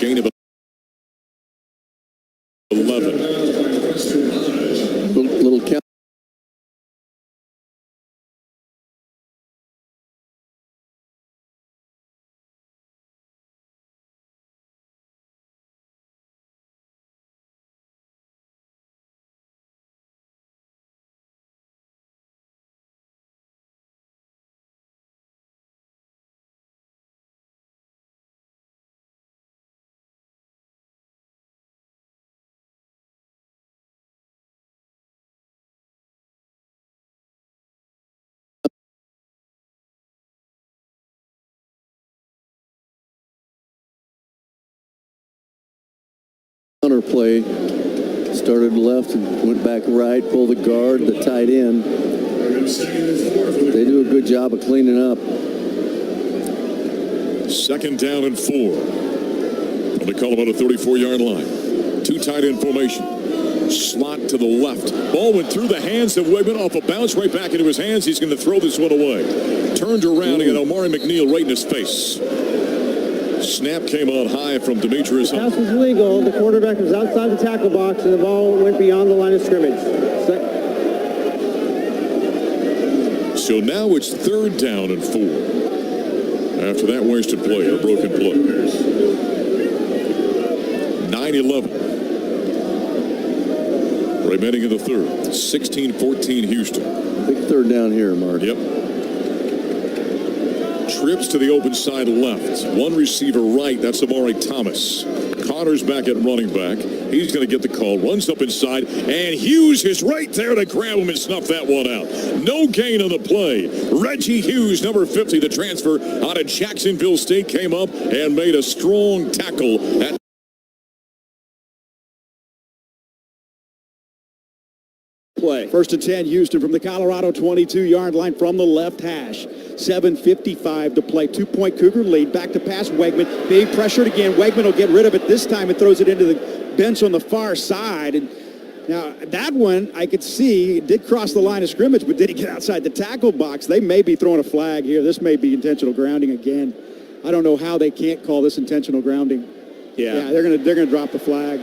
gain of 11. Little count. Counter play, started left and went back right, pulled the guard, the tight end. They do a good job of cleaning up. 2nd down and 4. They call about a 34-yard line. 2 tight end formation. Slot to the left. Ball went through the hands of Wegman, off a bounce right back into his hands. He's going to throw this one away. Turned around and got Omari McNeil right in his face. Snap came out high from Demetrius. The pass was legal. The quarterback was outside the tackle box, and the ball went beyond the line of scrimmage. So now it's 3rd down and 4. After that wasted play, or broken play. 9-11. Remaining in the 3rd. 16-14 Houston. Big 3rd down here, Mark. Yep. Trips to the open side left. One receiver right. That's Amari Thomas. Connor's back at running back. He's going to get the call. Runs up inside. And Hughes is right there to grab him and snuff that one out. No gain on the play. Reggie Hughes, number 50, the transfer out of Jacksonville State, came up and made a strong tackle at play. 1st and 10, Houston from the Colorado 22-yard line from the left hash. 7:55 to play. 2-point Cougar lead. Back to pass. Wegman being pressured again. Wegman will get rid of it this time and throws it into the bench on the far side. And now that one I could see did cross the line of scrimmage, but did he get outside the tackle box? They may be throwing a flag here. This may be intentional grounding again. I don't know how they can't call this intentional grounding. Yeah, they're gonna drop the flag.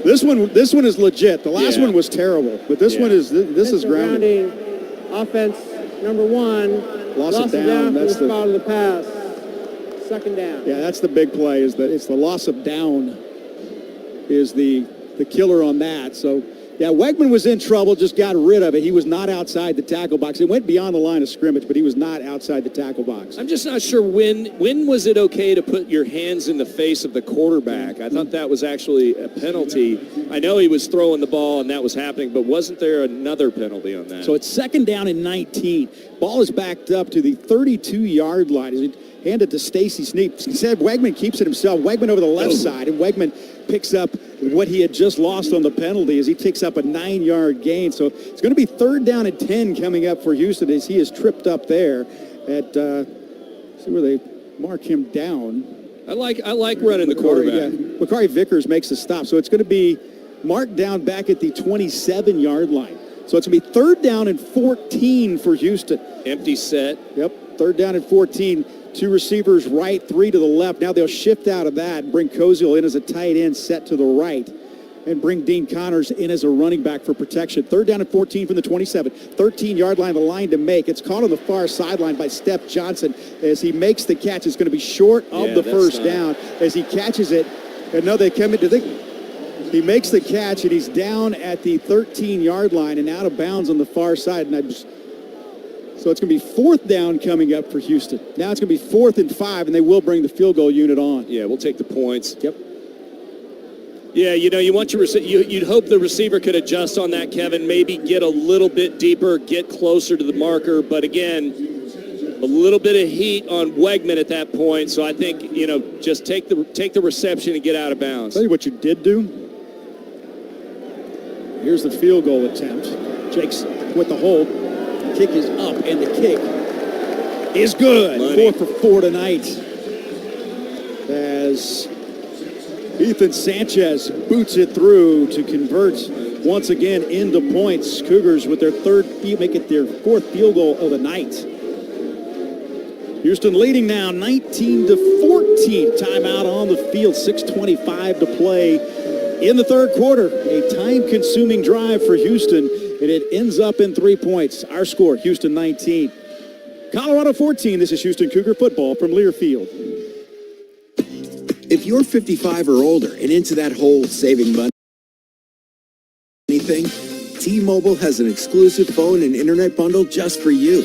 This one is legit. The last one was terrible, but this one is grounding. Offense number 1. Loss of down. That's the spot of the pass. 2nd down. Yeah, that's the big play. It's the loss of down is the killer on that. So yeah, Wegman was in trouble. Just got rid of it. He was not outside the tackle box. It went beyond the line of scrimmage, but he was not outside the tackle box. I'm just not sure when was it okay to put your hands in the face of the quarterback? I thought that was actually a penalty. I know he was throwing the ball and that was happening, but wasn't there another penalty on that? So it's 2nd down and 19. Ball is backed up to the 32-yard line. As it handed to Stacy Sneap. Instead, Wegman keeps it himself. Wegman over the left side, and Wegman picks up what he had just lost on the penalty as he takes up a 9-yard gain. So it's going to be 3rd down and 10 coming up for Houston as he is tripped up there at, see where they mark him down. I like running the quarterback. Yeah. Bakari Vickers makes the stop. So it's going to be marked down back at the 27-yard line. So it's going to be 3rd down and 14 for Houston. Empty set. Yep, 3rd down and 14. 2 receivers right, 3 to the left. Now they'll shift out of that and bring Koziel in as a tight end set to the right and bring Dean Connors in as a running back for protection. 3rd down and 14 from the 27. 13-yard line, the line to make. It's caught on the far sideline by Steph Johnson as he makes the catch. It's going to be short of the first down as he catches it. And now they come into he makes the catch, and he's down at the 13-yard line and out of bounds on the far side. So it's going to be 4th down coming up for Houston. Now it's going to be 4th and 5, and they will bring the field goal unit on. Yeah, we'll take the points. Yep. Yeah, you want you'd hope the receiver could adjust on that, Kevin. Maybe get a little bit deeper, get closer to the marker. But again, a little bit of heat on Wegman at that point. So I think just take the reception and get out of bounds. Tell you what you did do. Here's the field goal attempt. Jake's with the hold. Kick is up, and the kick is good. Money. 4 for 4 tonight. As Ethan Sanchez boots it through to convert once again into points. Cougars with their 4th field goal of the night. Houston leading now 19-14. Timeout on the field, 6:25 to play in the third quarter. A time-consuming drive for Houston, and it ends up in 3 points. Our score, Houston 19. Colorado 14. This is Houston Cougar football from Learfield. If you're 55 or older and into that whole saving money thing, T-Mobile has an exclusive phone and internet bundle just for you.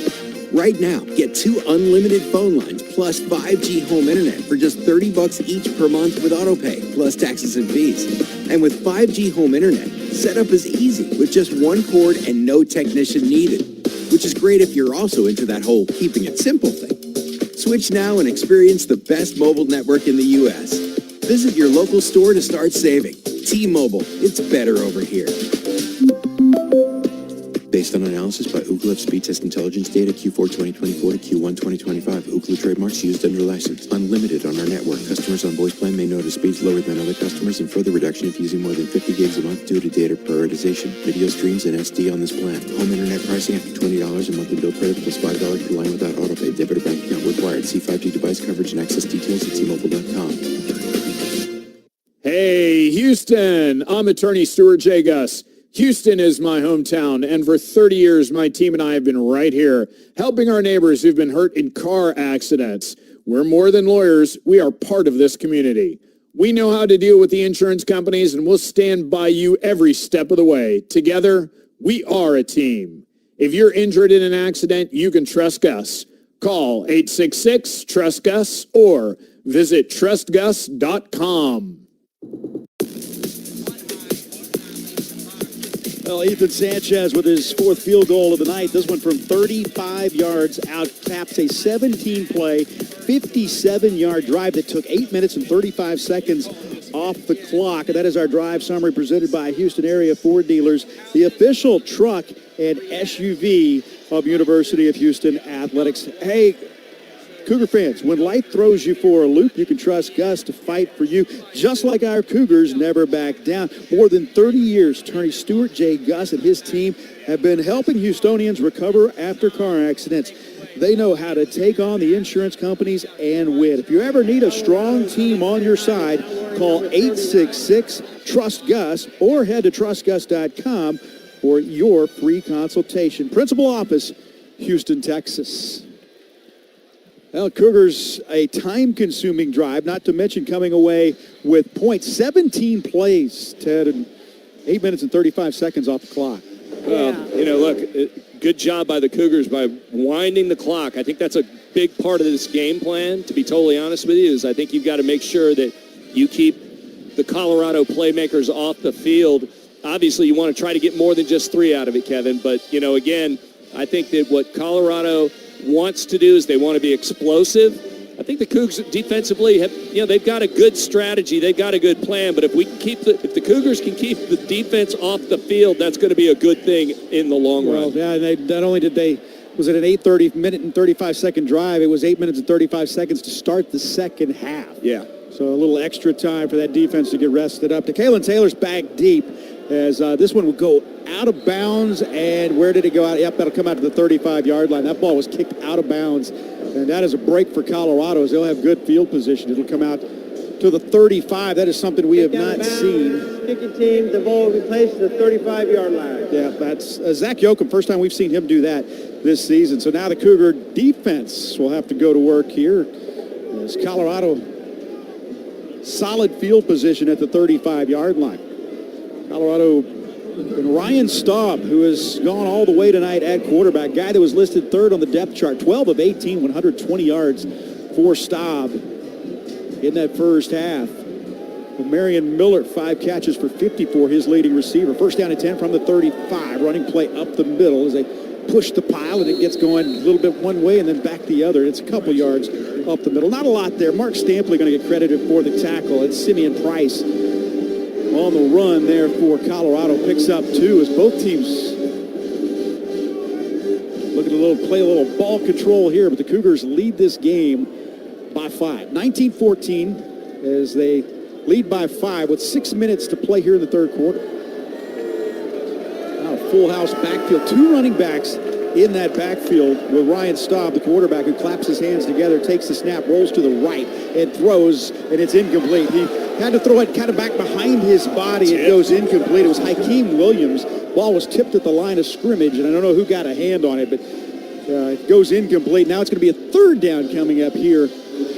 Right now, get 2 unlimited phone lines plus 5G home internet for just $30 each per month with autopay, plus taxes and fees. And with 5G home internet, setup is easy with just 1 cord and no technician needed, which is great if you're also into that whole keeping it simple thing. Switch now and experience the best mobile network in the U.S. Visit your local store to start saving. T-Mobile, it's better over here. Based on analysis by Ookla of Speed Test Intelligence data Q4 2024 to Q1 2025. Ookla trademarks used under license. Unlimited on our network. Customers on voice plan may notice speeds lower than other customers and further reduction if using more than 50 gigs a month due to data prioritization, video streams, and SD on this plan. Home internet pricing after $20 a monthly bill credit plus $5 per line without autopay. Debit or bank account required. See 5G device coverage and access details at T-Mobile.com. Hey, Houston. I'm attorney Stuart J. Gus. Houston is my hometown, and for 30 years, my team and I have been right here, helping our neighbors who've been hurt in car accidents. We're more than lawyers. We are part of this community. We know how to deal with the insurance companies, and we'll stand by you every step of the way. Together, we are a team. If you're injured in an accident, you can trust Gus. Call 866-TRUST-GUS or visit trustgus.com. Well, Ethan Sanchez with his 4th field goal of the night. This one from 35 yards out, caps a 17-play, 57-yard drive that took 8 minutes and 35 seconds off the clock. And that is our drive summary presented by Houston Area Ford Dealers, the official truck and SUV of University of Houston Athletics. Hey, Cougar fans, when life throws you for a loop, you can trust Gus to fight for you, just like our Cougars never back down. More than 30 years, attorney Stuart J. Gus and his team have been helping Houstonians recover after car accidents. They know how to take on the insurance companies and win. If you ever need a strong team on your side, call 866-TRUST-GUS or head to trustgus.com for your free consultation. Principal office, Houston, Texas. Well, Cougars, a time-consuming drive, not to mention coming away with points. 17 plays, Ted, and 8 minutes and 35 seconds off the clock. Well, look, good job by the Cougars by winding the clock. I think that's a big part of this game plan, to be totally honest with you, is I think you've got to make sure that you keep the Colorado playmakers off the field. Obviously, you want to try to get more than just 3 out of it, Kevin. But, again, I think that what Colorado wants to do is they want to be explosive. I think the Cougs defensively have, they've got a good strategy. They've got a good plan. But if the Cougars can keep the defense off the field, that's going to be a good thing in the long run. Yeah, not only did was it an 8:30 and 35 second drive, it was 8 minutes and 35 seconds to start the second half. Yeah. So a little extra time for that defense to get rested up. Kalen Taylor's back deep as this one will go out of bounds. And where did it go out? Yep, that'll come out to the 35-yard line. That ball was kicked out of bounds. And that is a break for Colorado as they'll have good field position. It'll come out to the 35. That is something we have not seen. Kicking team, the ball will be placed at the 35-yard line. Yeah, that's Zach Yoakum. First time we've seen him do that this season. So now the Cougar defense will have to go to work here as Colorado solid field position at the 35-yard line. Colorado and Ryan Staub, who has gone all the way tonight at quarterback, guy that was listed 3rd on the depth chart, 12 of 18, 120 yards for Staub in that first half. Well, Marion Miller, 5 catches for 54, his leading receiver. First down and 10 from the 35, running play up the middle as they push the pile, and it gets going a little bit one way and then back the other. It's a couple yards up the middle. Not a lot there. Mark Stampley going to get credited for the tackle. It's Simeon Price on the run there for Colorado. Picks up 2 as both teams look at play a little ball control here, but the Cougars lead this game by 5. 19-14 as they lead by 5 with 6 minutes to play here in the third quarter. Now a full house backfield. 2 running backs in that backfield with Ryan Staub, the quarterback, who claps his hands together, takes the snap, rolls to the right, and throws, and it's incomplete. He had to throw it kind of back behind his body. It goes incomplete. It was Hakeem Williams. Ball was tipped at the line of scrimmage, and I don't know who got a hand on it, but it goes incomplete. Now it's going to be a third down coming up here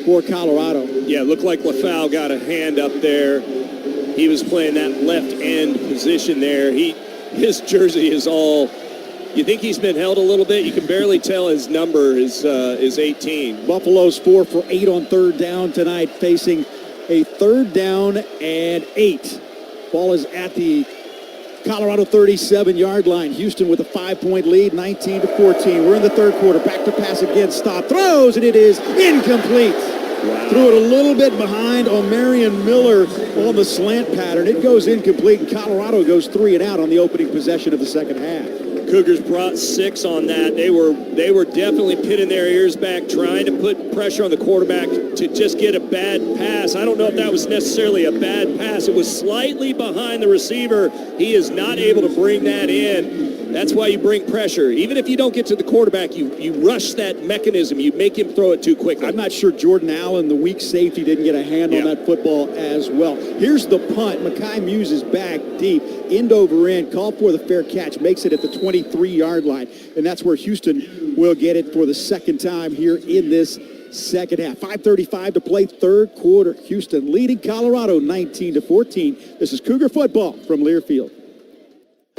for Colorado. Yeah, looked like LaFau got a hand up there. He was playing that left end position there. His jersey is all... You think he's been held a little bit? You can barely tell his number is 18. Buffalo's 4 for 8 on third down tonight, facing a third down and 8. Ball is at the Colorado 37-yard line. Houston with a 5-point lead, 19-14. We're in the third quarter. Back to pass again. Stop. Throws, and it is incomplete. Wow. Threw it a little bit behind on Marion Miller on the slant pattern. It goes incomplete, and Colorado goes 3 and out on the opening possession of the second half. Cougars brought 6 on that. They were definitely pinning their ears back, trying to put pressure on the quarterback to just get a bad pass. I don't know if that was necessarily a bad pass. It was slightly behind the receiver. He is not able to bring that in. That's why you bring pressure. Even if you don't get to the quarterback, you rush that mechanism. You make him throw it too quickly. I'm not sure Jordan Allen, the weak safety, didn't get a hand on that football as well. Here's the punt. Makai Muse is back deep, end over end, called for the fair catch, makes it at the 23-yard line, and that's where Houston will get it for the second time here in this second half. 5:35 to play, third quarter. Houston leading Colorado 19-14. This is Cougar football from Learfield.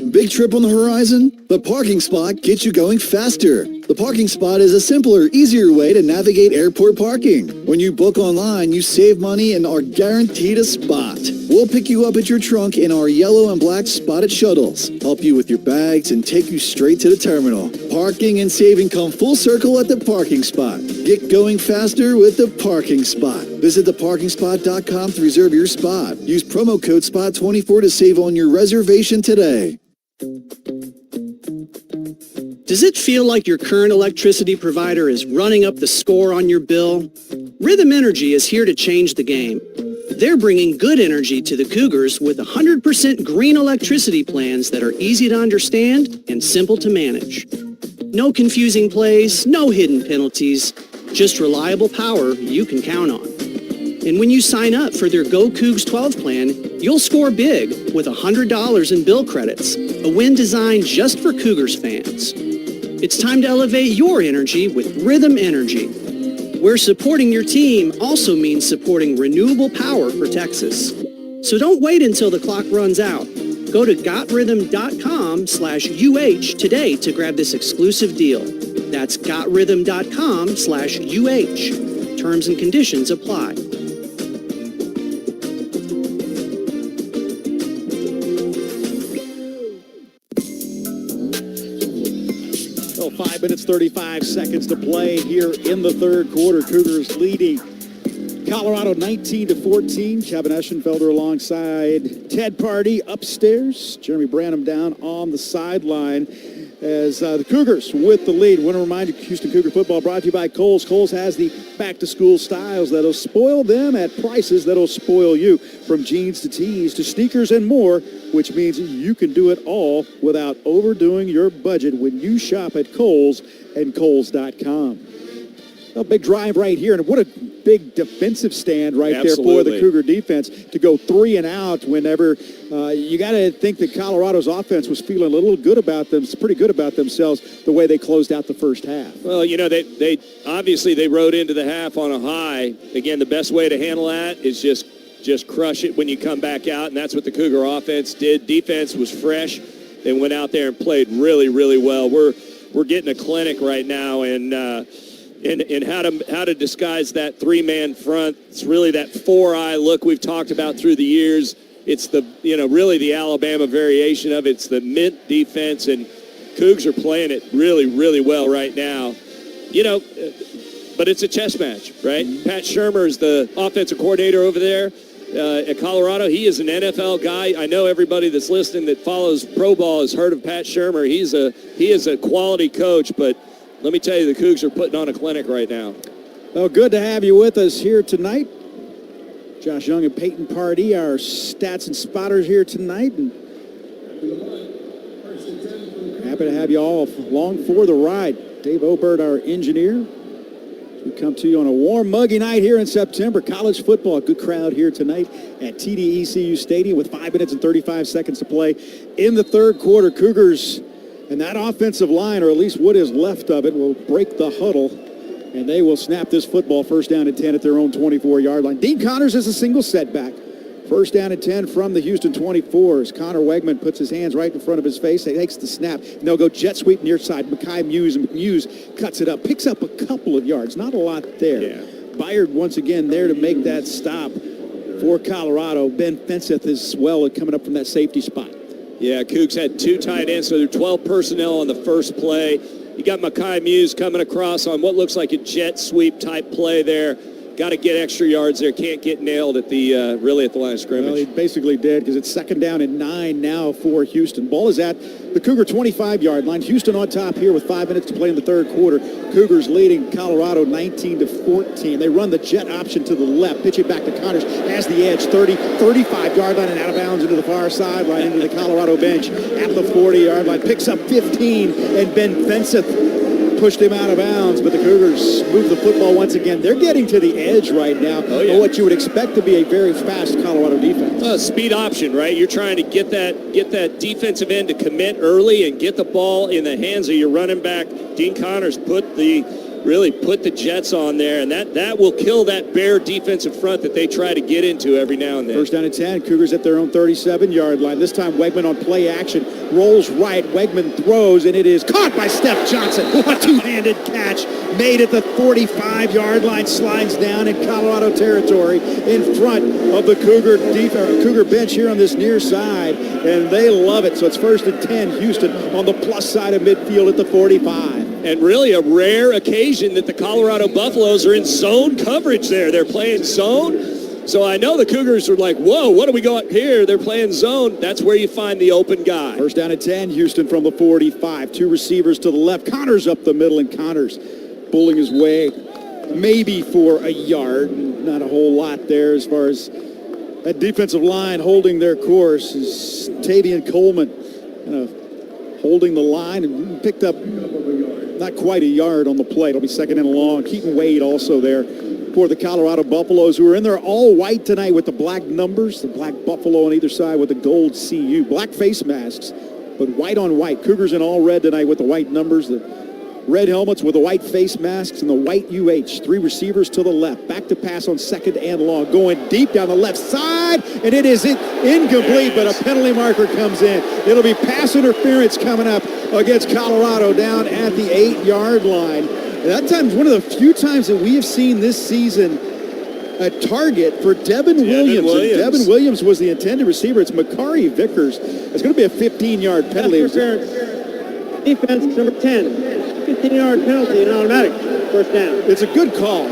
Big trip on the horizon? The parking spot gets you going faster. The parking spot is a simpler, easier way to navigate airport parking. When you book online, you save money and are guaranteed a spot. We'll pick you up at your trunk in our yellow and black spotted shuttles, help you with your bags, and take you straight to the terminal. Parking and saving come full circle at the parking spot. Get going faster with the parking spot. Visit theparkingspot.com to reserve your spot. Use promo code SPOT24 to save on your reservation today. Does it feel like your current electricity provider is running up the score on your bill? Rhythm Energy is here to change the game. They're bringing good energy to the Cougars with 100% green electricity plans that are easy to understand and simple to manage. No confusing plays, no hidden penalties, just reliable power you can count on. And when you sign up for their Go Cougs 12 plan, you'll score big with $100 in bill credits, a win designed just for Cougars fans. It's time to elevate your energy with Rhythm Energy, where supporting your team also means supporting renewable power for Texas. So don't wait until the clock runs out. Go to gotrhythm.com/UH today to grab this exclusive deal. That's gotrhythm.com/UH. Terms and conditions apply. 5 minutes, 35 seconds to play here in the third quarter. Cougars leading Colorado 19-14. Kevin Eschenfelder alongside Ted Party upstairs. Jeremy Branham down on the sideline as the Cougars with the lead. Want to remind you, Houston Cougar football brought to you by Kohl's. Kohl's has the back-to-school styles that'll spoil them at prices that'll spoil you. From jeans to tees to sneakers and more, which means you can do it all without overdoing your budget when you shop at Kohl's and Kohl's.com. A big drive right here, and what a big defensive stand right there for the Cougar defense to go 3 and out whenever you got to think that Colorado's offense was feeling a little good about them, pretty good about themselves the way they closed out the first half. Well, you know, they obviously they rode into the half on a high. Again, the best way to handle that is just crush it when you come back out, and that's what the Cougar offense did. Defense was fresh. They went out there and played really, really well. We're getting a clinic right now, and how to disguise that three-man front. It's really that four-eye look we've talked about through the years. It's really the Alabama variation of it. It's the mint defense, and Cougs are playing it really, really well right now. But it's a chess match, right? Pat Shurmur is the offensive coordinator over there at Colorado. He is an NFL guy. I know everybody that's listening that follows pro ball has heard of Pat Shurmur. He is a quality coach, but let me tell you, the Cougs are putting on a clinic right now. Well, good to have you with us here tonight. Josh Young and Peyton Pardee, our stats and spotters here tonight. And Happy to have you all along for the ride. Dave Obert, our engineer. We come to you on a warm, muggy night here in September. College football, a good crowd here tonight at TDECU Stadium with 5 minutes and 35 seconds to play in the third quarter. Cougars and that offensive line, or at least what is left of it, will break the huddle, and they will snap this football first down and 10 at their own 24-yard line. Dean Connors is a single setback. First down and 10 from the Houston 24 as Connor Wegman puts his hands right in front of his face. He takes the snap, and they'll go jet sweep near side. Mackay Muse, and Muse cuts it up, picks up a couple of yards. Not a lot there. Yeah. Byard once again there to make that stop for Colorado. Ben Fenseth is well coming up from that safety spot. Yeah, Cougs had 2 tight ends, so they're 12 personnel on the first play. You got Mackay Muse coming across on what looks like a jet sweep type play there. Got to get extra yards there. Can't get nailed at the really at the line of scrimmage. Well, he basically did, because it's second down and 9 now for Houston. Ball is at the Cougar 25-yard line. Houston on top here with 5 minutes to play in the third quarter. Cougars leading Colorado 19-14. They run the jet option to the left. Pitch it back to Connors. Has the edge. 35-yard line and out of bounds into the far sideline into the Colorado bench at the 40-yard line. Picks up 15, and Ben Fenseth pushed him out of bounds, but the Cougars move the football once again. They're getting to the edge right now. Oh, yeah. What you would expect to be a very fast Colorado defense. Speed option, right? You're trying to get that defensive end to commit early and get the ball in the hands of your running back. Dean Connors put the Jets on there, and that will kill that Bear defensive front that they try to get into every now and then. First down and 10, Cougars at their own 37-yard line. This time Wegman on play action, rolls right, Wegman throws, and it is caught by Steph Johnson. A two-handed catch made at the 45-yard line, slides down in Colorado territory in front of the Cougar bench here on this near side, and they love it. So it's first and 10, Houston on the plus side of midfield at the 45. And really a rare occasion that the Colorado Buffaloes are in zone coverage there. They're playing zone. So I know the Cougars are like, whoa, what do we got here? They're playing zone. That's where you find the open guy. First down at 10, Houston from the 45. 2 receivers to the left. Connors up the middle, and Connors pulling his way maybe for a yard. Not a whole lot there as far as that defensive line holding their course. Is Tavian Coleman holding the line and picked up not quite a yard on the play. It'll be second and long. Keaton Wade also there for the Colorado Buffaloes, who are in there all white tonight with the black numbers, the black buffalo on either side with the gold CU. Black face masks, but white on white. Cougars in all red tonight with the white numbers, the red helmets with the white face masks, and the white UH. 3 receivers to the left. Back to pass on second and long. Going deep down the left side, and it is incomplete, but a penalty marker comes in. It'll be pass interference coming up against Colorado down at the 8-yard line. And that time's one of the few times that we have seen this season a target for Devin Williams. And Devin Williams was the intended receiver. It's Makari Vickers. It's going to be a 15-yard penalty. Defense number 10. 15-yard penalty and automatic. First down. It's a good call.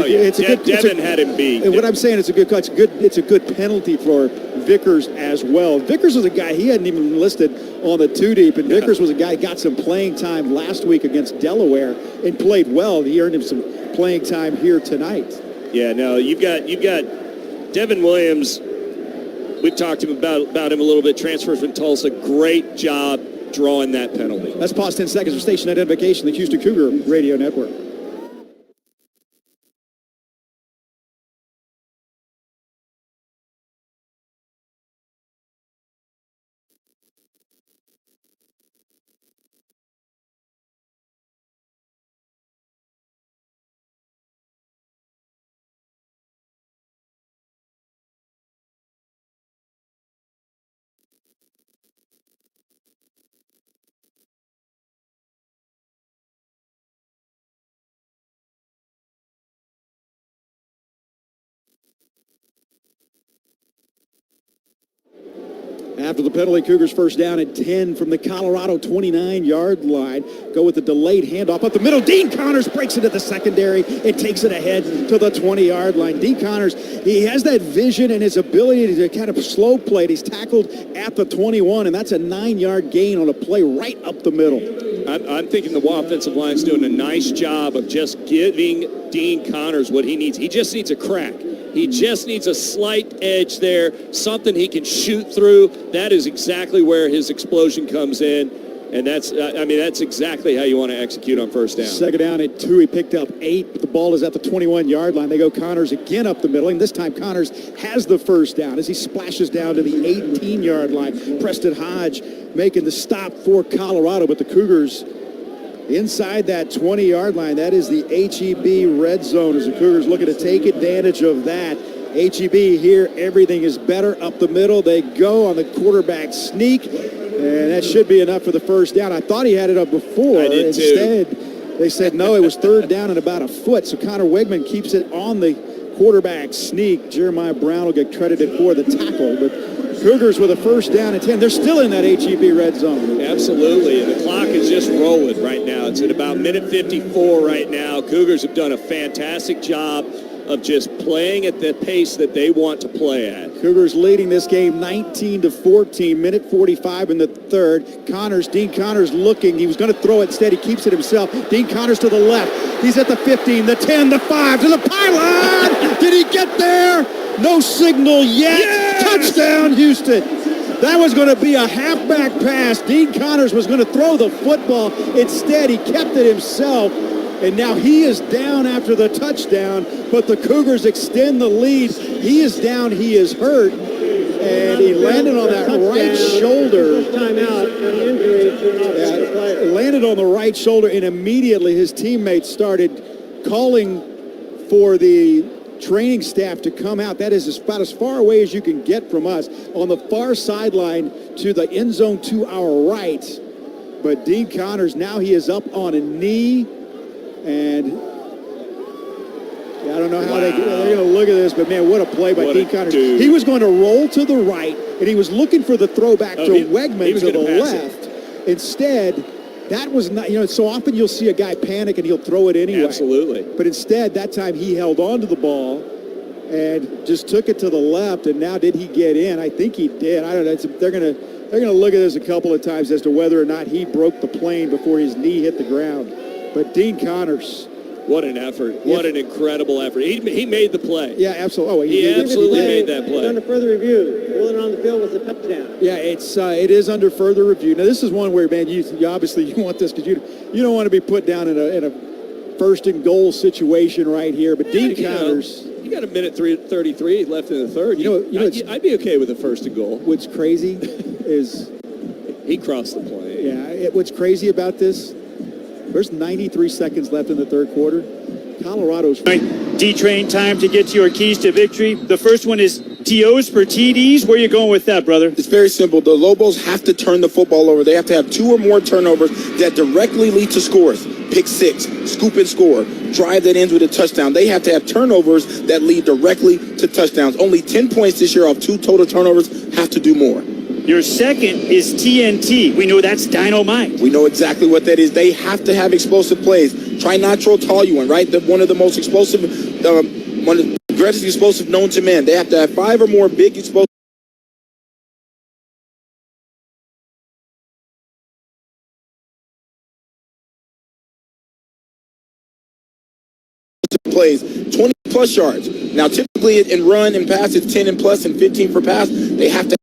Oh, yeah. Devin had him beat. And what I'm saying, it's a good call. It's a good penalty for Vickers as well. Vickers was a guy, he hadn't even listed on the 2-deep, and Vickers was a guy who got some playing time last week against Delaware and played well. He earned him some playing time here tonight. Yeah, no, you've got Devin Williams. We've talked to him about him a little bit. Transfers from Tulsa. Great job drawing that penalty. Let's pause 10 seconds for station identification, the Houston Cougar Radio Network. After the penalty, Cougars first down at 10 from the Colorado 29-yard line. Go with the delayed handoff up the middle. Dean Connors breaks it at the secondary and takes it ahead to the 20-yard line. Dean Connors, he has that vision and his ability to kind of slow play. He's tackled at the 21, and that's a 9-yard gain on a play right up the middle. I'm thinking the offensive line's doing a nice job of just giving Dean Connors what he needs. He just needs a crack. He just needs a slight edge there, something he can shoot through. That is exactly where his explosion comes in. And that's exactly how you want to execute on first down. Second down at 2. He picked up 8. But the ball is at the 21-yard line. They go Connors again up the middle. And this time Connors has the first down as he splashes down to the 18-yard line. Preston Hodge making the stop for Colorado. But the Cougars inside that 20-yard line. That is the HEB red zone as the Cougars looking to take advantage of that. HEB here, everything is better up the middle. They go on the quarterback sneak, and that should be enough for the first down. I thought he had it up before. I did Instead, they said no, it was third down and about a foot. So Connor Wegman keeps it on the quarterback sneak. Jeremiah Brown will get credited for the tackle, but Cougars with a first down and 10. They're still in that HEB red zone. Absolutely, and the clock is just rolling right now. It's at about minute 54 right now. Cougars have done a fantastic job of just playing at the pace that they want to play at. Cougars leading this game 19-14, minute 45 in the third. Dean Connors looking. He was going to throw it instead. He keeps it himself. Dean Connors to the left. He's at the 15, the 10, the 5, to the pylon. Did he get there? No signal yet. Yes! Touchdown, Houston. That was going to be a halfback pass. Dean Connors was going to throw the football. Instead, he kept it himself. And now he is down after the touchdown, but the Cougars extend the lead. He is down, he is hurt, and he landed on that right shoulder. Landed on the right shoulder, and immediately his teammates started calling for the training staff to come out. That is about as far away as you can get from us, on the far sideline to the end zone to our right. But Dean Connors, now he is up on a knee. And I don't know how they're going to look at this, but man, what a play by Dean Connors. Dude. He was going to roll to the right, and he was looking for the throwback to Wegman to the left. Instead, that was not, so often you'll see a guy panic and he'll throw it anyway. Absolutely. But instead, that time he held on to the ball and just took it to the left, and now did he get in? I think he did. I don't know. They're going to look at this a couple of times as to whether or not he broke the plane before his knee hit the ground. But Dean Connors. What an effort. What an incredible effort. He made the play. Yeah, absolutely. Oh, he absolutely made that play. It's under further review. Rolling on the field was a touchdown. Yeah, it is under further review. Now, this is one where, man, you obviously you want this because you don't want to be put down in a first and goal situation right here. But Dean Connors. You got a minute 33 left in the third. I'd be okay with a first and goal. What's crazy is he crossed the plane. Yeah, what's crazy about this? There's 93 seconds left in the third quarter. Colorado's... D-Train time to get to your keys to victory. The first one is TOs for TDs. Where are you going with that, brother? It's very simple. The Lobos have to turn the football over. They have to have 2 or more turnovers that directly lead to scores. Pick 6, scoop and score, drive that ends with a touchdown. They have to have turnovers that lead directly to touchdowns. Only 10 points this year off 2 total turnovers. Have to do more. Your second is TNT. We know that's dynamite. We know exactly what that is. They have to have explosive plays. Try Nitro Toluene, right? One of the most explosive, one of the greatest explosive known to man. They have to have 5 or more big explosive plays, 20 plus yards. Now, typically in run and pass, it's 10 and plus and 15 for pass. They have to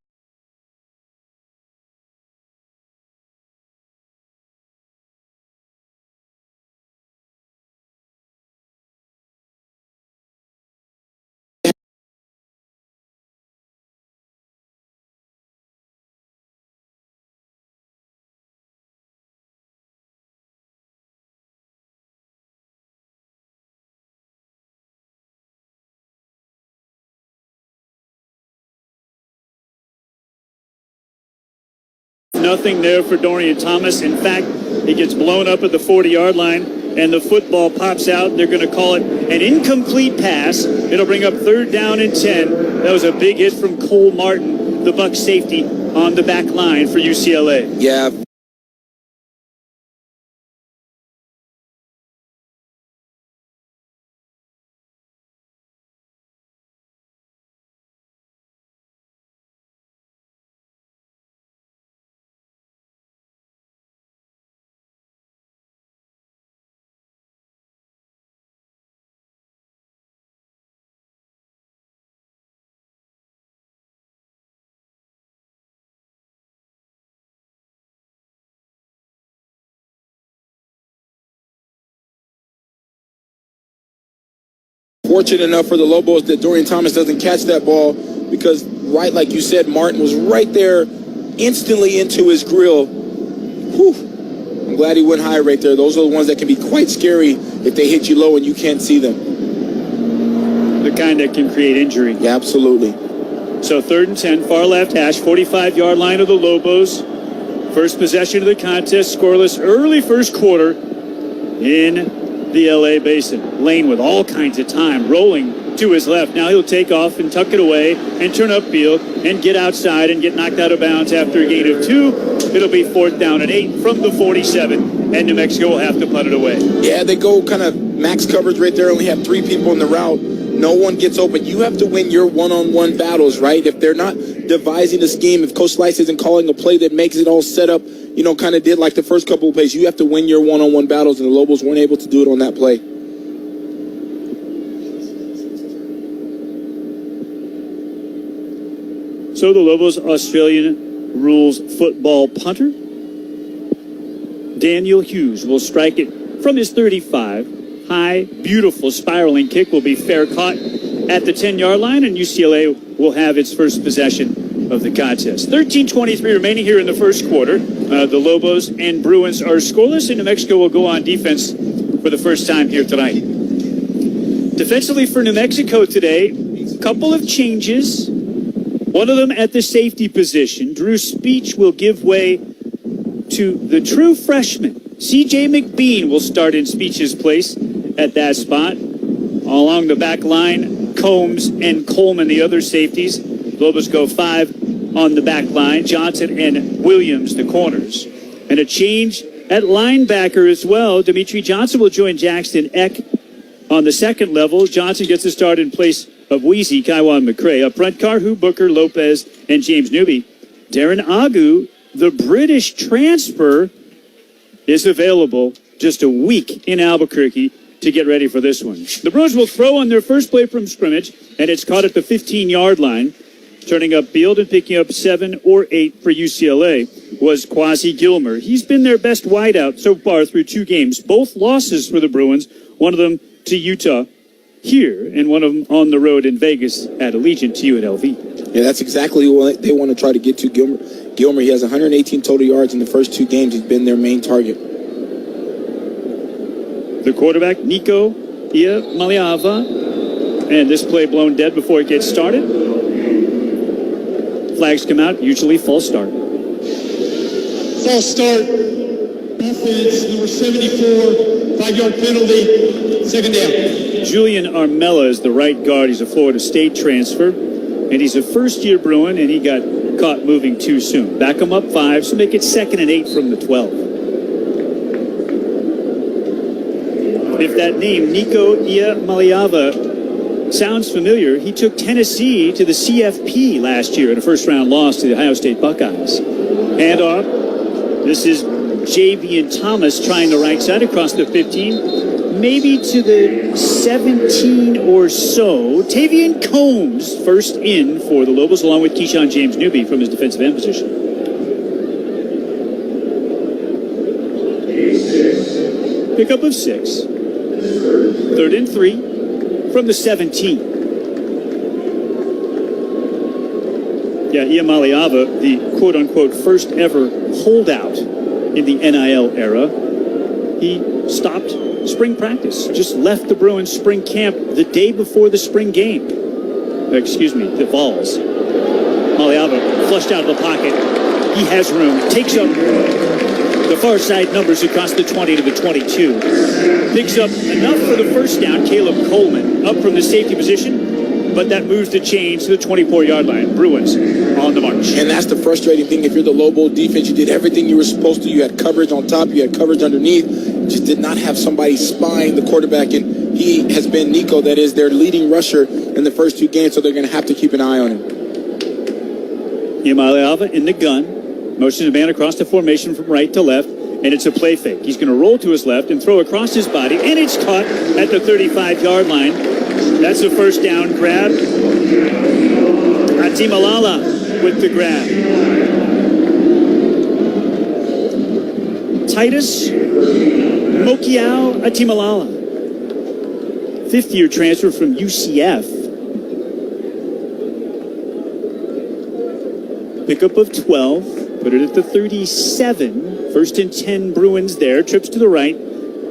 Nothing there for Dorian Thomas. In fact, he gets blown up at the 40-yard line, and the football pops out. They're going to call it an incomplete pass. It'll bring up 3rd down and 10. That was a big hit from Cole Martin, the Bucs safety, on the back line for UCLA. Yeah. fortunate enough for the Lobos that Dorian Thomas doesn't catch that ball because, right like you said, Martin was right there instantly into his grill. Whew. I'm glad he went high right there. Those are the ones that can be quite scary if they hit you low and you can't see them. The kind that can create injury. Yeah, absolutely. So 3rd and 10, far left hash, 45-yard line of the Lobos. First possession of the contest, scoreless early first quarter in the LA Basin. Lane with all kinds of time, rolling to his left. Now he'll take off and tuck it away and turn upfield and get outside and get knocked out of bounds after a gain of 2. It'll be 4th down and 8 from the 47, and New Mexico will have to punt it away. Yeah, they go kind of max coverage right there. Only have 3 people in the route. No one gets open. You have to win your one-on-one battles, right? If they're not devising a scheme, if Coach Slice isn't calling a play that makes it all set up, kind of did like the first couple of plays, you have to win your one-on-one battles, and the Lobos weren't able to do it on that play. So the Lobos Australian rules football punter, Daniel Hughes, will strike it from his 35. High, beautiful spiraling kick will be fair caught at the 10-yard line, and UCLA will have its first possession of the contest. 13:23 remaining here in the first quarter. The Lobos and Bruins are scoreless, and New Mexico will go on defense for the first time here tonight. Defensively for New Mexico today, a couple of changes. One of them at the safety position. Drew Speech will give way to the true freshman. C.J. McBean will start in Speech's place at that spot. Along the back line, Combs and Coleman, the other safeties. Lobos go 5 on the back line. Johnson and Williams, the corners. And a change at linebacker as well. Dimitri Johnson will join Jackson Eck on the second level. Johnson gets a start in place of Weezy, Kaiwan McCray. Up front, Carhu, Booker, Lopez, and James Newby. Darren Agu, the British transfer, is available just a week in Albuquerque to get ready for this one. The Bruins will throw on their first play from scrimmage, and it's caught at the 15-yard line. Turning upfield and picking up 7 or 8 for UCLA was Quasi Gilmer. He's been their best wideout so far through 2 games. Both losses for the Bruins, one of them to Utah here, and one of them on the road in Vegas at Allegiant to UNLV. Yeah, that's exactly what they want to try to get to Gilmer. He has 118 total yards in the first 2 games. He's been their main target. The quarterback, Nico Maliava, and this play blown dead before it gets started. Flags come out, usually false start. False start. Offense, number 74, 5-yard penalty, 2nd down. Julian Armella is the right guard. He's a Florida State transfer, and he's a first-year Bruin, and he got caught moving too soon. Back him up 5, so make it 2nd and 8 from the 12. If that name, Nico Maliava, sounds familiar, he took Tennessee to the CFP last year in a first-round loss to the Ohio State Buckeyes. Hand off. This is Javian Thomas trying the right side across the 15, maybe to the 17 or so. Tavian Combs first in for the Lobos, along with Keyshawn James Newby from his defensive end position. Pickup of 6. 3rd and 3 from the 17. Yeah, Iamaliava, the quote-unquote first ever holdout in the NIL era. He stopped spring practice, just left the Bruins spring camp the day before the spring game. The Vols. Maliava flushed out of the pocket. He has room, takes up the far side numbers across the 20 to the 22. Picks up enough for the first down. Caleb Coleman up from the safety position, but that moves the chains to the 24-yard line. Bruins on the march. And that's the frustrating thing. If you're the Lobo defense, you did everything you were supposed to. You had coverage on top. You had coverage underneath. Just did not have somebody spying the quarterback. And he has been Nico, that is their leading rusher in the first 2 games, so they're going to have to keep an eye on him. Iamaliava in the gun. Motions a man across the formation from right to left, and it's a play fake. He's going to roll to his left and throw across his body, and it's caught at the 35-yard line. That's a first down grab. Atimalala with the grab. Titus Mokiao Atimalala. fifth-year transfer from UCF. Pickup of 12. Put it at the 37. First and 10 Bruins there. Trips to the right.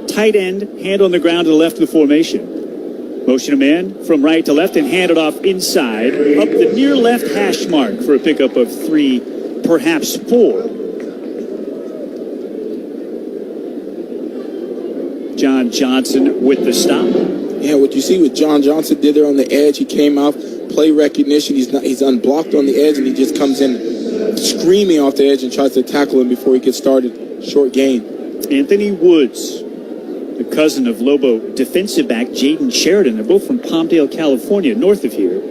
Tight end, hand on the ground to the left of the formation. Motion a man from right to left and hand it off inside. Up the near left hash mark for a pickup of 3, perhaps 4. John Johnson with the stop. Yeah, what you see what John Johnson did there on the edge, he came out, play recognition, he's unblocked on the edge, and he just comes in screaming off the edge and tries to tackle him before he gets started. Short gain. Anthony Woods, the cousin of Lobo defensive back Jaden Sheridan. They're both from Palmdale, California, north of here.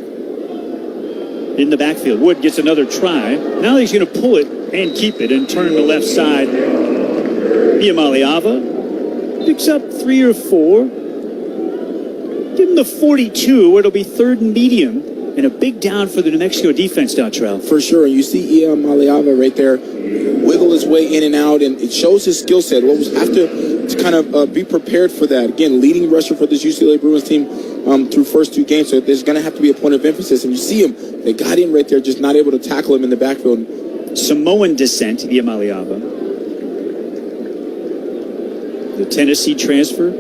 In the backfield, Wood gets another try. Now he's going to pull it and keep it and turn the left side. Iamaleava picks up 3 or 4. Give him the 42, where it'll be 3rd and medium. And a big down for the New Mexico defense, Dontrell. For sure. You see Iamaleava right there wiggle his way in and out, and it shows his skill set. Lobos have to kind of be prepared for that. Again, leading rusher for this UCLA Bruins team through first 2 games, so there's going to have to be a point of emphasis. And you see him, they got him right there, just not able to tackle him in the backfield. Samoan descent, Iamaleava. The Tennessee transfer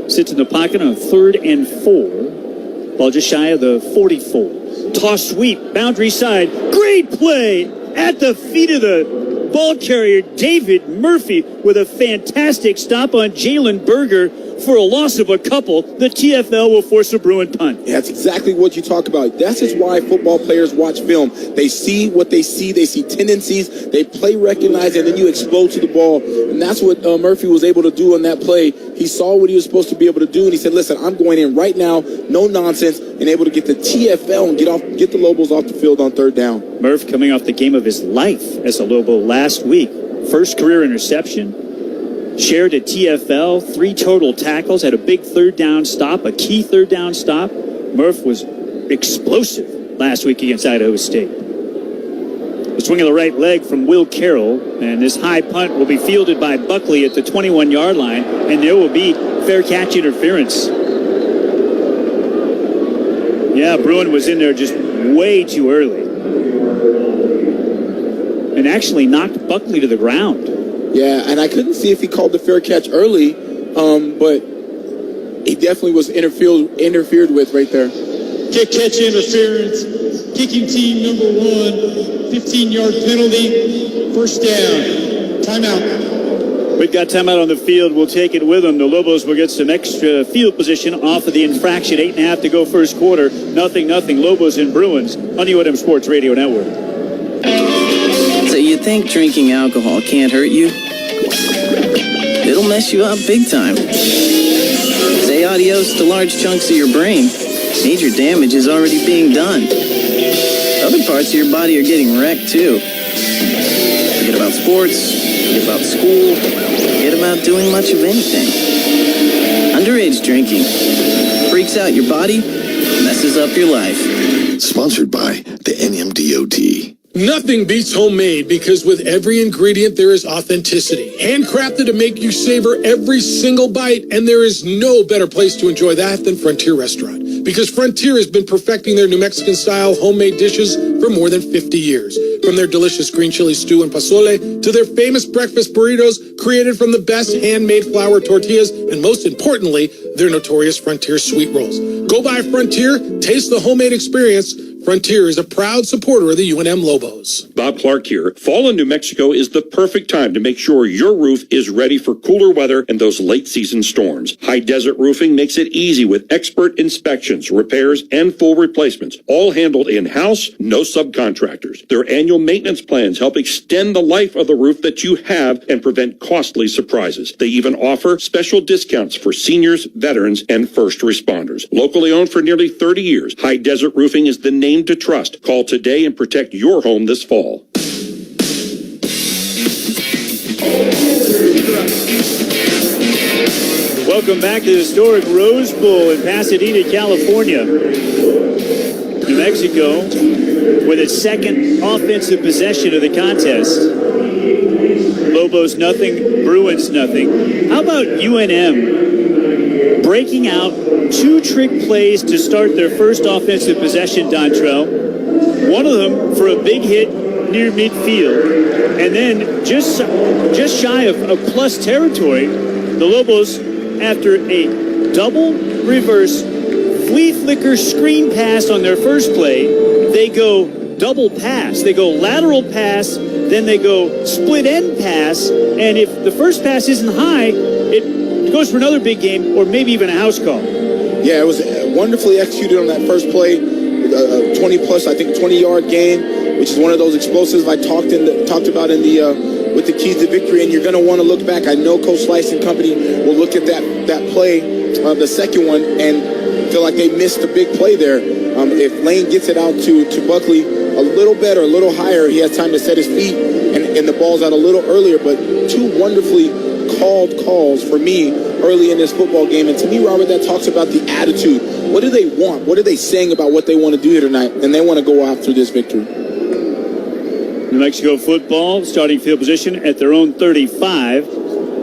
sits in the pocket on 3rd and 4. Ball just shy of the 44. Toss sweep, boundary side. Great play at the feet of the ball carrier, David Murphy, with a fantastic stop on Jalen Berger for a loss of a couple. The TFL will force a Bruin punt. Yeah, that's exactly what you talk about. That's just why football players watch film. They see what they see. They see tendencies. They play recognize, and then you explode to the ball. And that's what Murphy was able to do on that play. He saw what he was supposed to be able to do, and he said, listen, I'm going in right now, no nonsense, and able to get the TFL and get the Lobos off the field on 3rd down. Murph coming off the game of his life as a Lobo last week. First career interception. Shared a TFL, 3 total tackles, had a big 3rd down stop, a key 3rd down stop. Murph was explosive last week against Idaho State. The swing of the right leg from Will Carroll, and this high punt will be fielded by Buckley at the 21-yard line, and there will be fair catch interference. Yeah, Bruin was in there just way too early and actually knocked Buckley to the ground. Yeah, and I couldn't see if he called the fair catch early, but he definitely was interfered with right there. Kick catch interference. Kicking team number 1, 15-yard penalty. First down. Timeout. We've got timeout on the field. We'll take it with them. The Lobos will get some extra field position off of the infraction. 8.5 to go first quarter. 0-0. Lobos and Bruins on the UNM Sports Radio Network. So you think drinking alcohol can't hurt you? It'll mess you up big time. Say adios to large chunks of your brain. Major damage is already being done. Other parts of your body are getting wrecked too. Forget about sports, forget about school, forget about doing much of anything. Underage drinking freaks out your body, messes up your life. Sponsored by the NMDOT. Nothing beats homemade because with every ingredient there is authenticity. Handcrafted to make you savor every single bite, and there is no better place to enjoy that than Frontier Restaurant. Because Frontier has been perfecting their New Mexican-style homemade dishes for more than 50 years. From their delicious green chili stew and pozole to their famous breakfast burritos created from the best handmade flour tortillas, and most importantly, their notorious Frontier sweet rolls. Go by Frontier, taste the homemade experience. Frontier is a proud supporter of the UNM Lobos. Bob Clark here. Fall in New Mexico is the perfect time to make sure your roof is ready for cooler weather and those late season storms. High Desert Roofing makes it easy with expert inspections, repairs, and full replacements, all handled in-house, no subcontractors. Their annual maintenance plans help extend the life of the roof that you have and prevent costly surprises. They even offer special discounts for seniors, veterans, and first responders. Locally owned for nearly 30 years, High Desert Roofing is the name to trust. Call today and protect your home this fall. Welcome back to the historic Rose Bowl in Pasadena, California. New Mexico with its second offensive possession of the contest. Lobos nothing, Bruins nothing. How about UNM breaking out 2 trick plays to start their first offensive possession, Dontrell. One of them for a big hit near midfield. And then just shy of plus territory, the Lobos, after a double reverse flea flicker screen pass on their first play, they go double pass. They go lateral pass, then they go split end pass, and if the first pass isn't high, it goes for another big game or maybe even a house call. Yeah, it was wonderfully executed on that first play. 20-yard gain, which is one of those explosives I talked about in the with the keys to victory. And you're going to want to look back. I know Coach Slice and company will look at that play, the second one, and feel like they missed a big play there. If Lane gets it out to Buckley a little better, a little higher, he has time to set his feet and the ball's out a little earlier. But 2 wonderfully called calls for me early in this football game. And to me, Robert, that talks about the attitude. What do they want? What are they saying about what they want to do here tonight? And they want to go after this victory. New Mexico football, starting field position at their own 35.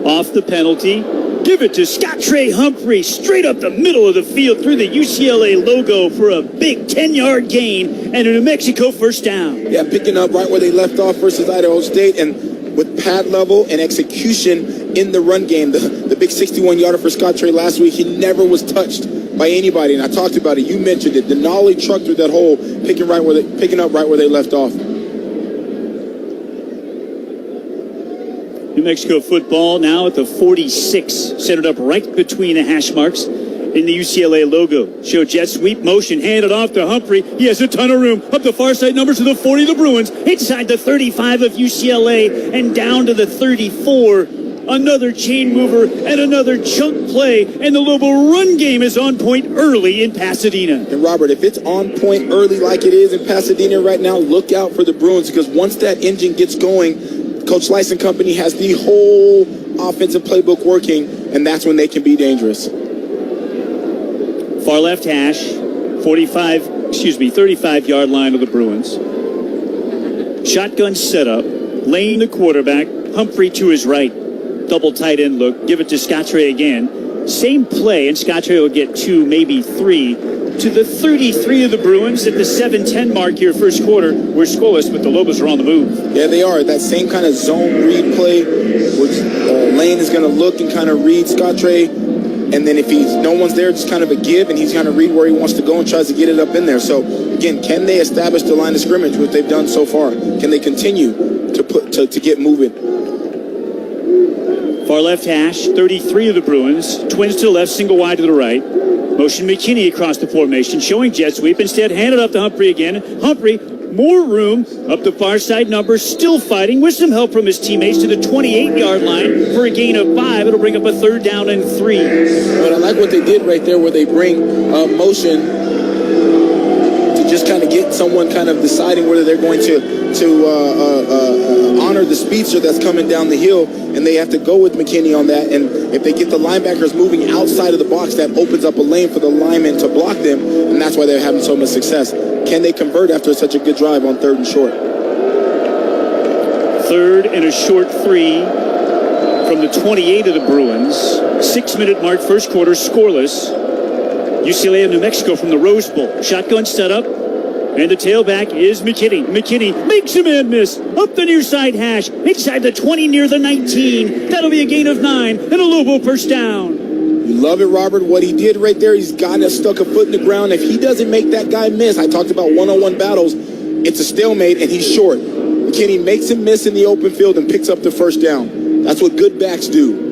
Off the penalty. Give it to Scott Trey Humphrey, straight up the middle of the field through the UCLA logo for a big 10-yard gain and a New Mexico first down. Yeah, picking up right where they left off versus Idaho State, and with pad level and execution in the run game. The big 61-yarder for Scott Trey last week, he never was touched by anybody, and I talked about it. You mentioned it. Denali trucked through that hole, picking up right where they left off. New Mexico football now at the 46, centered up right between the hash marks in the UCLA logo. Show jet sweep motion, handed off to Humphrey. He has a ton of room. Up the far side numbers to the 40 of the Bruins, inside the 35 of UCLA, and down to the 34. Another chain mover and another chunk play, and the Lobo run game is on point early in Pasadena. And Robert, if it's on point early like it is in Pasadena right now, look out for the Bruins, because once that engine gets going, Coach Slice and company has the whole offensive playbook working, and that's when they can be dangerous. Far left hash, 35-yard line of the Bruins. Shotgun setup, Lane the quarterback, Humphrey to his right. Double tight end look, give it to Scottrey again. Same play, and Scottrey will get 2, maybe 3, to the 33 of the Bruins at the 7-10 mark here first quarter. We're scoreless, but the Lobos are on the move. Yeah, they are. That same kind of zone read play, which Lane is going to look and kind of read Scottrey, and then if no one's there, just kind of a give, and he's kind of read where he wants to go and tries to get it up in there. So, again, can they establish the line of scrimmage, which they've done so far? Can they continue to get moving? Far left hash, 33 of the Bruins. Twins to the left, single wide to the right. Motion McKinney across the formation, showing jet sweep. Instead, handed up to Humphrey again. Humphrey, more room up the far side numbers, still fighting with some help from his teammates to the 28-yard line for a gain of 5. It'll bring up a 3rd down and 3. But I like what they did right there, where they bring motion to just kind of get someone kind of deciding whether they're going to honor the speedster that's coming down the hill, and they have to go with McKinney on that. And if they get the linebackers moving outside of the box, that opens up a lane for the linemen to block them, and that's why they're having so much success. Can they convert after such a good drive on 3rd and short? 3rd and a short 3 from the 28 of the Bruins. 6-minute mark, first quarter, scoreless. UCLA of New Mexico from the Rose Bowl. Shotgun set up. And the tailback is McKinney. McKinney makes a man miss. Up the near side hash. Inside the 20 near the 19. That'll be a gain of 9 and a Lobo first down. You love it, Robert. What he did right there, he's got us stuck a foot in the ground. If he doesn't make that guy miss, I talked about one-on-one battles, it's a stalemate and he's short. McKinney makes him miss in the open field and picks up the first down. That's what good backs do.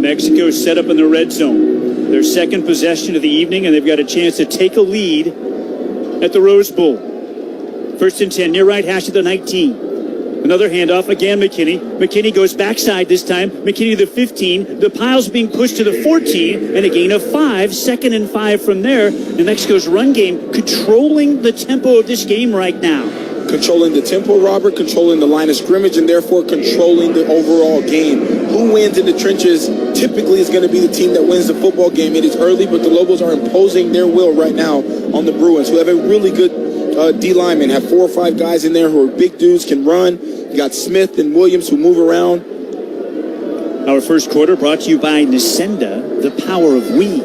Mexico set up in the red zone. Their second possession of the evening, and they've got a chance to take a lead at the Rose Bowl. 1st and 10, near right hash at the 19. Another handoff, again McKinney. McKinney goes backside this time. McKinney to the 15. The pile's being pushed to the 14, and a gain of 5. 2nd and 5 from there. New Mexico's run game controlling the tempo of this game right now. Controlling the tempo, Robert, controlling the line of scrimmage, and therefore controlling the overall game. Who wins in the trenches typically is going to be the team that wins the football game. It is early, but the Lobos are imposing their will right now on the Bruins, who have a really good D lineman, have 4 or 5 guys in there who are big dudes, can run, You got Smith and Williams who move around. Our first quarter brought to you by Nisenda, the power of we.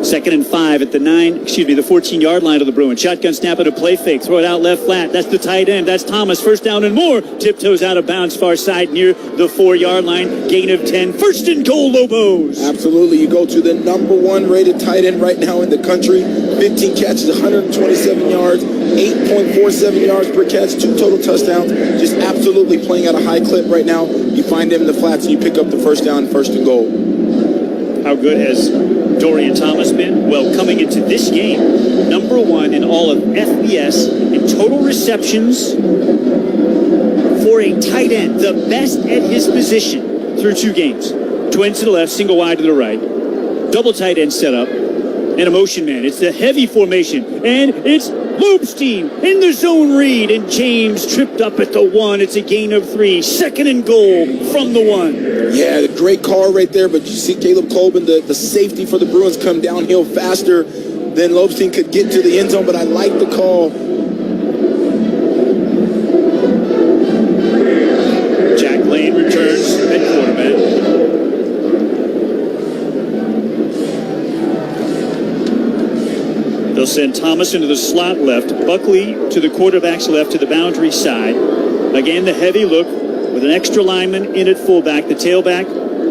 2nd and 5 at the 14-yard line of the Bruins. Shotgun snap at a play fake. Throw it out left flat. That's the tight end. That's Thomas. First down and more. Tiptoes out of bounds far side near the 4-yard line. Gain of 10. First and goal, Lobos. Absolutely. You go to the number 1 rated tight end right now in the country. 15 catches, 127 yards, 8.47 yards per catch, 2 total touchdowns. Just absolutely playing at a high clip right now. You find him in the flats and you pick up the first down, first and goal. How good has Dorian Thomas been? Well, coming into this game, number 1 in all of FBS in total receptions for a tight end, the best at his position through 2 games. Twin to the left, single wide to the right. Double tight end setup and a motion man. It's the heavy formation, and it's Loopstein in the zone read, and James tripped up at the 1. It's a gain of 3. 2nd and goal from the 1. Yeah, great call right there, but you see Caleb Colvin, the safety for the Bruins, come downhill faster than Loopstein could get to the end zone, but I like the call. Jack Lane returns at quarterback. They'll send Thomas into the slot left, Buckley to the quarterback's left to the boundary side. Again, the heavy look with an extra lineman in at fullback. The tailback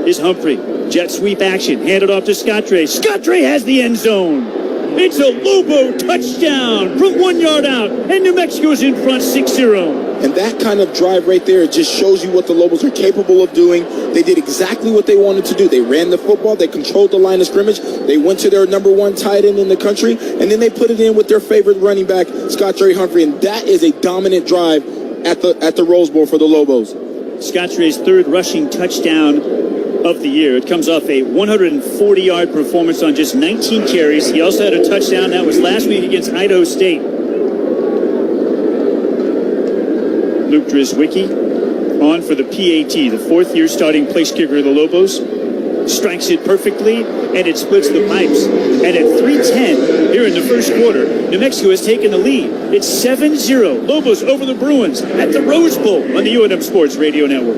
is Humphrey. Jet sweep action, handed off to Scottre. Scottre has the end zone. It's a Lobo touchdown from 1 yard out, and New Mexico's in front 6-0. And that kind of drive right there, it just shows you what the Lobos are capable of doing. They did exactly what they wanted to do. They ran the football. They controlled the line of scrimmage. They went to their number 1 tight end in the country, and then they put it in with their favorite running back, Scottre Humphrey. And that is a dominant drive at the Rose Bowl for the Lobos. Scottre's 3rd rushing touchdown of the year. It comes off a 140-yard performance on just 19 carries. He also had a touchdown. That was last week against Idaho State. Luke Drizwicki on for the PAT, the 4th-year starting place kicker of the Lobos. Strikes it perfectly, and it splits the pipes. And at 3:10 here in the first quarter, New Mexico has taken the lead. It's 7-0. Lobos over the Bruins at the Rose Bowl on the UNM Sports Radio Network.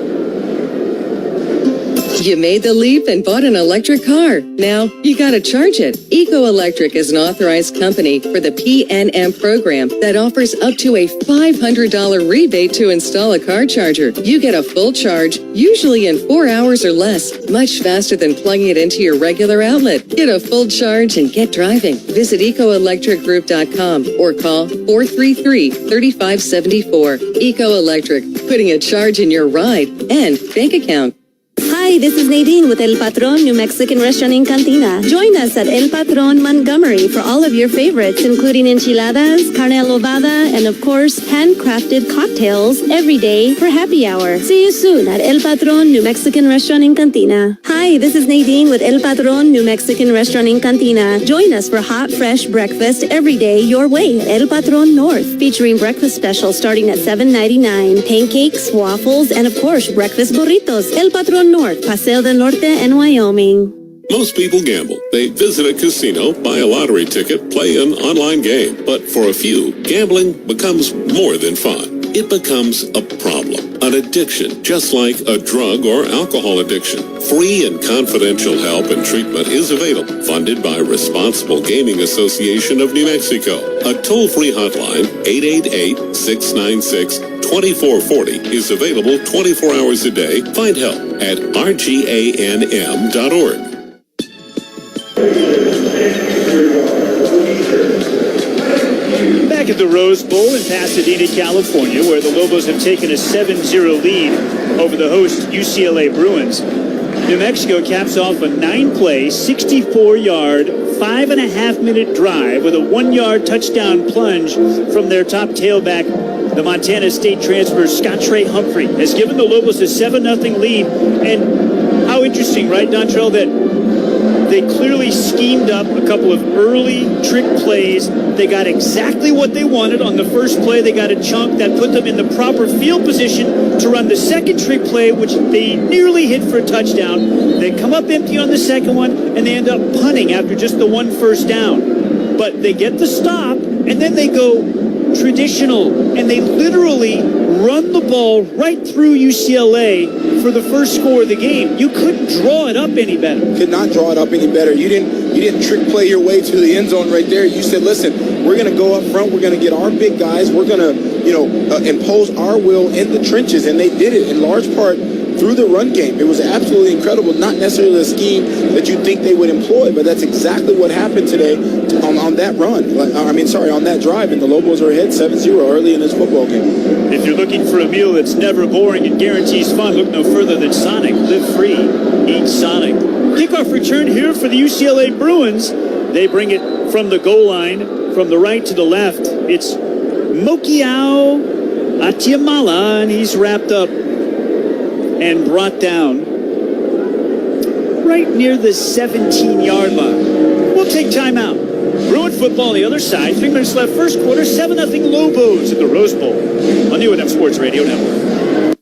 You made the leap and bought an electric car. Now you gotta charge it. Eco Electric is an authorized company for the PNM program that offers up to a $500 rebate to install a car charger. You get a full charge, usually in 4 hours or less, much faster than plugging it into your regular outlet. Get a full charge and get driving. Visit ecoelectricgroup.com or call 433-3574. Eco Electric, putting a charge in your ride and bank account. Hi, this is Nadine with El Patron New Mexican Restaurant in Cantina. Join us at El Patron Montgomery for all of your favorites, including enchiladas, carne adobada, and of course, handcrafted cocktails every day for happy hour. See you soon at El Patron New Mexican Restaurant in Cantina. Hi, this is Nadine with El Patron New Mexican Restaurant in Cantina. Join us for hot, fresh breakfast every day your way at El Patron North, featuring breakfast specials starting at $7.99, pancakes, waffles, and of course, breakfast burritos. El Patron North, Paseo del Norte, and Wyoming. Most people gamble. They visit a casino, buy a lottery ticket, play an online game. But for a few, gambling becomes more than fun. It becomes a problem, an addiction, just like a drug or alcohol addiction. Free and confidential help and treatment is available, funded by Responsible Gaming Association of New Mexico. A toll-free hotline, 888-696-2440, is available 24 hours a day. Find help at rganm.org. Back at the Rose Bowl in Pasadena, California, where the Lobos have taken a 7-0 lead over the host UCLA Bruins. New Mexico caps off a 9-play, 64-yard, 5.5-minute drive with a 1-yard touchdown plunge from their top tailback. The Montana State transfer, Scottre Humphrey, has given the Lobos a 7-0 lead. And how interesting, right, Dontrell, that they clearly schemed up a couple of early trick plays. They got exactly what they wanted on the first play. They got a chunk that put them in the proper field position to run the second trick play, which they nearly hit for a touchdown. They come up empty on the second one, and they end up punting after just the 1 first down. But they get the stop, and then they go traditional, and they literally run the ball right through UCLA for the first score of the game. You couldn't draw it up any better. Could not draw it up any better. You didn't trick play your way to the end zone right there. You said, listen, we're going to go up front. We're going to get our big guys. We're going to, impose our will in the trenches. And they did it in large part through the run game. It was absolutely incredible. Not necessarily a scheme that you think they would employ, but that's exactly what happened today on that run. On that drive. And the Lobos are ahead 7-0 early in this football game. If you're looking for a meal that's never boring and guarantees fun, look no further than Sonic. Live free. Eat Sonic. Kickoff return here for the UCLA Bruins. They bring it from the goal line, from the right to the left. It's Mokiao Atiamala, and he's wrapped up and brought down right near the 17-yard line. We'll take time out. Bruin football on the other side. 3 minutes left, first quarter, 7-0 Lobos at the Rose Bowl on the UNF Sports Radio Network.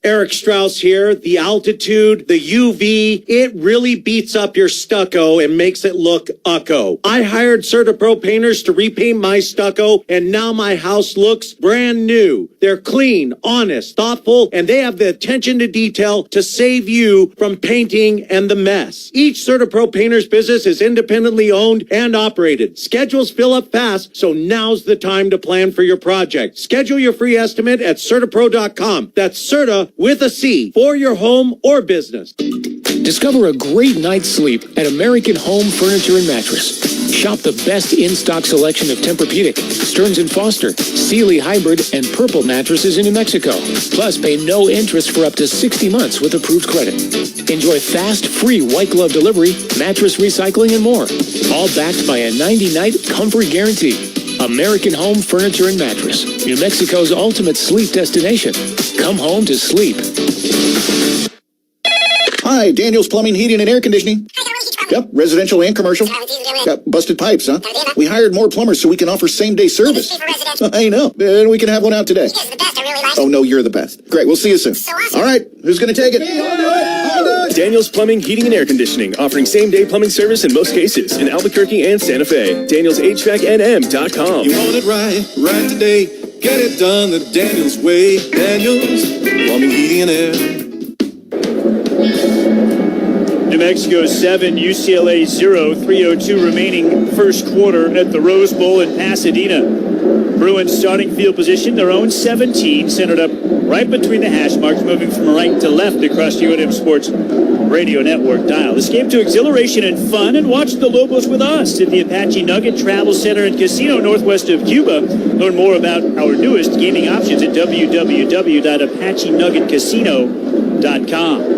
Eric Strauss here. The altitude, the UV, it really beats up your stucco and makes it look ucco. I hired CertaPro painters to repaint my stucco, and now my house looks brand new. They're clean, honest, thoughtful, and they have the attention to detail to save you from painting and the mess. Each CertaPro painter's business is independently owned and operated. Schedules fill up fast, so now's the time to plan for your project. Schedule your free estimate at CertaPro.com. That's Certa with a C for your home or business. Discover a great night's sleep at American Home Furniture and Mattress. Shop the best in-stock selection of Tempur-Pedic, Stearns & Foster, Sealy Hybrid, and Purple mattresses in New Mexico. Plus, pay no interest for up to 60 months with approved credit. Enjoy fast, free white glove delivery, mattress recycling, and more. All backed by a 90-night comfort guarantee. American Home Furniture and Mattress, New Mexico's ultimate sleep destination. Come home to sleep. Hi, Daniel's Plumbing, Heating, and Air Conditioning. Yep, residential and commercial. Got busted pipes, huh? We hired more plumbers so we can offer same-day service. I know, and we can have one out today. Oh, no, you're the best. Great, we'll see you soon. All right, who's going to take it? Daniel's Plumbing, Heating, and Air Conditioning, offering same-day plumbing service in most cases in Albuquerque and Santa Fe. DanielsHVACNM.com. You want it right today. Get it done the Daniels way. Daniels Plumbing, Heating, and Air. New Mexico 7, UCLA 0, 3:02 remaining first quarter at the Rose Bowl in Pasadena. Bruins starting field position, their own 17, centered up right between the hash marks, moving from right to left across the UNF Sports Radio Network dial. Escape to exhilaration and fun and watch the Lobos with us at the Apache Nugget Travel Center and Casino northwest of Cuba. Learn more about our newest gaming options at www.ApacheNuggetCasino.com.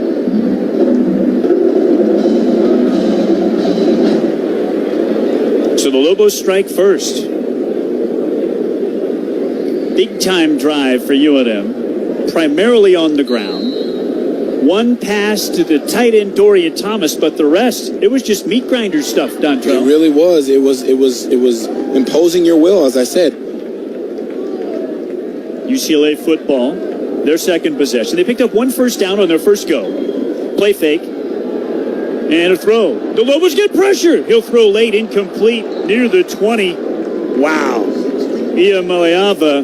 So the Lobos strike first. Big time drive for UNM, primarily on the ground. One pass to the tight end Dorian Thomas, but the rest, it was just meat grinder stuff, Dontrell. It really was. It was imposing your will, as I said. UCLA football, their second possession. They picked up one first down on their first go. Play fake. And a throw. The Lobos get pressure. He'll throw late, incomplete, near the 20. Wow. Ia Maleava,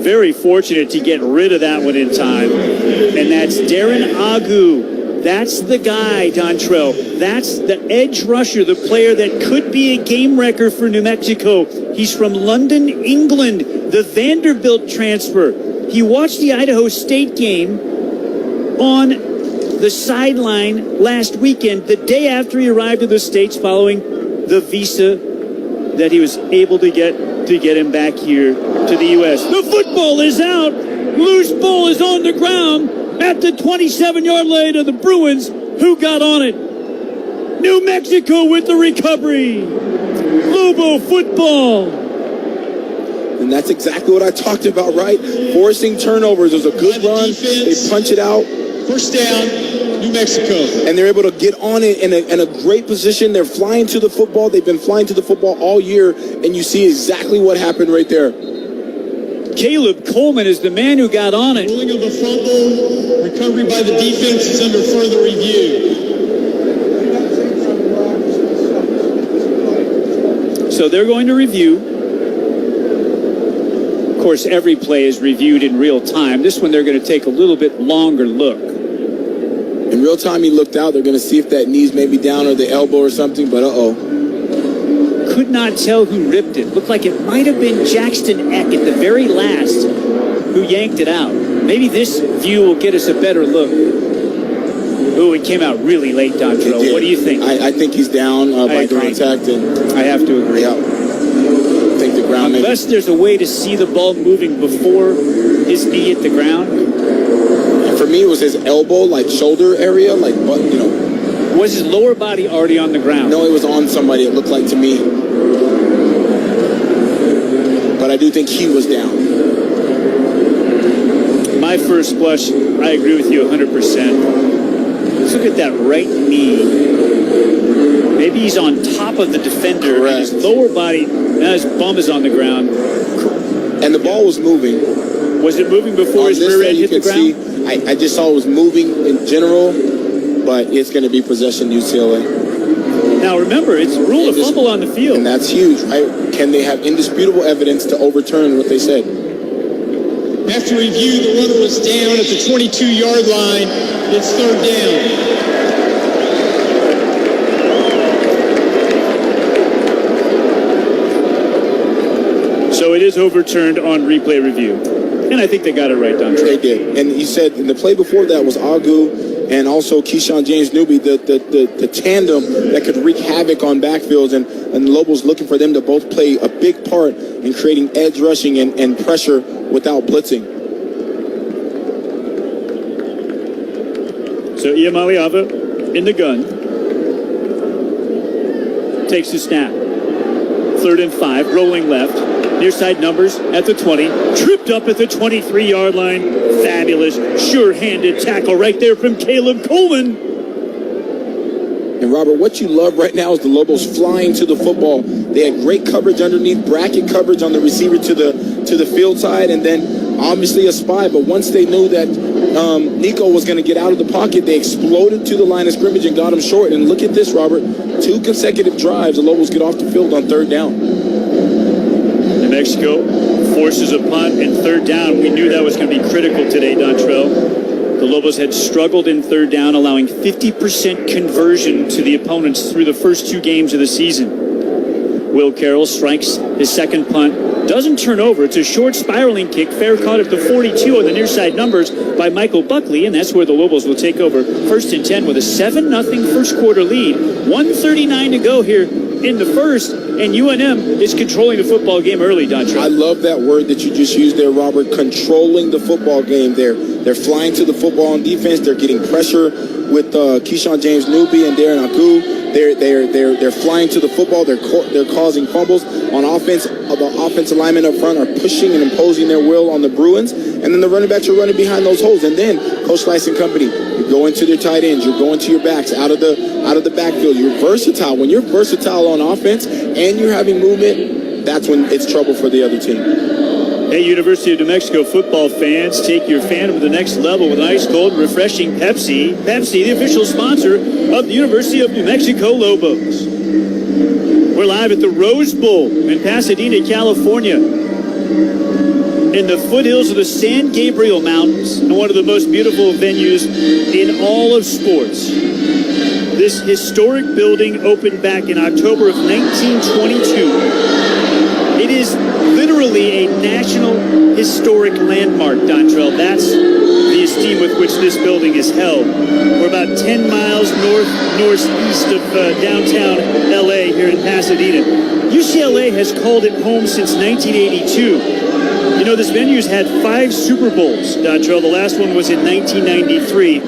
very fortunate to get rid of that one in time. And that's Darren Agu. That's the guy, Dontrell. That's the edge rusher, the player that could be a game wrecker for New Mexico. He's from London, England, the Vanderbilt transfer. He watched the Idaho State game on the sideline last weekend, the day after he arrived in the States following the visa that he was able to get him back here to the U.S. The football is out. Loose ball is on the ground at the 27-yard line of the Bruins. Who got on it? New Mexico with the recovery. Lobo football. And that's exactly what I talked about, right? Forcing turnovers. It was a good run. They punch it out. First down, New Mexico. And they're able to get on it in a great position. They're flying to the football. They've been flying to the football all year, and you see exactly what happened right there. Caleb Coleman is the man who got on it. Ruling of a fumble, recovery by the defense is under further review. So they're going to review. course, every play is reviewed in real time. This one, they're going to take a little bit longer look. In real time, he looked out. They're going to see if that knee's maybe down or the elbow or something, but Could not tell who ripped it. Looked like it might have been Jackson Eck at the very last who yanked it out. Maybe this view will get us a better look. Ooh, it came out really late, Dontrell. What do you think? I think he's down by contact. And I have to agree. Yeah. I think the ground Unless there's a way to see the ball moving before his knee hit the ground. For me, it was his elbow, like shoulder area, like, you know. Was his lower body already on the ground? No, it was on somebody, it looked like to me. But I do think he was down. My first blush, I agree with you 100%. Let's look at that right knee. Maybe he's on top of the defender. Correct. His lower body, now his bum is on the ground. And the ball was moving. Was it moving before his rear end hit the ground? See, I just saw it was moving in general, but it's going to be possession UCLA. Now remember, it's rule of fumble on the field. And that's huge, right? Can they have indisputable evidence to overturn what they said? After review, the runner was down at the 22-yard line. It's third down. So it is overturned on replay review. And I think they got it right, Don. They did. And you said the play before that was Agu and also Keyshawn James Newby, the tandem that could wreak havoc on backfields, and Lobos looking for them to both play a big part in creating edge rushing and pressure without blitzing. So Iamaleava in the gun. Takes the snap. 3rd and 5, rolling left. Near side numbers at the 20. Tripped up at the 23-yard line. Fabulous, sure-handed tackle right there from Caleb Coleman. And Robert, what you love right now is the Lobos flying to the football. They had great coverage underneath, bracket coverage on the receiver to the field side, and then obviously a spy. But once they knew that Nico was going to get out of the pocket, they exploded to the line of scrimmage and got him short. And look at this, Robert. 2 consecutive drives, the Lobos get off the field on 3rd down. New Mexico forces a punt and 3rd down. We knew that was going to be critical today, Dontrell. The Lobos had struggled in 3rd down, allowing 50% conversion to the opponents through the first 2 games of the season. Will Carroll strikes his 2nd punt. Doesn't turn over. It's a short spiraling kick. Fair caught at the 42 on the near side numbers by Michael Buckley, and that's where the Lobos will take over 1st and 10 with a 7-0 first quarter lead. 1:39 to go here in the first, and UNM is controlling the football game early, Dontrell. I love that word that you just used there, Robert. Controlling the football game there. They're flying to the football on defense. They're getting pressure with Keyshawn James Newby and Darren Aku. They're flying to the football. They're causing fumbles on offense. The offensive linemen up front are pushing and imposing their will on the Bruins, and then the running backs are running behind those holes. And then Coach Slice and company, you're going to their tight ends. You're going to your backs out of the backfield. You're versatile. When you're versatile on offense and you're having movement, that's when it's trouble for the other team. Hey, University of New Mexico football fans, take your fandom to the next level with ice cold, refreshing Pepsi. Pepsi, the official sponsor of the University of New Mexico Lobos. We're live at the Rose Bowl in Pasadena, California, in the foothills of the San Gabriel Mountains, and one of the most beautiful venues in all of sports. This historic building opened back in October of 1922. It is literally a national historic landmark, Dontrell. That's the esteem with which this building is held. We're about 10 miles northeast of downtown LA here in Pasadena. UCLA has called it home since 1982. You know, this venue's had 5 Super Bowls, Dontrell. The last one was in 1993.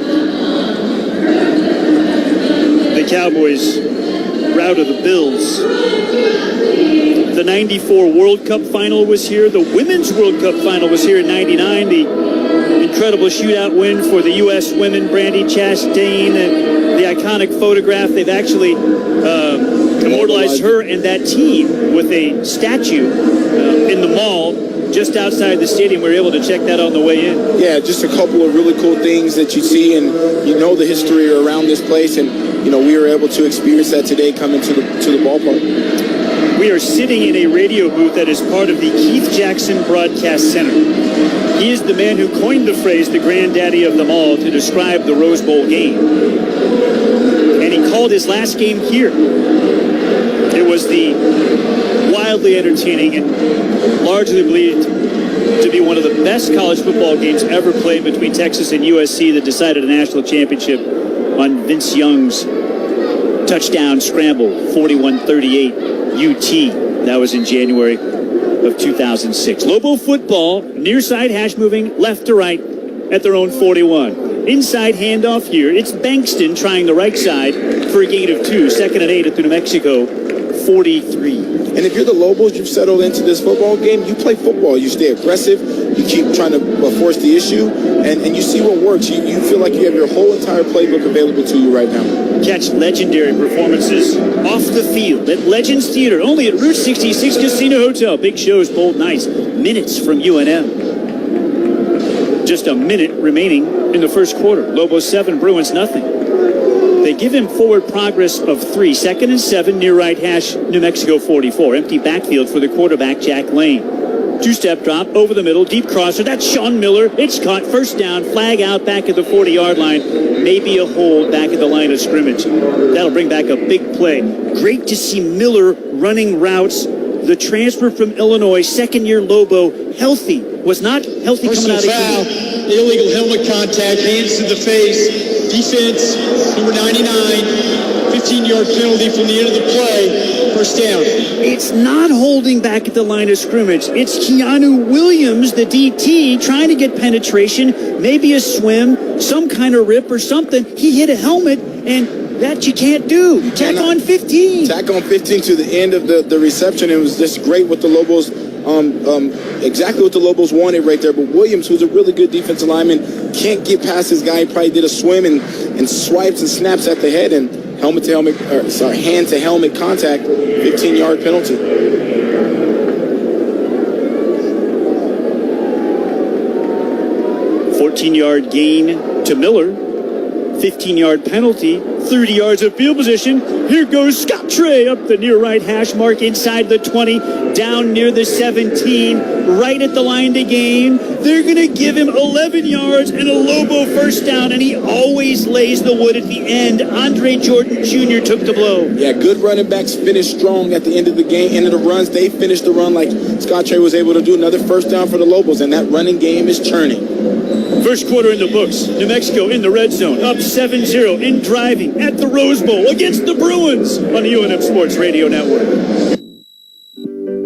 The Cowboys routed the Bills. The 94 World Cup final was here. The Women's World Cup final was here in 99. The incredible shootout win for the U.S. women, Brandi Chastain, and the iconic photograph. They've actually immortalized her and that team with a statue in the mall just outside the stadium. We were able to check that on the way in. Yeah, just a couple of really cool things that you see, and you know the history around this place, and you know we were able to experience that today coming to the ballpark. We We are sitting in a radio booth that is part of the Keith Jackson Broadcast Center. He is the man who coined the phrase, the granddaddy of them all, to describe the Rose Bowl game. And he called his last game here. It was the wildly entertaining and largely believed to be one of the best college football games ever played between Texas and USC that decided a national championship on Vince Young's touchdown scramble, 41-38 UT. That was in January of 2006. Lobo football, near side hash moving left to right at their own 41. Inside handoff here. It's Bankston trying the right side for a gain of 2. 2nd and 8 at the New Mexico 43. And if you're the Lobos, you've settled into this football game, you play football. You stay aggressive. You keep trying to force the issue, and you see what works. You feel like you have your whole entire playbook available to you right now. Catch legendary performances off the field at Legends Theater, only at Route 66 Casino Hotel. Big shows, bold nights, minutes from UNM. Just a minute remaining in the first quarter. Lobos 7, Bruins nothing. They give him forward progress of 3. 2nd and 7 near right hash, New Mexico 44. Empty backfield for the quarterback, Jack Lane. 2-step drop over the middle, deep crosser. That's Sean Miller. It's caught. First down, flag out back at the 40-yard line. Maybe a hold back at the line of scrimmage. That'll bring back a big play. Great to see Miller running routes. The transfer from Illinois, second-year Lobo, healthy. Was not healthy coming out of foul, illegal helmet contact, hands to the face. Defense, number 99, 15-yard penalty from the end of the play. First down. It's not holding back at the line of scrimmage. It's Keanu Williams, the DT, trying to get penetration, maybe a swim, some kind of rip or something. He hit a helmet, and that you can't do. Tack on 15. Tack on 15 to the end of the reception. It was just great what the Lobos, exactly what the Lobos wanted right there. But Williams, who's a really good defensive lineman, can't get past his guy. He probably did a swim and swipes and snaps at the head and hand to helmet contact, 15-yard penalty. 14-yard gain to Miller. 15-yard penalty. 30 yards of field position. Here goes Scott Trey up the near right hash mark inside the 20, down near the 17, right at the line to gain. They're going to give him 11 yards and a Lobo first down, and he always lays the wood at the end. Andre Jordan Jr. took the blow. Yeah, good running backs finish strong at the end of the game, end of the runs. They finished the run like Scott Trey was able to do. Another first down for the Lobos, and that running game is churning. First quarter in the books. New Mexico in the red zone, up 7-0 in driving at the Rose Bowl against the Bruins on the UNM Sports Radio Network.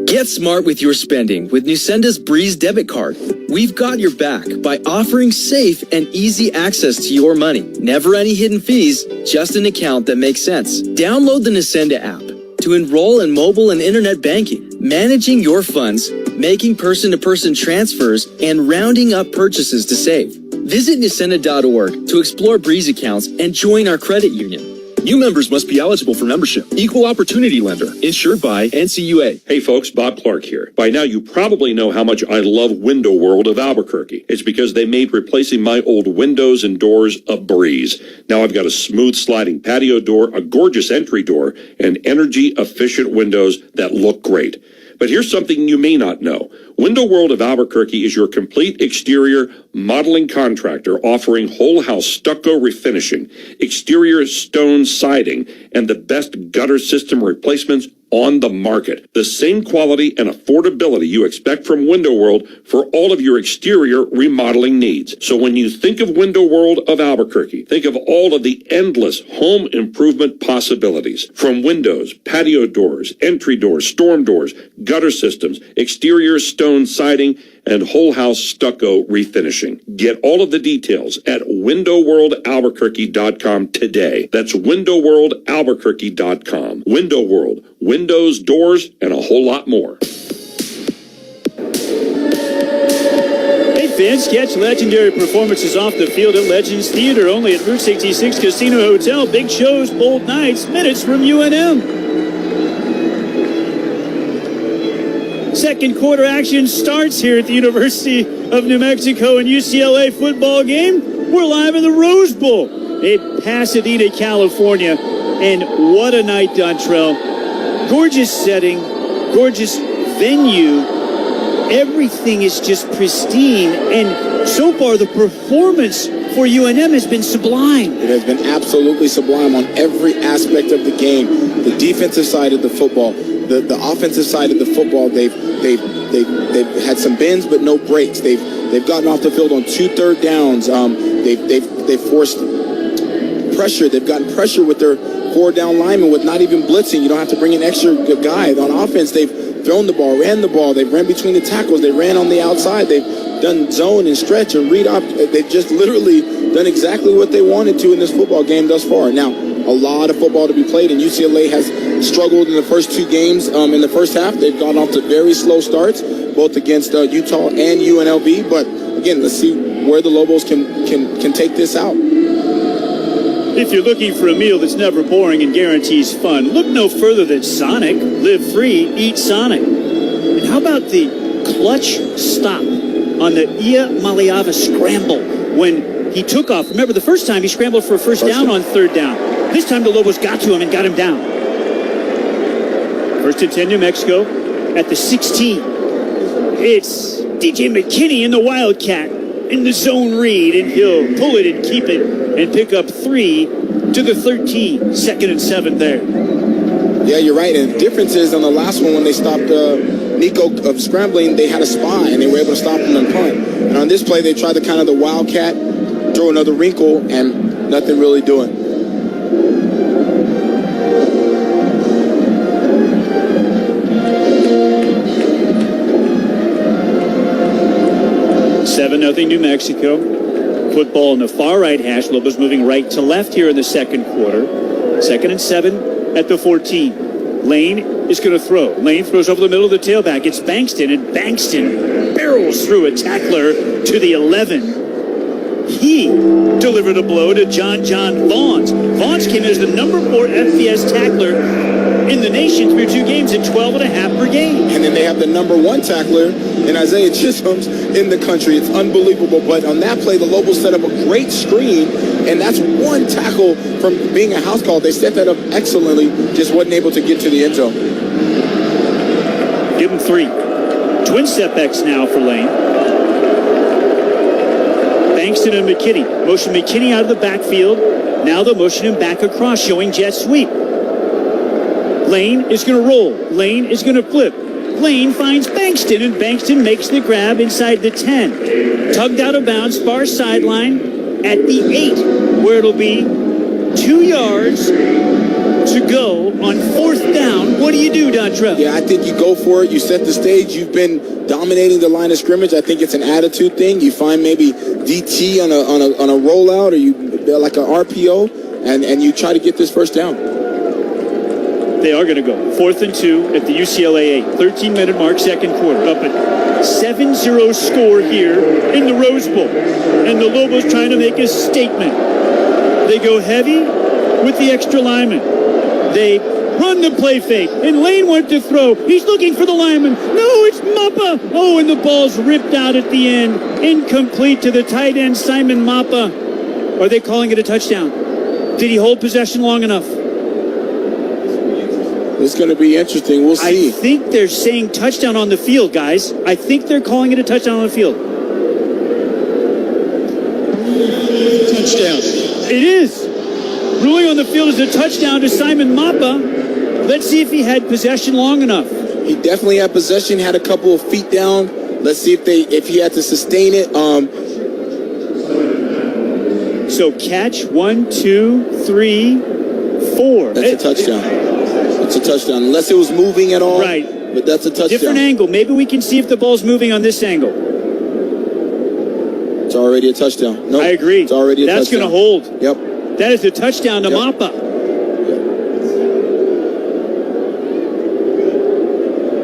Get smart with your spending with Nucenda's Breeze debit card. We've got your back by offering safe and easy access to your money. Never any hidden fees, just an account that makes sense. Download the Nucenda app to enroll in mobile and internet banking, managing your funds, making person-to-person transfers, and rounding up purchases to save. Visit Nucenda.org to explore Breeze accounts and join our credit union. New members must be eligible for membership. Equal opportunity lender. Insured by NCUA. Hey folks, Bob Clark here. By now you probably know how much I love Window World of Albuquerque. It's because they made replacing my old windows and doors a breeze. Now I've got a smooth sliding patio door, a gorgeous entry door, and energy-efficient windows that look great. But here's something you may not know. Window World of Albuquerque is your complete exterior modeling contractor offering whole house stucco refinishing, exterior stone siding, and the best gutter system replacements on the market. The same quality and affordability you expect from Window World for all of your exterior remodeling needs. So when you think of Window World of Albuquerque, think of all of the endless home improvement possibilities. From windows, patio doors, entry doors, storm doors, gutter systems, exterior stone siding, and whole house stucco refinishing. Get all of the details at windowworldalbuquerque.com today. That's windowworldalbuquerque.com. Window World, windows, doors, and a whole lot more. Hey fans, catch legendary performances off the field at Legends Theater, only at Route 66 Casino Hotel. Big shows, bold nights, minutes from UNM. Second quarter action starts here at the University of New Mexico and UCLA football game. We're live in the Rose Bowl in Pasadena, California. And what a night, Dontrell. Gorgeous setting, gorgeous venue. Everything is just pristine, and so far the performance for UNM has been sublime. It has been absolutely sublime on every aspect of the game. The defensive side of the football, the offensive side of the football. They've had some bends but no breaks. They've gotten off the field on 2 third downs. They've forced pressure. They've gotten pressure with their 4 down linemen with not even blitzing. You don't have to bring an extra guy on offense. They've thrown the ball, ran the ball. They've ran between the tackles. They ran on the outside. They've done zone and stretch and read off. They've just literally done exactly what they wanted to in this football game thus far. Now, a lot of football to be played, and UCLA has struggled in the first 2 games. In the first half, they've gone off to very slow starts, both against Utah and UNLV. But again, let's see where the Lobos can take this out. If you're looking for a meal that's never boring and guarantees fun, look no further than Sonic. Live free, eat Sonic. And how about the clutch stop on the Ia Maliava scramble when he took off? Remember, the first time he scrambled for a first down on 3rd down. This time the Lobos got to him and got him down. 1st and 10, New Mexico at the 16. It's DJ McKinney in the Wildcat in the zone read, and he'll pull it and keep it and pick up 3 to the 13. 2nd and 7 there. Yeah, you're right. And the difference is on the last one when they stopped Nico scrambling, they had a spy and they were able to stop him and punt. And on this play, they tried the kind of the Wildcat, throw another wrinkle, and nothing really doing. Nothing New Mexico. Football in the far right hash. Lobos moving right to left here in the second quarter. 2nd and 7 at the 14. Lane is going to throw. Lane throws over the middle of the tailback. It's Bankston, and Bankston barrels through a tackler to the 11. He delivered a blow to John Vaughns. Vaughns came in as the number 4 FBS tackler in the nation through 2 games at 12.5 per game. And then they have the number 1 tackler in Isaiah Chisholm's in the country. It's unbelievable. But on that play, the Lobos set up a great screen, and that's 1 tackle from being a house call. They set that up excellently, just wasn't able to get to the end zone. Give him 3. Twin step X now for Lane. Bankston and McKinney. Motion McKinney out of the backfield. Now they'll motion him back across, showing jet sweep. Lane is going to roll. Lane is going to flip. Lane finds Bankston, and Bankston makes the grab inside the 10. Tugged out of bounds, far sideline at the 8, where it'll be 2 yards to go on 4th down. What do you do, Dontrell? Yeah, I think you go for it. You set the stage. You've been dominating the line of scrimmage. I think it's an attitude thing. You find maybe DT on a rollout, or you like an RPO, and you try to get this first down. They are going to go 4th and 2 at the UCLA 8. 13-minute mark, second quarter. Up at 7-0 score here in the Rose Bowl. And the Lobos trying to make a statement. They go heavy with the extra lineman. They run the play fake, and Lane went to throw. He's looking for the lineman. No, it's Mappa. Oh, and the ball's ripped out at the end. Incomplete to the tight end, Simon Mappa. Are they calling it a touchdown? Did he hold possession long enough? It's going to be interesting. We'll see. I think they're saying touchdown on the field, guys. I think they're calling it a touchdown on the field. Touchdown. It is. Ruling on the field is a touchdown to Simon Mappa. Let's see if he had possession long enough. He definitely had possession, had a couple of feet down. Let's see if he had to sustain it. So catch 1, 2, 3, 4. That's a touchdown. It's a touchdown, unless it was moving at all. Right. But that's a touchdown. Different angle. Maybe we can see if the ball's moving on this angle. It's already a touchdown. I agree. It's already a touchdown. That's going to hold. Yep. That is a touchdown to Mappa.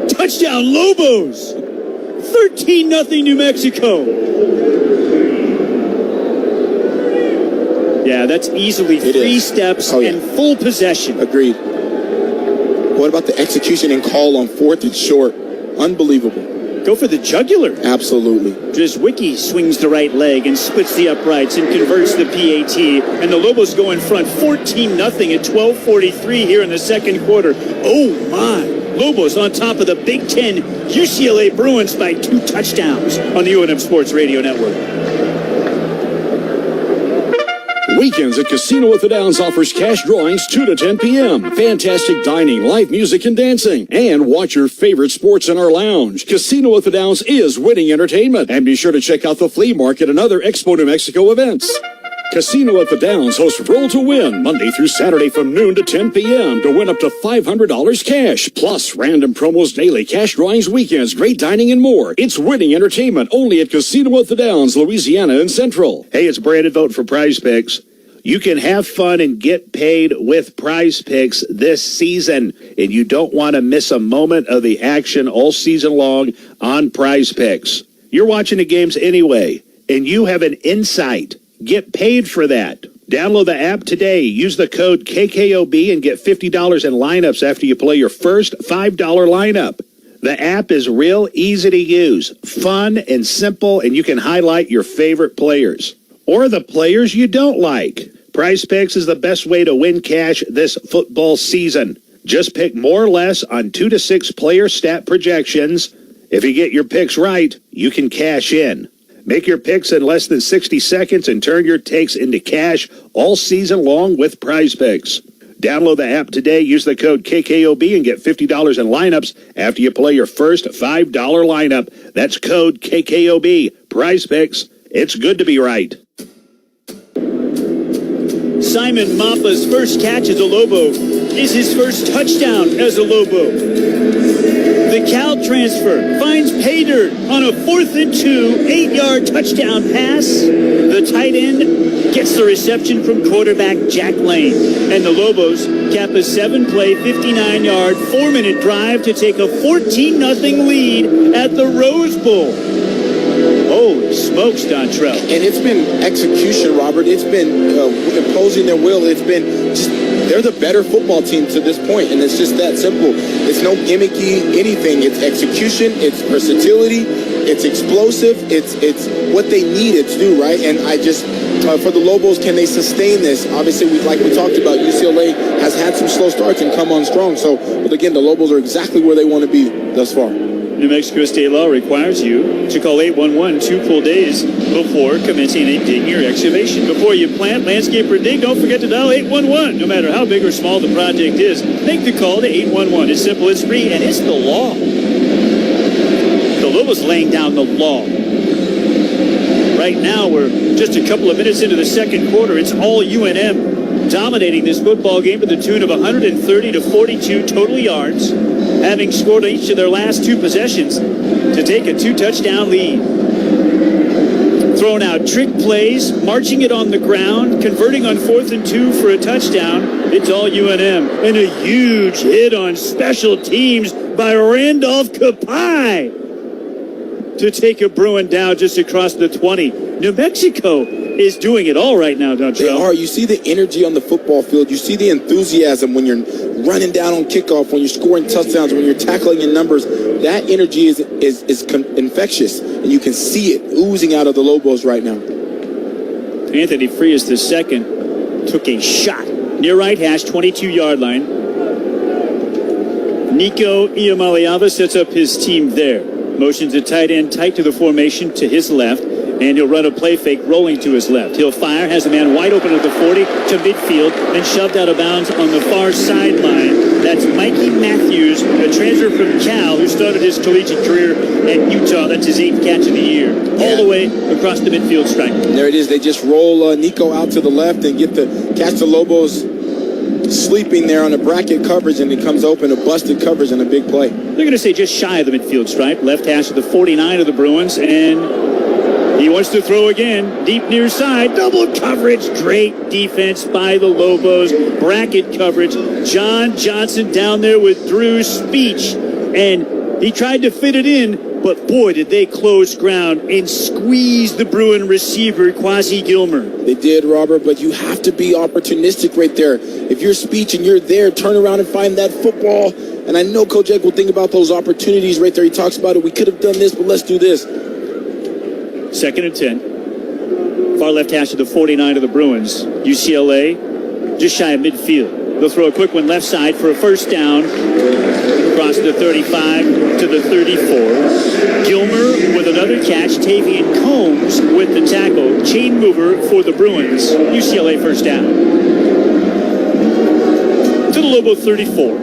Yep. Touchdown, Lobos. 13-0 New Mexico. Yeah, that's easily 3 steps and full possession. Agreed. What about the execution and call on 4th and short? Unbelievable. Go for the jugular. Absolutely. Wiki swings the right leg and splits the uprights and converts the PAT. And the Lobos go in front 14-0 at 12:43 here in the second quarter. Oh, my. Lobos on top of the Big Ten UCLA Bruins by 2 touchdowns on the UNM Sports Radio Network. Weekends at Casino at the Downs offers cash drawings 2 to 10 p.m. Fantastic dining, live music and dancing. And watch your favorite sports in our lounge. Casino at the Downs is winning entertainment. And be sure to check out the flea market and other Expo New Mexico events. Casino at the Downs hosts Roll to Win Monday through Saturday from noon to 10 p.m. to win up to $500 cash. Plus random promos daily, cash drawings weekends, great dining and more. It's winning entertainment only at Casino at the Downs, Louisiana and Central. Hey, it's Brandon Vogt for Prize Picks. You can have fun and get paid with Prize Picks this season, and you don't want to miss a moment of the action all season long on Prize Picks. You're watching the games anyway, and you have an insight. Get paid for that. Download the app today. Use the code KKOB and get $50 in lineups after you play your first $5 lineup. The app is real easy to use, fun and simple, and you can highlight your favorite players or the players you don't like. Prize Picks is the best way to win cash this football season. Just pick more or less on 2 to 6 player stat projections. If you get your picks right, you can cash in. Make your picks in less than 60 seconds and turn your takes into cash all season long with Prize Picks. Download the app today, use the code KKOB and get $50 in lineups after you play your first $5 lineup. That's code KKOB. Prize Picks. It's good to be right. Simon Mappa's first catch as a Lobo is his first touchdown as a Lobo. The Cal transfer finds pay dirt on a 4th and 2, 8-yard touchdown pass. The tight end gets the reception from quarterback Jack Lane. And the Lobos cap a 7-play, 59-yard, 4-minute drive to take a 14-0 lead at the Rose Bowl. Holy smokes, Dontrell. And it's been execution, Robert. It's been imposing their will. It's been just, they're the better football team to this point, and it's just that simple. It's no gimmicky anything. It's execution. It's versatility. It's explosive. It's what they needed to do, right? And I just, for the Lobos, can they sustain this? Obviously, like we talked about, UCLA has had some slow starts and come on strong. So, but again, the Lobos are exactly where they want to be thus far. New Mexico state law requires you to call 811 2 full days before commencing a dig or excavation. Before you plant, landscape, or dig, don't forget to dial 811. No matter how big or small the project is, make the call to 811. It's simple, it's free, and it's the law. The Lobos laying down the law. Right now, we're just a couple of minutes into the second quarter. It's all UNM dominating this football game to the tune of 130 to 42 total yards, having scored on each of their last 2 possessions to take a 2-touchdown lead. Throwing out trick plays, marching it on the ground, converting on 4th and 2 for a touchdown. It's all UNM. And a huge hit on special teams by Randolph Kapai to take a Bruin down just across the 20. New Mexico is doing it all right now, don't you? They are. You see the energy on the football field. You see the enthusiasm when you're running down on kickoff, when you're scoring touchdowns, when you're tackling in numbers. That energy is infectious, and you can see it oozing out of the Lobos right now. Anthony Frias II took a shot near right hash, 22-yard line. Nico Iamaleava sets up his team there. Motions a tight end tight to the formation to his left, and he'll run a play fake rolling to his left. He'll fire, has a man wide open at the 40 to midfield, and shoved out of bounds on the far sideline. That's Mikey Matthews, a transfer from Cal, who started his collegiate career at Utah. That's his 8th catch of the year, all the way across the midfield stripe. There it is. They just roll Nico out to the left and get the catch the Lobos sleeping there on a bracket coverage, and it comes open, a busted coverage and a big play. They're going to say just shy of the midfield stripe. Left hash of the 49 of the Bruins, and he wants to throw again, deep near side, double coverage, great defense by the Lobos, bracket coverage. John Johnson down there with Drew's speech, and he tried to fit it in, but boy, did they close ground and squeeze the Bruin receiver, Quasi Gilmer. They did, Robert, but you have to be opportunistic right there. If you're speech and you're there, turn around and find that football. And I know Coach Eck will think about those opportunities right there. He talks about it. We could have done this, but let's do this. 2nd and 10. Far left hash of the 49 of the Bruins. UCLA just shy of midfield. They'll throw a quick one left side for a first down. Across the 35 to the 34. Gilmer with another catch. Tavian Combs with the tackle. Chain mover for the Bruins. UCLA first down. To the Lobo 34.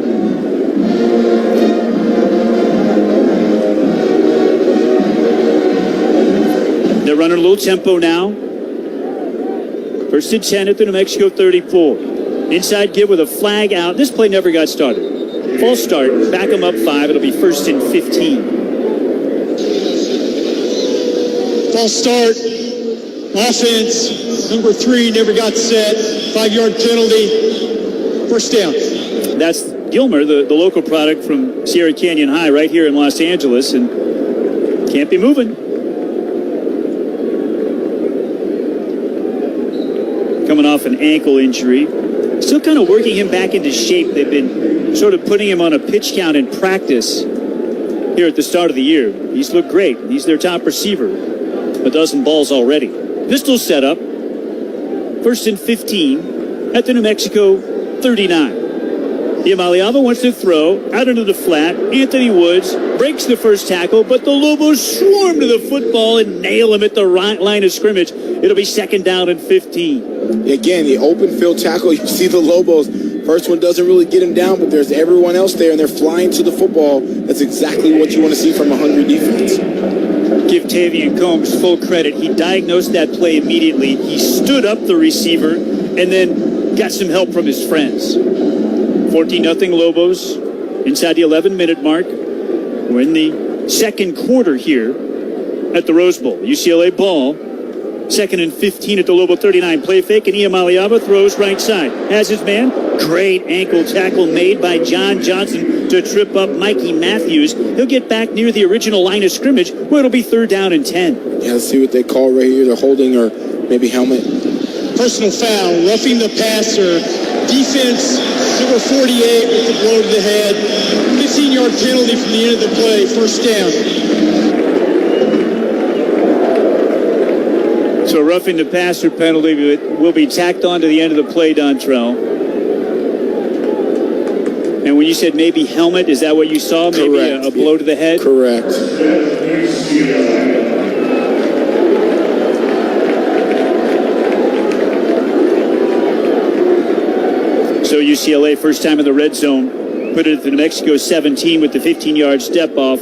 They're running a little tempo now. First and 10 at the New Mexico 34. Inside give with a flag out. This play never got started. False start. Back them up 5. It'll be first and 15. False start. Offense. Number 3 never got set. 5-yard penalty. First down. That's Gilmer, the local product from Sierra Canyon High right here in Los Angeles, and can't be moving. Coming off an ankle injury. Still kind of working him back into shape. They've been sort of putting him on a pitch count in practice here at the start of the year. He's looked great. He's their top receiver. A dozen balls already. Pistol set up. First and 15 at the New Mexico 39. Iamaleava wants to throw out into the flat. Anthony Woods breaks the first tackle, but the Lobos swarm to the football and nail him at the right line of scrimmage. It'll be second down and 15. Again, the open field tackle, you see the Lobos. First one doesn't really get him down, but there's everyone else there, and they're flying to the football. That's exactly what you want to see from a hungry defense. Give Tavian Combs full credit. He diagnosed that play immediately. He stood up the receiver and then got some help from his friends. 14-0 Lobos inside the 11-minute mark. We're in the second quarter here at the Rose Bowl. UCLA ball. Second and 15 at the Lobo 39. Play fake, and Iamaleava throws right side. Has his man. Great ankle tackle made by John Johnson to trip up Mikey Matthews. He'll get back near the original line of scrimmage where it'll be third down and 10. Yeah, let's see what they call right here. They're holding or maybe helmet. Personal foul, roughing the passer. Defense, number 48 with the blow to the head. 15-yard penalty from the end of the play. First down. So roughing the passer penalty will be tacked on to the end of the play, Dontrell. And when you said maybe helmet, is that what you saw? Maybe a blow to the head? Correct. So UCLA, first time in the red zone, put it at the New Mexico 17 with the 15-yard step off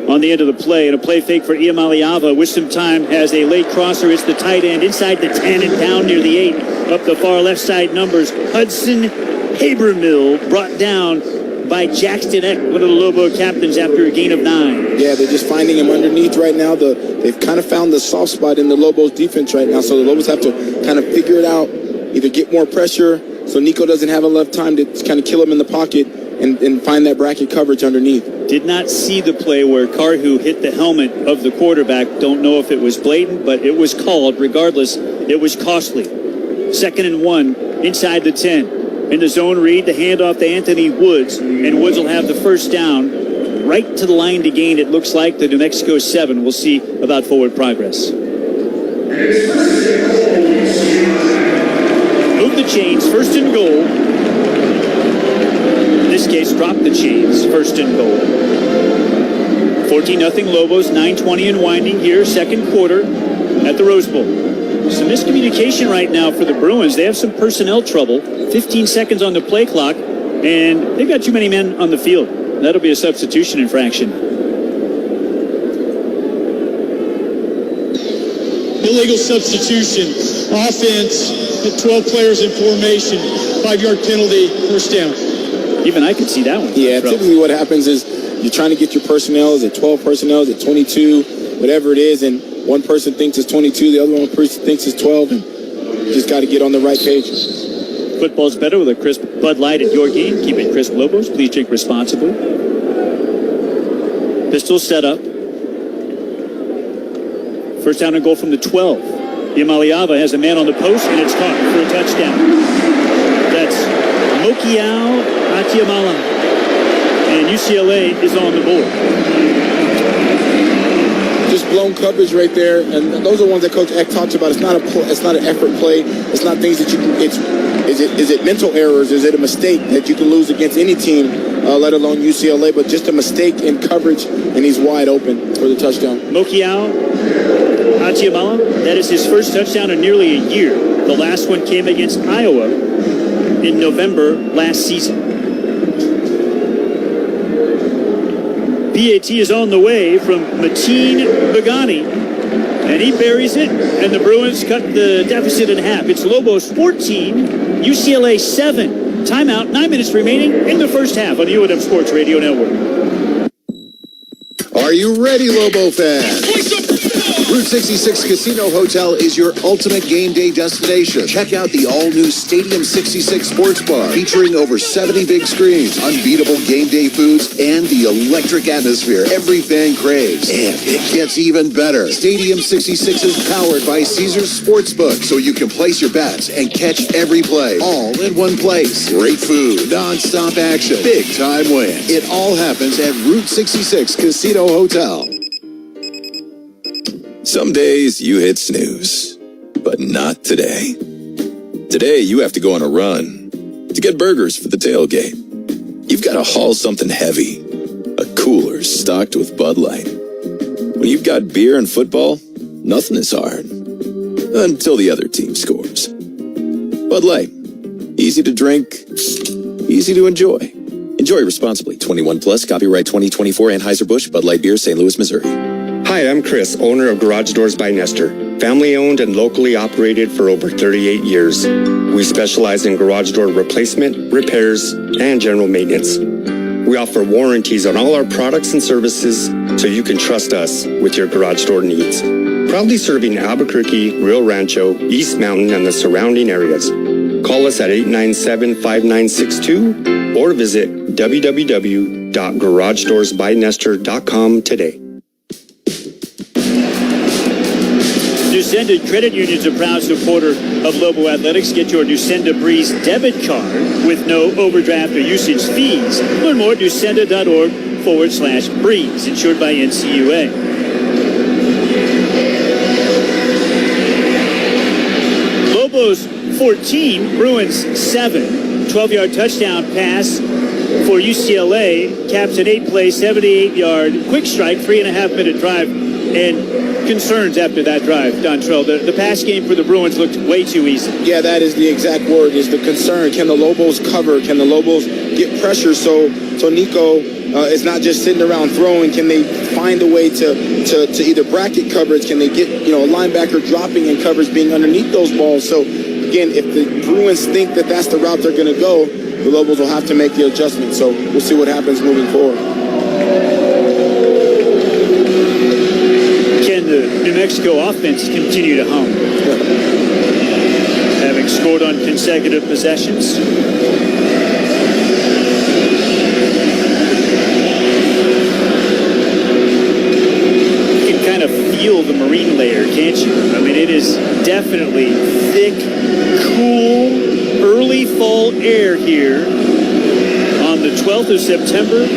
on the end of the play. And a play fake for Iamaleava with some time, has a late crosser. It's the tight end inside the 10 and down near the 8. Up the far left side numbers. Hudson Habermill brought down by Jackson Eck, one of the Lobo captains, after a gain of 9. Yeah, they're just finding him underneath right now. They've kind of found the soft spot in the Lobos defense right now. So the Lobos have to kind of figure it out, either get more pressure so Nico doesn't have enough time to kind of kill him in the pocket and find that bracket coverage underneath. Did not see the play where Carhu hit the helmet of the quarterback. Don't know if it was blatant, but it was called. Regardless, it was costly. Second and 1 inside the 10. In the zone read, the handoff to Anthony Woods, and Woods will have the first down right to the line to gain. It looks like the New Mexico 7. We'll see about forward progress. Move the chains, first and goal. In this case, drop the chains, first and goal. 14-0 Lobos, 9:20 and winding here, second quarter at the Rose Bowl. Some miscommunication right now for the Bruins. They have some personnel trouble. 15 seconds on the play clock, and they've got too many men on the field. That'll be a substitution infraction. Illegal substitution. Offense, 12 players in formation. 5-yard penalty, first down. Even I could see that one. Yeah, typically what happens is you're trying to get your personnel. Is it 12 personnel? Is it 22? Whatever it is, and one person thinks it's 22, the other one person thinks it's 12, and you just got to get on the right page. Football's better with a crisp Bud Light at your game. Keep it crisp, Lobos. Please drink responsibly. Pistol set up. First down and goal from the 12. Iamaleava has a man on the post, and it's caught for a touchdown. That's Mokiao Atiamala. And UCLA is on the board. Just blown coverage right there, and those are ones that Coach Eck talks about. It's not an effort play. It's not things that it's Is it mental errors? Is it a mistake that you can lose against any team, let alone UCLA, but just a mistake in coverage, and he's wide open for the touchdown. Mokiao Atiamala, that is his first touchdown in nearly a year. The last one came against Iowa in November last season. PAT is on the way from Mateen Bagani, and he buries it, and the Bruins cut the deficit in half. It's Lobos 14, UCLA 7. Timeout, 9 minutes remaining in the first half on the UNM Sports Radio Network. Are you ready, Lobo fans? Route 66 Casino Hotel is your ultimate game day destination. Check out the all-new Stadium 66 Sports Bar, featuring over 70 big screens, unbeatable game day foods, and the electric atmosphere every fan craves. And it gets even better. Stadium 66 is powered by Caesars Sportsbook, so you can place your bets and catch every play, all in one place. Great food, non-stop action, big-time wins. It all happens at Route 66 Casino Hotel. Some days you hit snooze, but not today. Today you have to go on a run to get burgers for the tailgate. You've got to haul something heavy, a cooler stocked with Bud Light. When you've got beer and football, nothing is hard. Until the other team scores. Bud Light. Easy to drink, easy to enjoy. Enjoy responsibly. 21 plus, copyright 2024 Anheuser-Busch, Bud Light Beer, St. Louis, Missouri. Hi, I'm Chris, owner of Garage Doors by Nestor. Family owned and locally operated for over 38 years. We specialize in garage door replacement, repairs, and general maintenance. We offer warranties on all our products and services so you can trust us with your garage door needs. Proudly serving Albuquerque, Rio Rancho, East Mountain, and the surrounding areas. Call us at 897-5962 or visit www.garageDoorsByNestor.com today. Nusenda Credit Union is a proud supporter of Lobo Athletics. Get your Nusenda Breeze debit card with no overdraft or usage fees. Learn more at nusenda.org/breeze. Insured by NCUA. Lobos 14, Bruins 7. 12-yard touchdown pass for UCLA. Caps an 8-play, 78-yard quick strike, 3.5-minute drive. And concerns after that drive, Dontrell. The pass game for the Bruins looked way too easy. Yeah, that is the exact word, is the concern. Can the Lobos cover? Can the Lobos get pressure so Nico is not just sitting around throwing? Can they find a way to either bracket coverage? Can they get a linebacker dropping in coverage, being underneath those balls? So, again, if the Bruins think that that's the route they're going to go, the Lobos will have to make the adjustment. So we'll see what happens moving forward. The New Mexico offense continue to hum, having scored on consecutive possessions. You can kind of feel the marine layer, can't you? I mean, it is definitely thick, cool, early fall air here on the 12th of September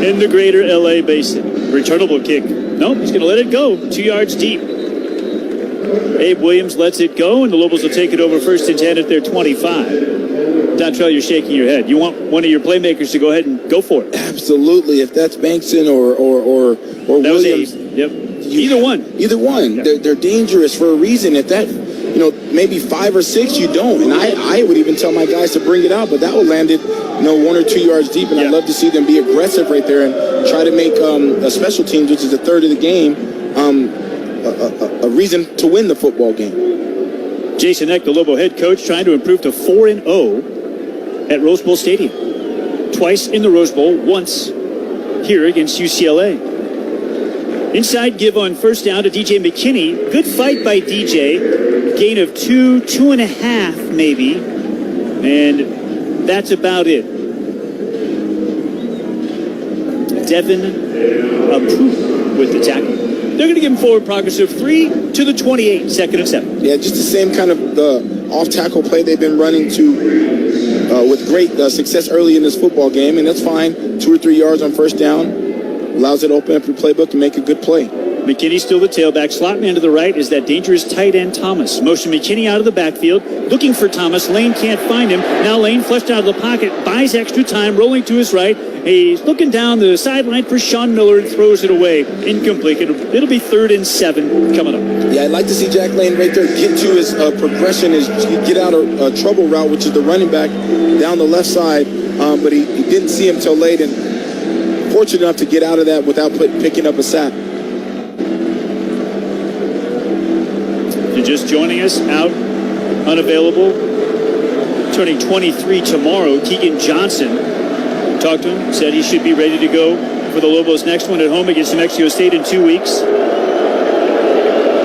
in the greater LA basin. Returnable kick. Nope, he's going to let it go. 2 yards deep. Abe Williams lets it go, and the Lobos will take it over 1st and 10 at their 25. Dontrell, you're shaking your head. You want one of your playmakers to go ahead and go for it. Absolutely. If that's Bankson or Williams. Yep. Either one. Either one. Yeah. They're dangerous for a reason. If that, maybe 5 or 6, you don't. And I would even tell my guys to bring it out, but that will land it, 1 or 2 yards deep. And I'd love to see them be aggressive right there and try to make a special teams, which is a third of the game, a reason to win the football game. Jason Eck, the Lobo head coach, trying to improve to 4-0 at Rose Bowl Stadium. Twice in the Rose Bowl, once here against UCLA. Inside give on first down to DJ McKinney. Good fight by DJ. Gain of 2.5 maybe. And that's about it. Devin Apu with the tackle. They're going to give him forward progress of 3 to the 28, 2nd and 7. Yeah, just the same kind of the off-tackle play they've been running with great success early in this football game, and that's fine. 2 or 3 yards on first down allows it to open up your playbook and make a good play. McKinney still the tailback. Slot man to the right is that dangerous tight end Thomas. Motion McKinney out of the backfield, looking for Thomas. Lane can't find him. Now Lane flushed out of the pocket, buys extra time, rolling to his right. He's looking down the sideline for Sean Miller and throws it away. Incomplete. It'll be 3rd and 7 coming up. Yeah, I'd like to see Jack Lane right there get to his progression, his get out a trouble route, which is the running back down the left side. But he didn't see him till late, and fortunate enough to get out of that without picking up a sack. You're just joining us, out, unavailable, turning 23 tomorrow, Keegan Johnson. Talked to him, said he should be ready to go for the Lobos' next one at home against New Mexico State in 2 weeks.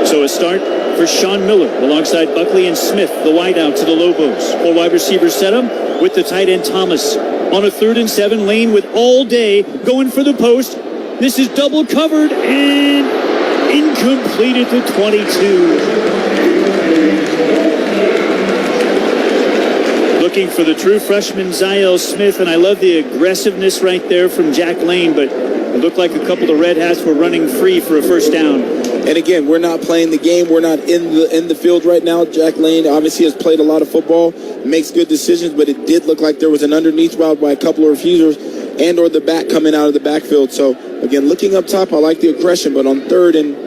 So a start for Sean Miller alongside Buckley and Smith, the wideout to the Lobos. 4 wide receivers set up with the tight end Thomas. On a 3rd and 7, Lane with all day going for the post. This is double covered and incomplete at the 22. Looking for the true freshman Ziel Smith, and I love the aggressiveness right there from Jack Lane, but it looked like a couple of Red Hats were running free for a first down. And again, we're not playing the game. We're not in the field right now. Jack Lane obviously has played a lot of football, makes good decisions, but it did look like there was an underneath route by a couple of refusers and or the back coming out of the backfield. So again, looking up top, I like the aggression, but on 3rd and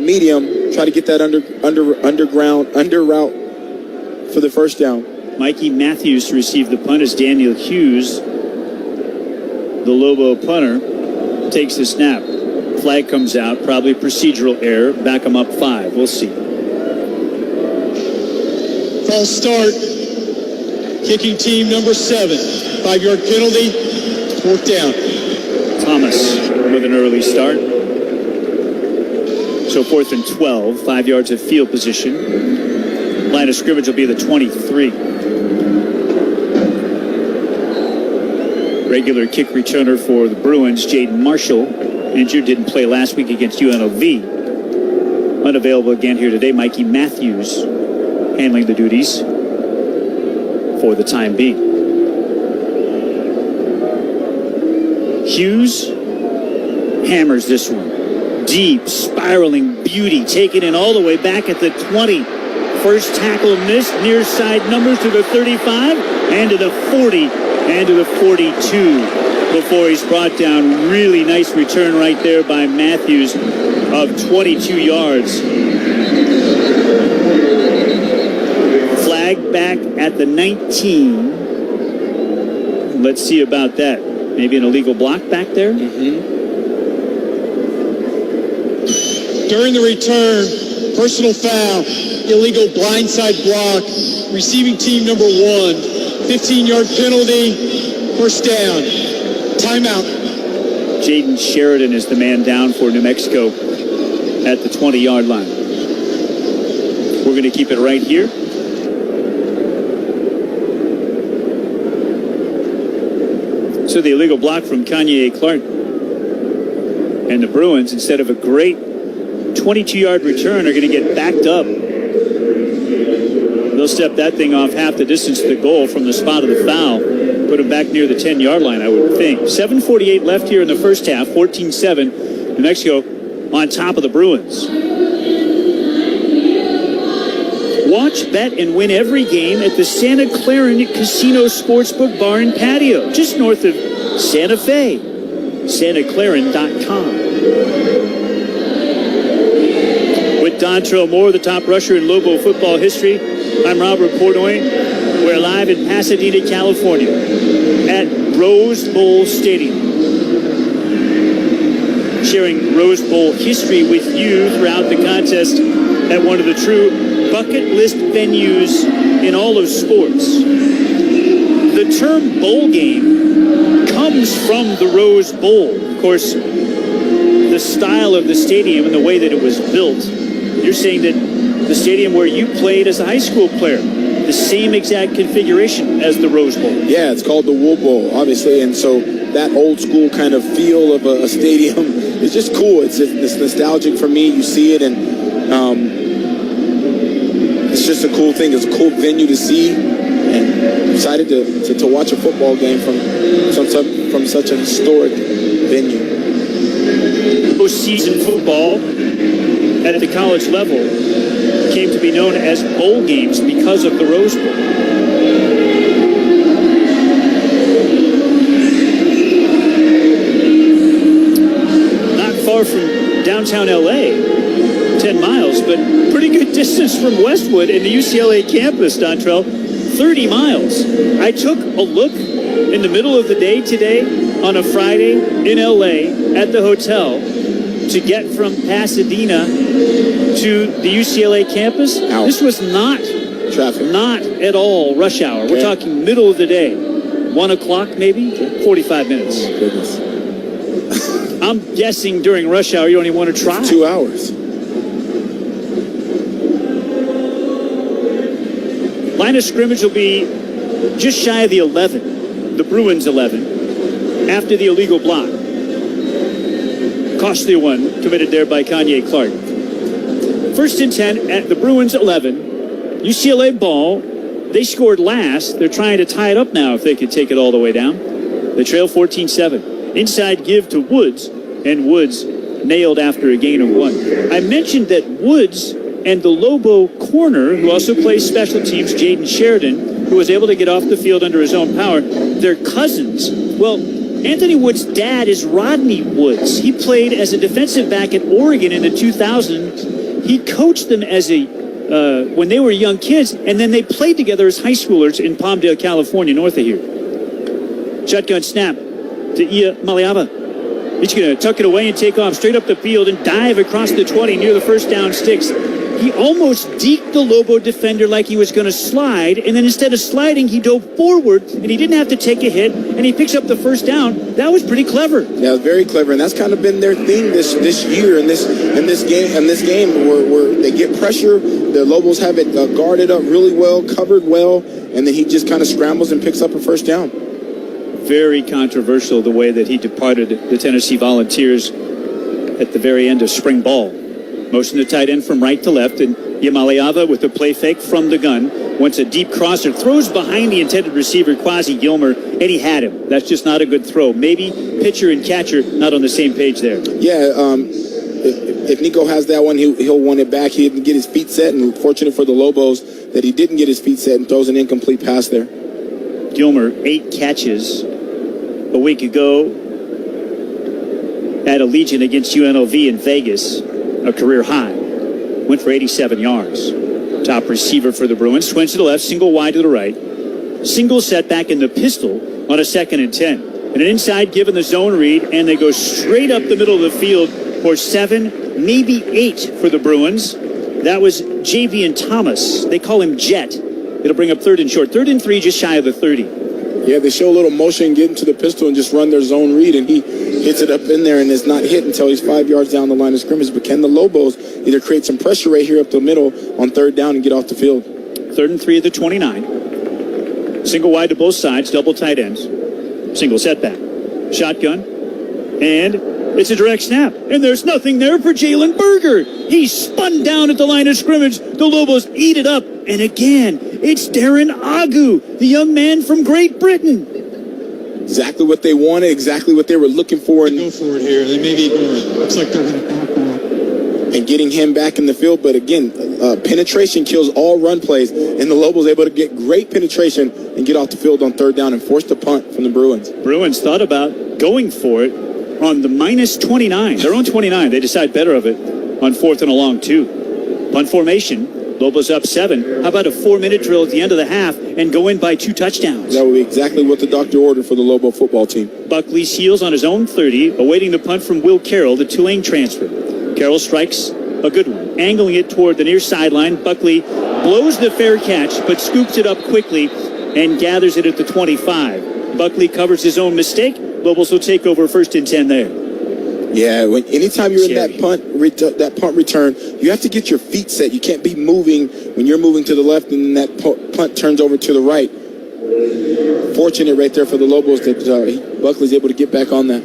medium, try to get that under route for the first down. Mikey Matthews to receive the punt as Daniel Hughes, the Lobo punter, takes the snap. Flag comes out, probably procedural error. Back him up 5. We'll see. False start. Kicking team number 7. 5-yard penalty. 4th down. Thomas with an early start. So 4th and 12. 5 yards of field position. Line of scrimmage will be the 23. Regular kick returner for the Bruins, Jaden Marshall, injured, didn't play last week against UNLV. Unavailable again here today, Mikey Matthews handling the duties for the time being. Hughes hammers this one. Deep, spiraling beauty, taken in all the way back at the 20. First tackle missed, near side numbers to the 35 and to the 40 and to the 42 before he's brought down. Really nice return right there by Matthews of 22 yards. Flag back at the 19. Let's see about that. Maybe an illegal block back there? During the return, personal foul, illegal blindside block, receiving team number 1, 15-yard penalty, first down, timeout. Jaden Sheridan is the man down for New Mexico at the 20-yard line. We're going to keep it right here. So the illegal block from Kanye Clark and the Bruins, instead of a great 22-yard return, are going to get backed up. They'll step that thing off half the distance to the goal from the spot of the foul. Put them back near the 10-yard line, I would think. 7:48 left here in the first half, 14-7. New Mexico on top of the Bruins. Watch, bet, and win every game at the Santa Clara Casino Sportsbook Bar and Patio, just north of Santa Fe. SantaClaran.com. With Dontrell Moore, the top rusher in Lobo football history, I'm Robert Portnoy. We're live in Pasadena, California at Rose Bowl Stadium. Sharing Rose Bowl history with you throughout the contest at one of the true bucket list venues in all of sports. The term bowl game comes from the Rose Bowl. Of course, the style of the stadium and the way that it was built. You're saying that the stadium where you played as a high school player, the same exact configuration as the Rose Bowl. Yeah, it's called the Wool Bowl, obviously, and so that old school kind of feel of a stadium is just cool. It's nostalgic for me. You see it, and it's just a cool thing. It's a cool venue to see, and excited to watch a football game from such a historic venue. postseason football at the college level came to be known as bowl games because of the Rose Bowl. Not far from downtown LA, 10 miles, but pretty good distance from Westwood and the UCLA campus, Dontrell, 30 miles. I took a look in the middle of the day today on a Friday in LA at the hotel to get from Pasadena to the UCLA campus. This was not traffic, not at all rush hour. Okay. We're talking middle of the day, 1 o'clock maybe, 45 minutes. Oh, goodness. I'm guessing during rush hour you don't even want to try. 2 hours. Line of scrimmage will be just shy of the 11, the Bruins 11, after the illegal block. Costly one committed there by Kanye Clark. 1st and 10 at the Bruins 11. UCLA ball. They scored last. They're trying to tie it up now if they could take it all the way down. They trail 14-7. Inside give to Woods, and Woods nailed after a gain of 1. I mentioned that Woods and the Lobo corner, who also plays special teams, Jaden Sheridan, who was able to get off the field under his own power, they're cousins. Well, Anthony Woods' dad is Rodney Woods. He played as a defensive back at Oregon in the 2000s. He coached them as when they were young kids, and then they played together as high schoolers in Palmdale, California, north of here. Shotgun snap to Ia Maliava. He's going to tuck it away and take off straight up the field and dive across the 20 near the first down sticks. He almost deked the Lobo defender like he was going to slide, and then instead of sliding, he dove forward, and he didn't have to take a hit, and he picks up the first down. That was pretty clever. Yeah, very clever, and that's kind of been their thing this year in this game where they get pressure. The Lobos have it guarded up really well, covered well, and then he just kind of scrambles and picks up a first down. Very controversial the way that he departed the Tennessee Volunteers at the very end of spring ball. Motion the tight end from right to left, and Yamaliava with the play fake from the gun. Wants a deep crosser, throws behind the intended receiver, Quasi Gilmer, and he had him. That's just not a good throw. Maybe pitcher and catcher not on the same page there. Yeah, if Nico has that one, he'll want it back. He didn't get his feet set, and fortunate for the Lobos that he didn't get his feet set and throws an incomplete pass there. Gilmer, 8 catches a week ago at Allegiant against UNLV in Vegas. A career high. Went for 87 yards. Top receiver for the Bruins. Twins to the left, single wide to the right. Single setback in the pistol on a 2nd and 10. And an inside give in the zone read, and they go straight up the middle of the field for 7, maybe 8 for the Bruins. That was Javian Thomas. They call him Jet. It'll bring up 3rd and short. 3rd and 3, just shy of the 30. Yeah, they show a little motion, get into the pistol, and just run their zone read, and he hits it up in there and is not hit until he's 5 yards down the line of scrimmage. But can the Lobos either create some pressure right here up the middle on 3rd down and get off the field? 3rd and 3 at the 29. Single wide to both sides, double tight ends. Single setback. Shotgun. And it's a direct snap. And there's nothing there for Jalen Berger. He's spun down at the line of scrimmage. The Lobos eat it up. And again, it's Darren Agu, the young man from Great Britain. Exactly what they wanted, exactly what they were looking for. And go for it here. They may be ignoring. Looks like they're going to pack that. And getting him back in the field. But again, penetration kills all run plays. And the Lobos able to get great penetration and get off the field on 3rd down and force the punt from the Bruins. Bruins thought about going for it on the minus 29. Their own 29. They decide better of it on 4th and a long 2. Punt formation. Lobos up 7. How about a 4-minute drill at the end of the half and go in by 2 touchdowns? That would be exactly what the doctor ordered for the Lobo football team. Buckley seals on his own 30, awaiting the punt from Will Carroll, the Tulane transfer. Carroll strikes a good one, angling it toward the near sideline. Buckley blows the fair catch, but scoops it up quickly and gathers it at the 25. Buckley covers his own mistake. Lobos will take over 1st and 10 there. Yeah, anytime you're in that punt return, you have to get your feet set. You can't be moving when you're moving to the left and then that punt turns over to the right. Fortunate right there for the Lobos that Buckley's able to get back on that.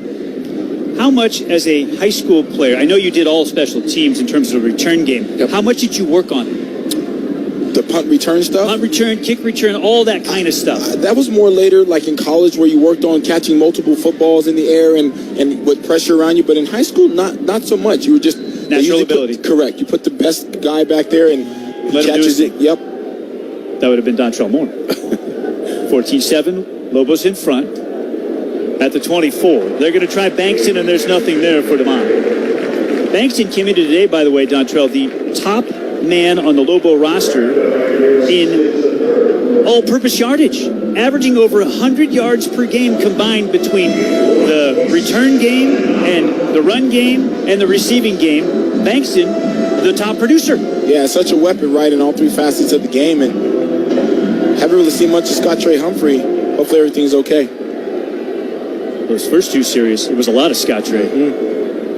How much as a high school player, I know you did all special teams in terms of the return game. Yep. How much did you work on it? The punt return stuff? Punt return, kick return, all that kind of stuff. That was more later, like in college, where you worked on catching multiple footballs in the air and with pressure around you. But in high school, not so much. You were just natural ability. Correct. You put the best guy back there and he catches it. Yep. That would have been Dontrell Moore. 14-7, Lobos in front at the 24. They're going to try Bankston, and there's nothing there for DeMond. Bankston came into today, by the way, Dontrell, the top man on the Lobo roster in all-purpose yardage, averaging over 100 yards per game combined between the return game and the run game and the receiving game. Bankston, the top producer. Yeah, such a weapon, right, in all three facets of the game. And haven't really seen much of Scott Trey Humphrey. Hopefully everything's okay. Those first two series, it was a lot of Scott Trey.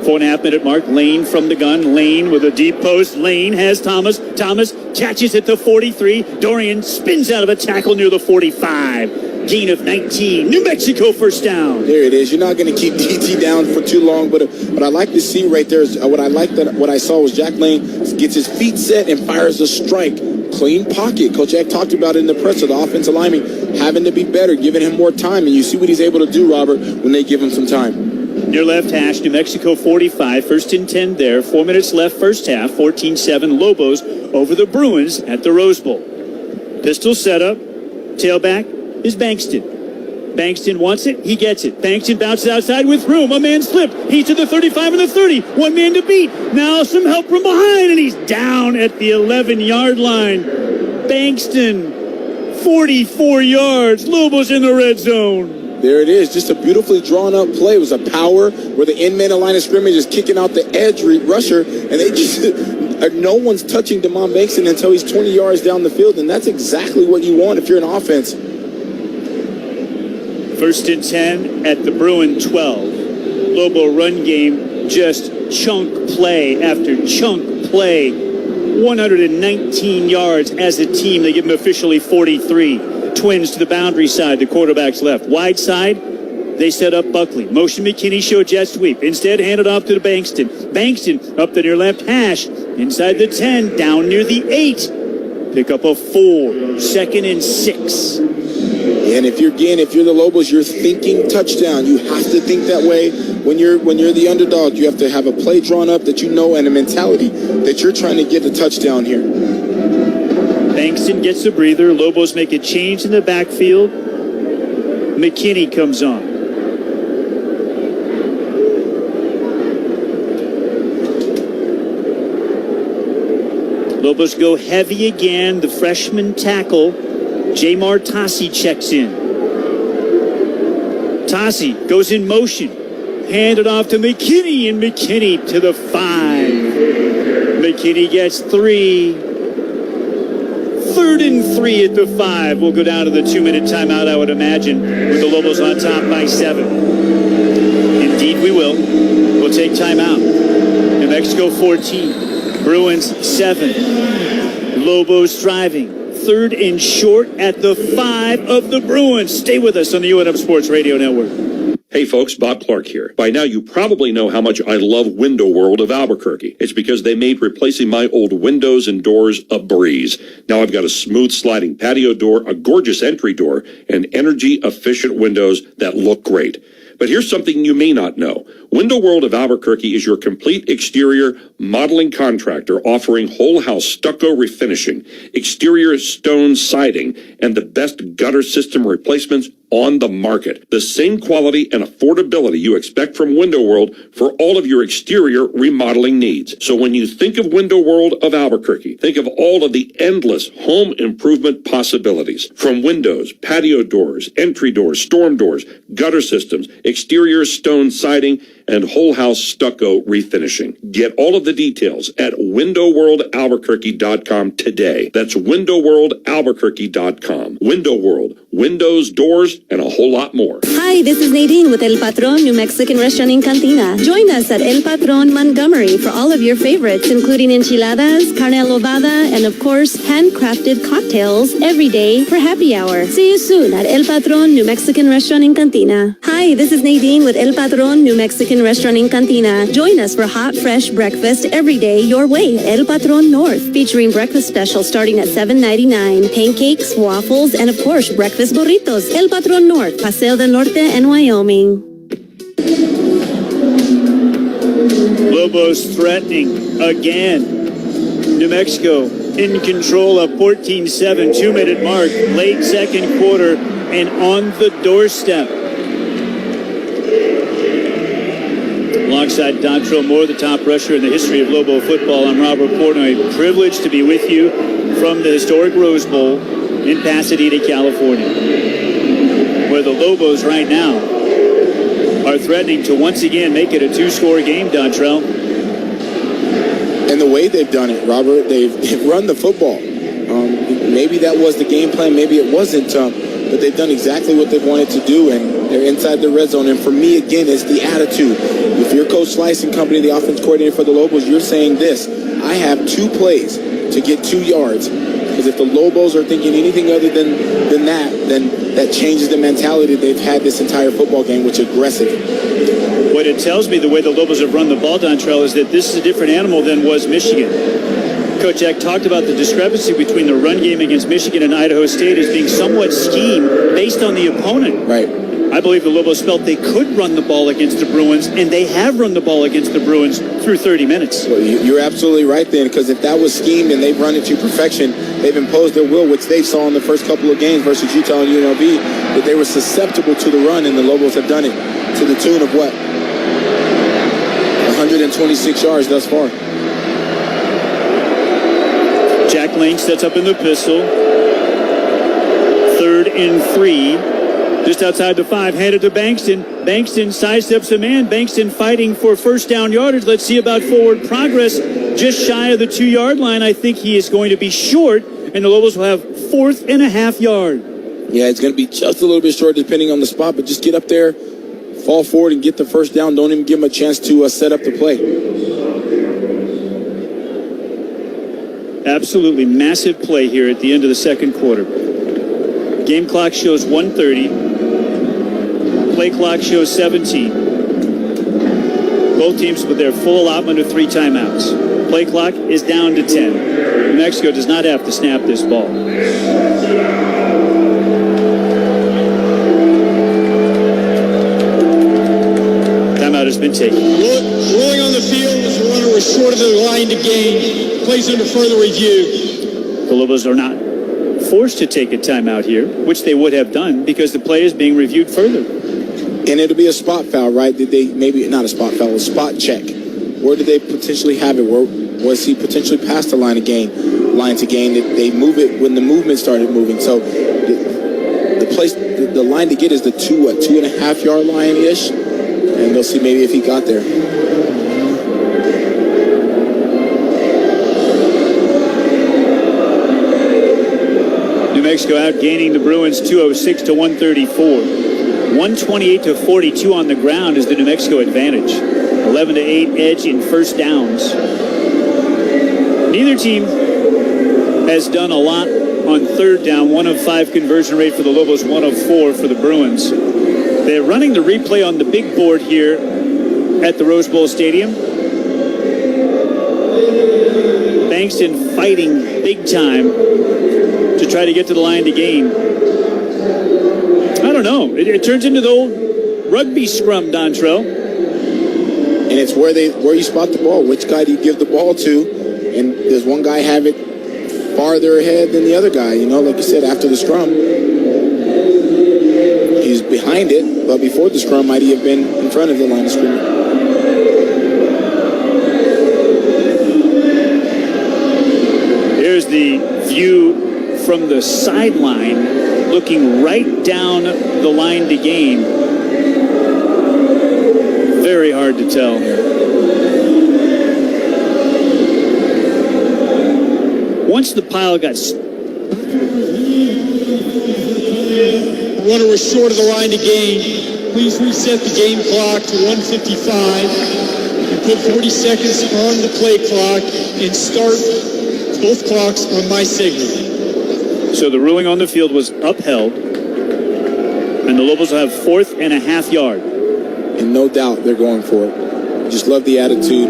4.5 minute mark. Lane from the gun. Lane with a deep post. Lane has Thomas. Thomas catches at the 43. Dorian spins out of a tackle near the 45. Gain of 19. New Mexico first down. There it is. You're not going to keep DT down for too long, but what I like to see right there is what I saw was Jack Lane gets his feet set and fires a strike. Clean pocket. Coach Eck talked about it in the presser. The offensive lineman having to be better, giving him more time, and you see what he's able to do, Robert, when they give him some time. Near left hash, New Mexico 45, 1st and 10 there. 4 minutes left, first half. 14-7 Lobos over the Bruins at the Rose Bowl. Pistol setup. Tailback is Bankston. Bankston wants it. He gets it. Bankston bounces outside with room. A man slipped. He's to the 35 and the 30. One man to beat. Now some help from behind, and he's down at the 11-yard line. Bankston, 44 yards. Lobos in the red zone. There it is. Just a beautifully drawn-up play. It was a power where the end man of line of scrimmage is kicking out the edge rusher, and they just no one's touching DeMond Bankston until he's 20 yards down the field, and that's exactly what you want if you're an offense. 1st and 10 at the Bruin 12. Lobo run game, just chunk play after chunk play. 119 yards as a team. They give them officially 43. Twins to the boundary side, the quarterback's left. Wide side, they set up Buckley. Motion McKinney, show jet sweep. Instead, hand it off to the Bankston. Bankston up the near left hash. Inside the 10, down near the 8. Pick up a 4. 2nd and 6. And if you're the Lobos, you're thinking touchdown. You have to think that way when you're the underdog. You have to have a play drawn up that you know and a mentality that you're trying to get a touchdown here. Bankston gets a breather. Lobos make a change in the backfield. McKinney comes on. Lobos go heavy again. The freshman tackle, Jamar Tassi, checks in. Tassi goes in motion. Handed off to McKinney, and McKinney to the 5. McKinney gets 3. 3rd and 3 at the 5. We'll go down to the 2-minute timeout, I would imagine, with the Lobos on top by 7. Indeed, we will. We'll take timeout. New Mexico 14. Bruins 7. Lobos driving. 3rd and short at the 5 of the Bruins. Stay with us on the UNM Sports Radio Network. Hey folks, Bob Clark here. By now you probably know how much I love Window World of Albuquerque. It's because they made replacing my old windows and doors a breeze. Now I've got a smooth sliding patio door, a gorgeous entry door, and energy efficient windows that look great. But here's something you may not know. Window World of Albuquerque is your complete exterior modeling contractor offering whole house stucco refinishing, exterior stone siding, and the best gutter system replacements on the market. The same quality and affordability you expect from Window World for all of your exterior remodeling needs. So when you think of Window World of Albuquerque, think of all of the endless home improvement possibilities. From windows, patio doors, entry doors, storm doors, gutter systems, exterior stone siding, and whole house stucco refinishing. Get all of the details at windowworldalbuquerque.com today. That's windowworldalbuquerque.com. Window World, windows, doors, and a whole lot more. Hi, this is Nadine with El Patron New Mexican Restaurant in Cantina. Join us at El Patron Montgomery for all of your favorites, including enchiladas, carne adobada, and of course, handcrafted cocktails every day for happy hour. See you soon at El Patron New Mexican Restaurant in Cantina. Hi, this is Nadine with El Patron New Mexican Mexican restaurant in Cantina. Join us for hot, fresh breakfast every day your way. El Patron North, featuring breakfast specials starting at $7.99. Pancakes, waffles, and of course, breakfast burritos. El Patron North, Paseo del Norte and Wyoming. Lobos threatening again. New Mexico in control of 14-7, 2-minute mark, late second quarter, and on the doorstep. Alongside Dontrell Moore, the top rusher in the history of Lobo football, I'm Robert Portnoy. Privileged to be with you from the historic Rose Bowl in Pasadena, California, where the Lobos right now are threatening to once again make it a two-score game, Dontrell. And the way they've done it, Robert, they've run the football. Maybe that was the game plan, maybe it wasn't, but they've done exactly what they wanted to do, and they're inside the red zone. And for me, again, it's the attitude. If you're Coach Slice and company, the offense coordinator for the Lobos, you're saying this: I have 2 plays to get 2 yards. Because if the Lobos are thinking anything other than that, then that changes the mentality they've had this entire football game, which is aggressive. What it tells me, the way the Lobos have run the ball, Dontrell, is that this is a different animal than was Michigan. Coach Eck talked about the discrepancy between the run game against Michigan and Idaho State as being somewhat scheme based on the opponent. Right. I believe the Lobos felt they could run the ball against the Bruins, and they have run the ball against the Bruins through 30 minutes. Well, you're absolutely right then, because if that was schemed and they've run it to perfection, they've imposed their will, which they saw in the first couple of games versus Utah and UNLV, that they were susceptible to the run, and the Lobos have done it to the tune of what? 126 yards thus far. Jack Lane sets up in the pistol. 3rd and 3. Just outside the 5, handed to Bankston. Bankston sidesteps a man. Bankston fighting for first down yardage. Let's see about forward progress. Just shy of the 2-yard line. I think he is going to be short, and the Lobos will have 4th and a half yard. Yeah, it's going to be just a little bit short depending on the spot, but just get up there, fall forward, and get the first down. Don't even give him a chance to set up the play. Absolutely massive play here at the end of the second quarter. Game clock shows 1:30. Play clock shows 17. Both teams with their full allotment of 3 timeouts. Play clock is down to 10. New Mexico does not have to snap this ball. Timeout has been taken. Rolling on the field as the runner was short of the line to gain. Plays under further review. The Lobos are not forced to take a timeout here, which they would have done because the play is being reviewed further. And it'll be a spot foul, right? Did they, maybe not a spot foul, a spot check. Where did they potentially have it? Where was he potentially past the line to gain? They move it when the movement started moving. So the line to get is the 2.5 yard line ish, and they'll see maybe if he got there. New Mexico outgaining the Bruins 206 to 134. 128 to 42 on the ground is the New Mexico advantage. 11 to 8 edge in first downs. Neither team has done a lot on third down. 1 of 5 conversion rate for the Lobos, 1 of 4 for the Bruins. They're running the replay on the big board here at the Rose Bowl Stadium. Bankston fighting big time to try to get to the line to gain. I don't know. It turns into the old rugby scrum, Dontrell. And it's where you spot the ball. Which guy do you give the ball to? And does one guy have it farther ahead than the other guy? You know, like you said, after the scrum, he's behind it, but before the scrum, might he have been in front of the line of scrimmage? Here's the view from the sideline, looking right down the line to gain. Very hard to tell. Once the pile got... Runner was short of the line to gain. Please reset the game clock to 1:55 and put 40 seconds on the play clock and start both clocks on my signal. So the ruling on the field was upheld, and the Lobos will have 4th and a half yard. and no doubt they're going for it. Just love the attitude.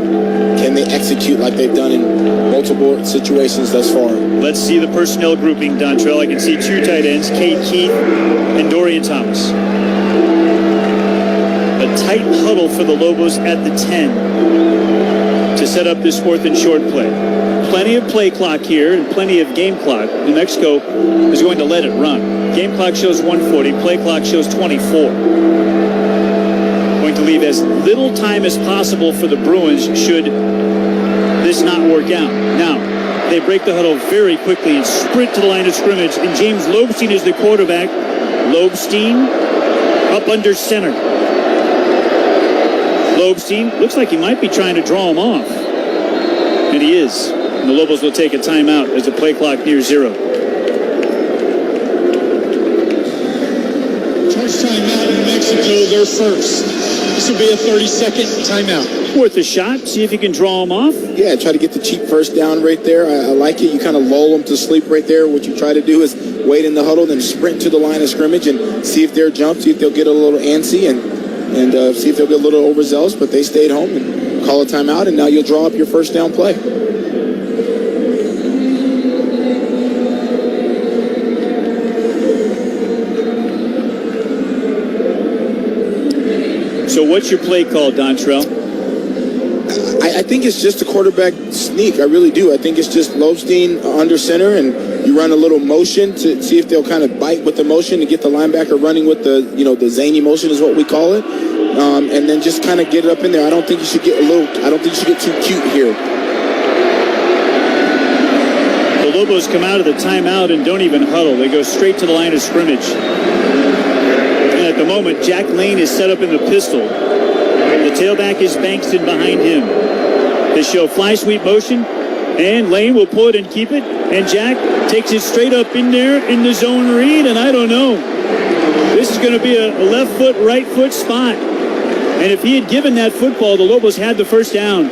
Can they execute like they've done in multiple situations thus far? Let's see the personnel grouping, Dontrell. I can see two tight ends, Cade Keith and Dorian Thomas. A tight huddle for the Lobos at the 10 to set up this 4th and short play. Plenty of play clock here and plenty of game clock. New Mexico is going to let it run. Game clock shows 140, play clock shows 24. Going to leave as little time as possible for the Bruins should this not work out. Now, they break the huddle very quickly and sprint to the line of scrimmage, and James Lobstein is the quarterback. Lobstein up under center. Lobstein looks like he might be trying to draw him off. And he is. And the Lobos will take a timeout as the play clock nears 0. Charge timeout in Mexico, they're first. This will be a 30-second timeout. Worth a shot. See if you can draw him off. Yeah, try to get the cheap first down right there. I like it. You kind of lull them to sleep right there. What you try to do is wait in the huddle, then sprint to the line of scrimmage and see if they're jumped, see if they'll get a little antsy and see if they'll get a little overzealous. But they stayed home and call a timeout, and now you'll draw up your first down play. So what's your play call, Dontrell? I think it's just a quarterback sneak. I really do. I think it's just Lobstein under center, and you run a little motion to see if they'll kind of bite with the motion to get the linebacker running with the, the zany motion is what we call it, and then just kind of get it up in there. I don't think you should get too cute here. The Lobos come out of the timeout and don't even huddle. They go straight to the line of scrimmage. And at the moment, Jack Lane is set up in the pistol. The tailback is Bankston behind him. They show fly sweep motion, and Lane will pull it and keep it. And Jack takes it straight up in there in the zone read, and I don't know. This is going to be a left foot, right foot spot. And if he had given that football, the Lobos had the first down.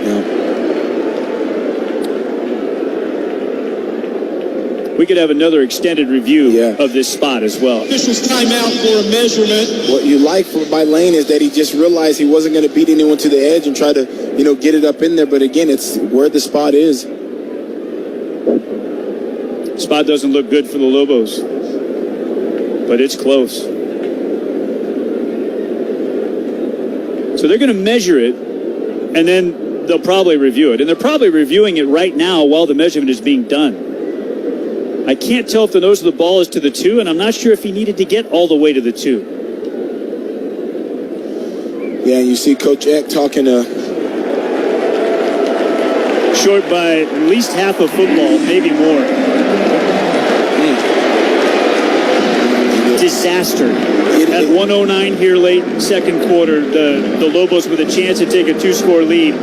We could have another extended review of this spot as well. Officials timeout for a measurement. What you like by Lane is that he just realized he wasn't going to beat anyone to the edge and try to, get it up in there. But again, it's where the spot is. Spot doesn't look good for the Lobos, but it's close. So they're going to measure it, and then they'll probably review it. And they're probably reviewing it right now while the measurement is being done. I can't tell if the nose of the ball is to the 2, and I'm not sure if he needed to get all the way to the 2. Yeah, you see Coach Eck talking short by at least half of football, maybe more. Disaster. At 1:09 here late second quarter, the Lobos with a chance to take a 2-score lead,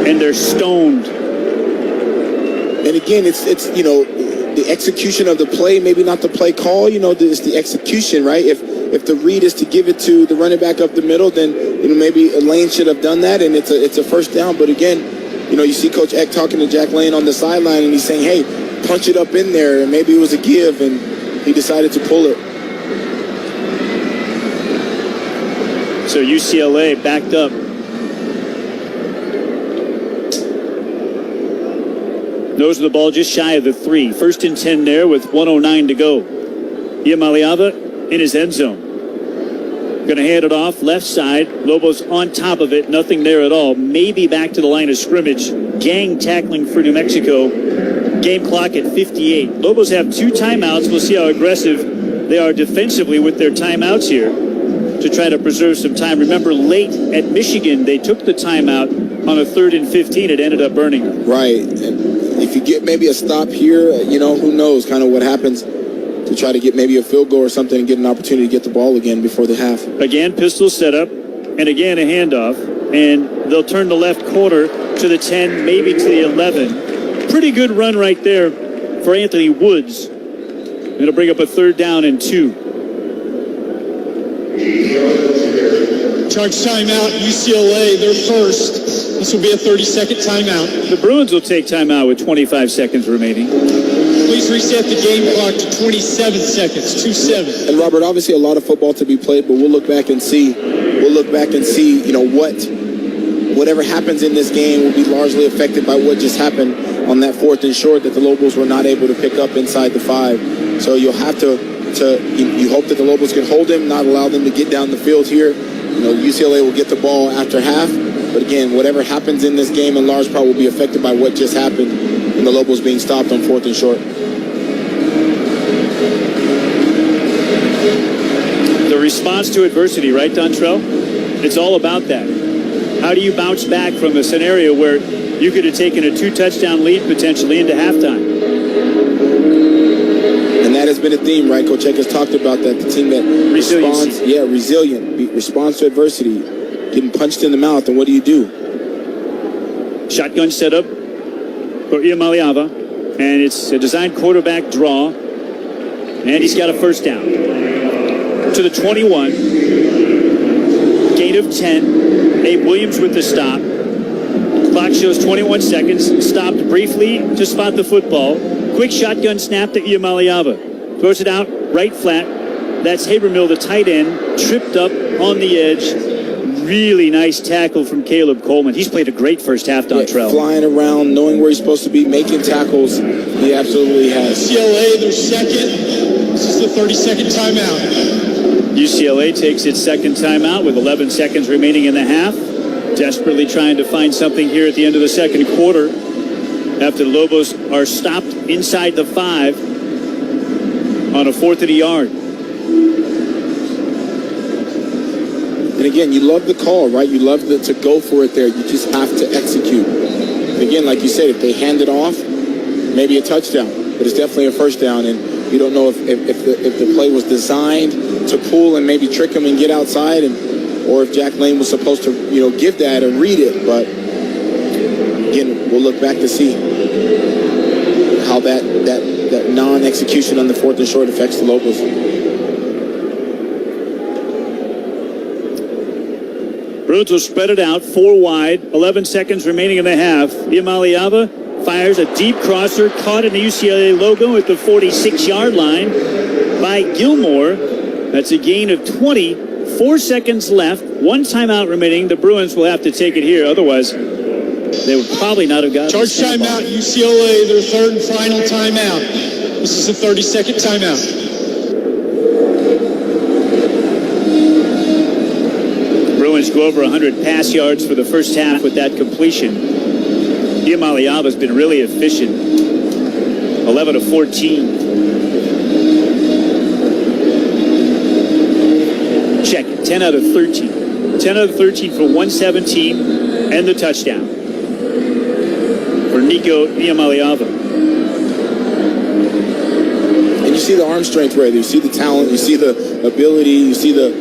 and they're stoned. And again, it's the execution of the play, maybe not the play call, it's the execution, right? If the read is to give it to the running back up the middle, then, maybe Lane should have done that, and it's a first down. But again, you see Coach Eck talking to Jack Lane on the sideline, and he's saying, hey, punch it up in there, and maybe it was a give, and he decided to pull it. So UCLA backed up. Nose of the ball just shy of the 3. 1st and 10 there with 1:09 to go. Iamaleava in his end zone. Going to hand it off left side. Lobos on top of it. Nothing there at all. Maybe back to the line of scrimmage. Gang tackling for New Mexico. Game clock at 58. Lobos have 2 timeouts. We'll see how aggressive they are defensively with their timeouts here to try to preserve some time. Remember, late at Michigan, they took the timeout on a 3rd and 15. It ended up burning them. Right. And if you get maybe a stop here, who knows kind of what happens to try to get maybe a field goal or something and get an opportunity to get the ball again before the half. Again, pistol setup, and again a handoff, and they'll turn the left corner to the 10, maybe to the 11. Pretty good run right there for Anthony Woods. It'll bring up a 3rd down and 2. Charge timeout, UCLA, they're first. This will be a 30-second timeout. The Bruins will take timeout with 25 seconds remaining. Please reset the game clock to 27 seconds. 27. And Robert, obviously a lot of football to be played, but we'll look back and see, you know, whatever happens in this game will be largely affected by what just happened on that 4th and short that the Lobos were not able to pick up inside the 5. So you'll have to you hope that the Lobos can hold him, not allow them to get down the field here. You know, UCLA will get the ball after half. But again, whatever happens in this game in large part will be affected by what just happened and the Lobos being stopped on 4th and short. The response to adversity, right, Dontrell? It's all about that. How do you bounce back from a scenario where you could have taken a 2-touchdown lead potentially into halftime? And that has been a theme, right? Coach Eck has talked about that. The team that responds, resilient, responds to adversity, getting punched in the mouth. And what do? Shotgun setup for Iamaleava, and it's a designed quarterback draw, and he's got a first down to the 21. Gain of 10. Abe Williams with the stop. Clock shows 21 seconds. Stopped briefly to spot the football. Quick shotgun snap to Iamaleava. Throws it out right flat. That's Habermill, the tight end, tripped up on the edge. Really nice tackle from Caleb Coleman. He's played a great first half, Dontrell. Flying around, knowing where he's supposed to be, making tackles. He absolutely has. UCLA, their second. This is the 30-second timeout. UCLA takes its second timeout with 11 seconds remaining in the half. Desperately trying to find something here at the end of the second quarter after the Lobos are stopped inside the 5 on a 4th and a yard. And again, you love the call, right? You love to go for it there. You just have to execute. And again, like you said, if they hand it off, maybe a touchdown, but it's definitely a first down. And you don't know if the play was designed to pull and maybe trick him and get outside, or if Jack Lane was supposed to, give that and read it. But again, we'll look back to see how that non-execution on the 4th and short affects the Lobos. Bruins will spread it out, 4 wide, 11 seconds remaining in the half. Iamaleava fires a deep crosser, caught in the UCLA logo at the 46-yard line by Gilmore. That's a gain of 20. 4 seconds left, 1 timeout remaining. The Bruins will have to take it here, otherwise they would probably not have gotten Charge timeout, UCLA, their 3rd and final timeout. This is a 30-second timeout. Bruins go over 100 pass yards for the first half with that completion. Iamaleava's been really efficient. 11 of 14. Check it. 10 out of 13. 10 out of 13 for 117 and the touchdown for Nico Iamaleava. And you see the arm strength, right? You see the talent, you see the ability, you see the,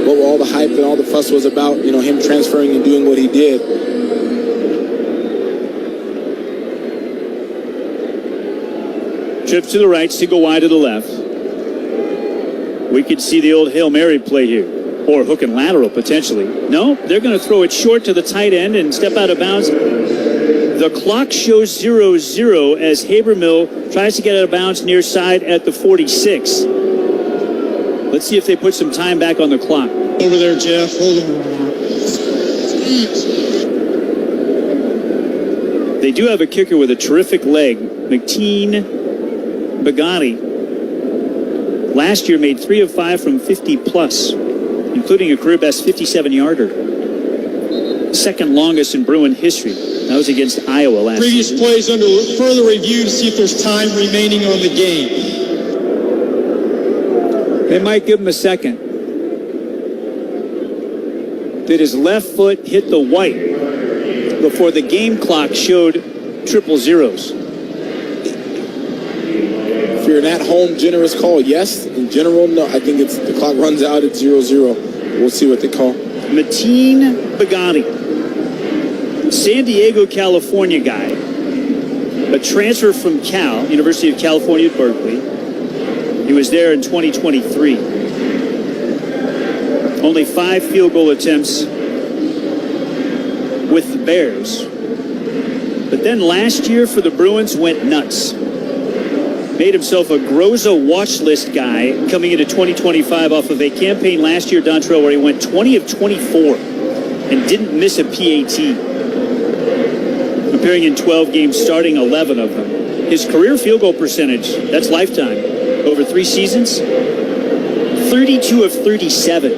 what all the hype and all the fuss was about, him transferring and doing what he did. Trips to the right, single wide to the left. We could see the old Hail Mary play here, or hook and lateral potentially. No, they're going to throw it short to the tight end and step out of bounds. The clock shows 0-0 as Habermill tries to get out of bounds near side at the 46. Let's see if they put some time back on the clock. Over there, Jeff. Hold on. They do have a kicker with a terrific leg, McTeen Bagani. Last year made 3 of 5 from 50 plus, including a career best 57-yarder. Second longest in Bruin history. That was against Iowa last Previous season. plays under further review to see if there's time remaining on the game. They might give him a second. Did his left foot hit the white before the game clock showed triple zeros? If you're an at-home generous call, yes. In general, no. I think the clock runs out at 0-0. We'll see what they call. Mateen Bagani, San Diego, California guy, a transfer from Cal, University of California at Berkeley. He was there in 2023. Only 5 field goal attempts with the Bears. But then last year for the Bruins went nuts. Made himself a Groza watch list guy coming into 2025 off of a campaign last year, Dontrell, where he went 20 of 24 and didn't miss a PAT. Appearing in 12 games, starting 11 of them. His career field goal percentage, that's lifetime, over 3 seasons, 32 of 37.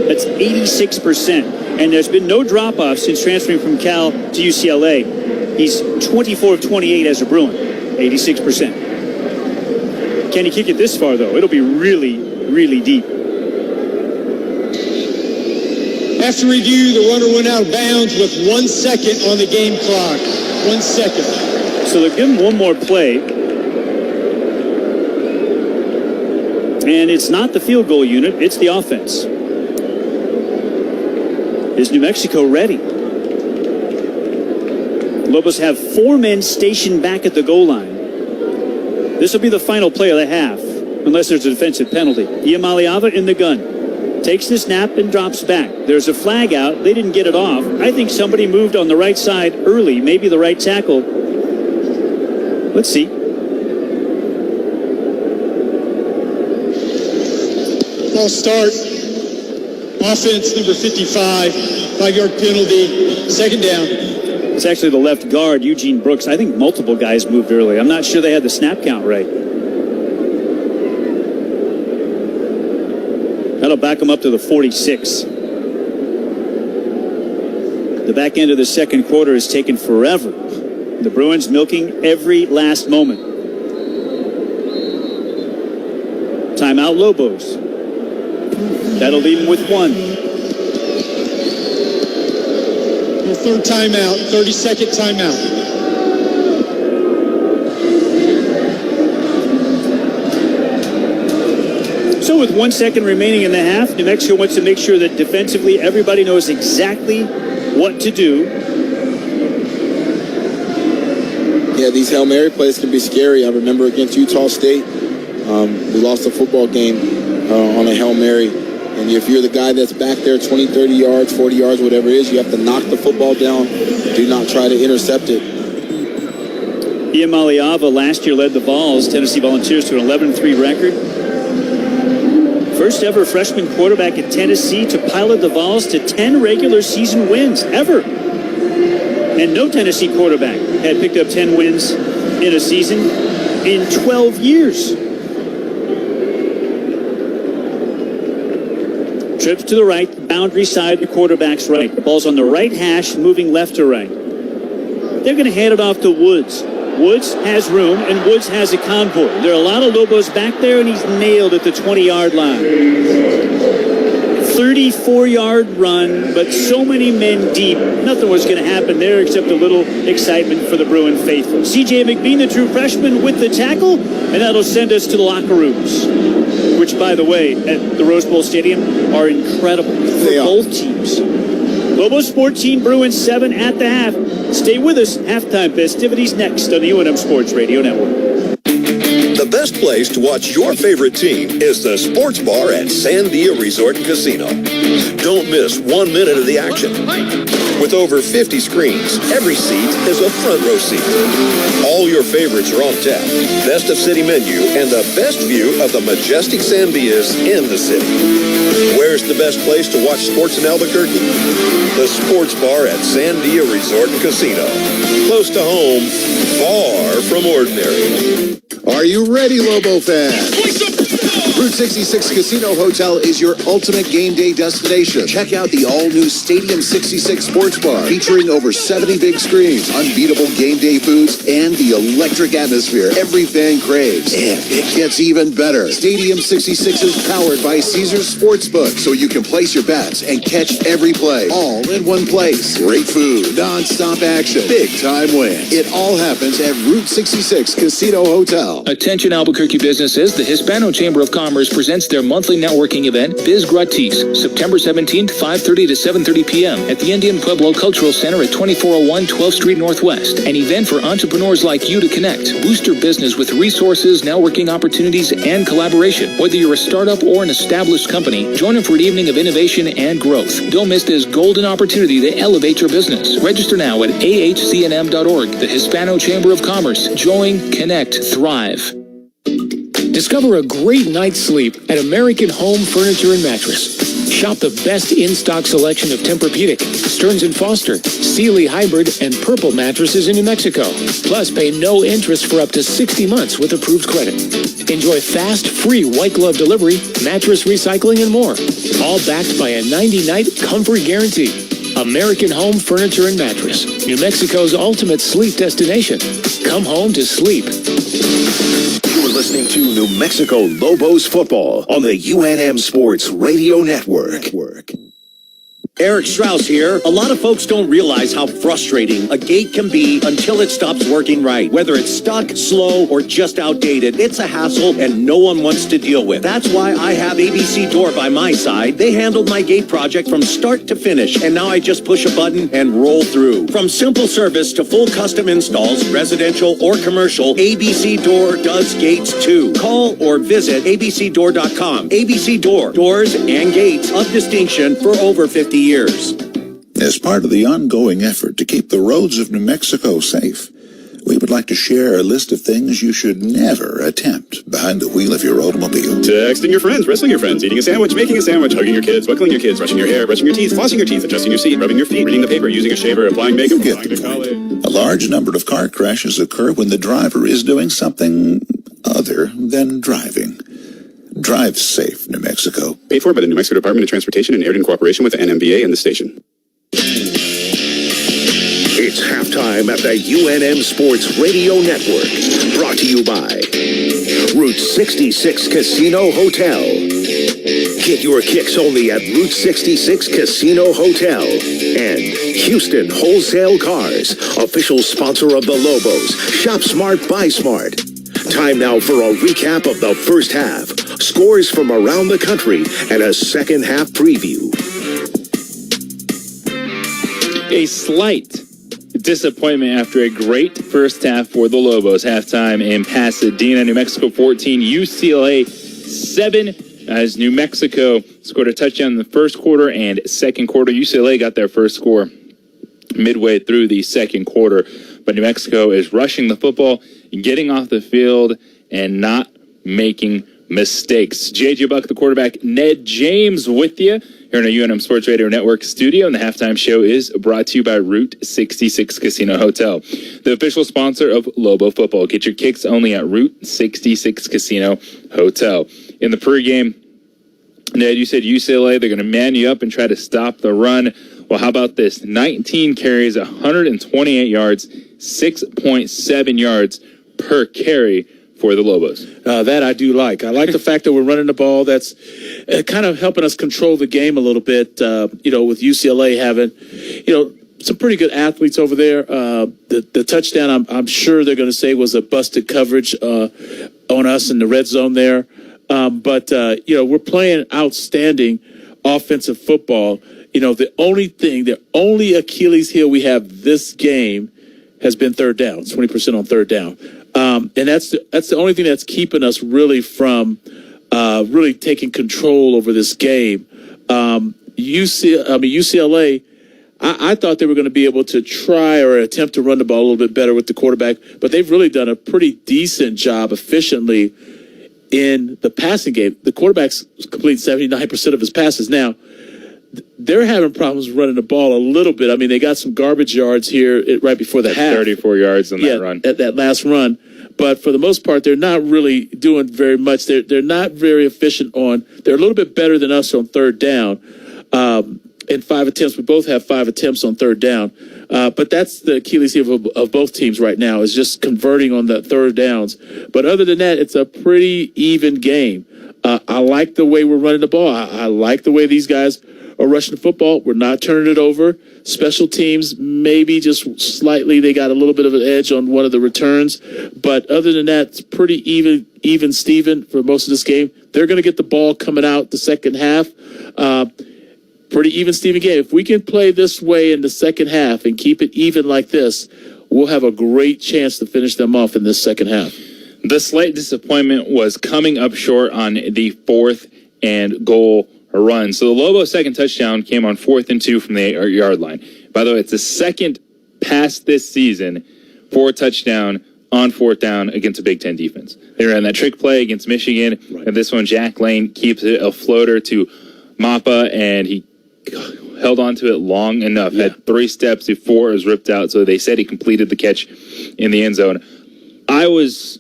That's 86%. And there's been no drop-off since transferring from Cal to UCLA. He's 24 of 28 as a Bruin, 86%. Can he kick it this far, though? It'll be really, really deep. After review, the runner went out of bounds with 1 second on the game clock. 1 second. So they'll give him one more play. And it's not the field goal unit, it's the offense. Is New Mexico ready? Lobos have 4 men stationed back at the goal line. This will be the final play of the half, unless there's a defensive penalty. Iamaleava in the gun. Takes the snap and drops back. There's a flag out. They didn't get it off. I think somebody moved on the right side early, maybe the right tackle. Let's see. Ball start. Offense number 55. 5-yard penalty. Second down. It's actually the left guard, Eugene Brooks. I think multiple guys moved early. I'm not sure they had the snap count right. That'll back them up to the 46. The back end of the second quarter has taken forever. The Bruins milking every last moment. Timeout, Lobos. That'll leave them with 1. Third timeout, 30-second timeout. So with 1 second remaining in the half, New Mexico wants to make sure that defensively everybody knows exactly what to do. Yeah, these Hail Mary plays can be scary. I remember against Utah State, we lost a football game on a Hail Mary. And if you're the guy that's back there 20, 30 yards, 40 yards, whatever it is, you have to knock the football down. Do not try to intercept it. Iamaleava last year led the Vols, Tennessee Volunteers, to an 11-3 record. First ever freshman quarterback at Tennessee to pilot the Vols to 10 regular season wins ever. And no Tennessee quarterback had picked up 10 wins in a season in 12 years. Trips to the right, boundary side, the quarterback's right. The ball's on the right hash, moving left to right. They're going to hand it off to Woods. Woods has room, and Woods has a convoy. There are a lot of Lobos back there, and he's nailed at the 20-yard line. 34-yard run, but so many men deep. Nothing was going to happen there except a little excitement for the Bruin faithful. C.J. McBean, the true freshman, with the tackle, and that'll send us to the locker rooms, which, by the way, at the Rose Bowl Stadium are incredible for both teams. Lobos 14, Bruins 7 at the half. Stay with us. Halftime festivities next on the UNM Sports Radio Network. The best place to watch your favorite team is the Sports Bar at Sandia Resort and Casino. Don't miss 1 minute of the action. With over 50 screens, every seat is a front row seat. All your favorites are on tap. Best of city menu and the best view of the majestic Sandias in the city. Where's the best place to watch sports in Albuquerque? The Sports Bar at Sandia Resort and Casino. Close to home, far from ordinary. Are you ready, Lobo fans? Route 66 Casino Hotel is your ultimate game day destination. Check out the all-new Stadium 66 Sports Bar, featuring over 70 big screens, unbeatable game day foods, and the electric atmosphere every fan craves. And it gets even better. Stadium 66 is powered by Caesars Sportsbook, so you can place your bets and catch every play, all in one place. Great food, non-stop action, big-time win. It all happens at Route 66 Casino Hotel. Attention Albuquerque businesses, the Hispano Chamber of Commerce Commerce presents their monthly networking event, Biz Gratis, September 17th, 5:30 to 7:30 p.m. at the Indian Pueblo Cultural Center at 2401 12th Street Northwest. An event for entrepreneurs like you to connect, boost your business with resources, networking opportunities, and collaboration. Whether you're a startup or an established company, join them for an evening of innovation and growth. Don't miss this golden opportunity to elevate your business. Register now at ahcnm.org, the Hispano Chamber of Commerce. Join, connect, thrive. Discover a great night's sleep at American Home Furniture and Mattress. Shop the best in-stock selection of Tempur-Pedic, Stearns & Foster, Sealy Hybrid, and Purple mattresses in New Mexico. Plus, pay no interest for up to 60 months with approved credit. Enjoy fast, free white glove delivery, mattress recycling, and more. All backed by a 90-night comfort guarantee. American Home Furniture and Mattress, New Mexico's ultimate sleep destination. Come home to sleep. You're listening to New Mexico Lobos football on the UNM Sports Radio Network. Eric Strauss here. A lot of folks don't realize how frustrating a gate can be until it stops working right. Whether it's stuck, slow, or just outdated, it's a hassle and no one wants to deal with. That's why I have ABC Door by my side. They handled my gate project from start to finish, and now I just push a button and roll through. From simple service to full custom installs, residential or commercial, ABC Door does gates too. Call or visit abcdoor.com. ABC Door, doors and gates of distinction for over 50 years. As part of the ongoing effort to keep the roads of New Mexico safe, we would like to share a list of things you should never attempt behind the wheel of your automobile. Texting your friends, wrestling your friends, eating a sandwich, making a sandwich, hugging your kids, buckling your kids, brushing your hair, brushing your teeth, flossing your teeth, adjusting your seat, rubbing your feet, reading the paper, using a shaver, applying makeup, You get the point. A large number of car crashes occur when the driver is doing something other than driving. Drive safe, New Mexico. Paid for by the New Mexico Department of Transportation and aired in cooperation with the NMBA and the station. It's halftime at the UNM Sports Radio Network. Brought to you by Route 66 Casino Hotel. Get your kicks only at Route 66 Casino Hotel. And Houston Wholesale Cars, official sponsor of the Lobos. Shop smart, buy smart. Time now for a recap of the first half, scores from around the country, and a second half preview. A slight disappointment after a great first half for the Lobos. Halftime in Pasadena, New Mexico 14, UCLA 7, as New Mexico scored a touchdown in the first quarter and second quarter. UCLA got their first score midway through the second quarter, but New Mexico is rushing the football, getting off the field, and not making mistakes. J.J. Buck, the quarterback, Ned James with you here in a UNM Sports Radio Network studio, and the halftime show is brought to you by Route 66 Casino Hotel, the official sponsor of Lobo Football. Get your kicks only at Route 66 Casino Hotel. In the pregame, Ned, you said UCLA, they're going to man you up and try to stop the run. Well, how about this? 19 carries, 128 yards, 6.7 yards per carry for the Lobos. That I do like. I like the fact that we're running the ball. That's kind of helping us control the game a little bit, with UCLA having, some pretty good athletes over there. The touchdown, I'm sure they're going to say, was a busted coverage on us in the red zone there. But we're playing outstanding offensive football. The only Achilles heel we have this game has been third down, 20% on third down. And that's the only thing that's keeping us really from really taking control over this game. UCLA, I thought they were going to be able to try or attempt to run the ball a little bit better with the quarterback, but they've really done a pretty decent job efficiently in the passing game. The quarterback's complete 79% of his passes. Now, they're having problems running the ball a little bit. I mean, they got some garbage yards here right before the half. 34 yards on that run. At that last run. But for the most part, they're not really doing very much. They're not very efficient they're a little bit better than us on third down. In 5 attempts, we both have 5 attempts on third down. But that's the Achilles heel of both teams right now, is just converting on the third downs. But other than that, it's a pretty even game. I like the way we're running the ball. I like the way these guys are rushing the football. We're not turning it over. Special teams, maybe just slightly, they got a little bit of an edge on one of the returns. But other than that, it's pretty even Steven for most of this game. They're going to get the ball coming out the second half. Pretty even Steven game. If we can play this way in the second half and keep it even like this, we'll have a great chance to finish them off in this second half. The slight disappointment was coming up short on the 4th and goal run. So the Lobos' second touchdown came on 4th and 2 from the 8-yard line. By the way, it's the second pass this season for a touchdown on 4th down against a Big Ten defense. They ran that trick play against Michigan, and this one, Jack Lane keeps it a floater to Mappa, and he held on to it long enough, had 3 steps before it was ripped out, so they said he completed the catch in the end zone. I was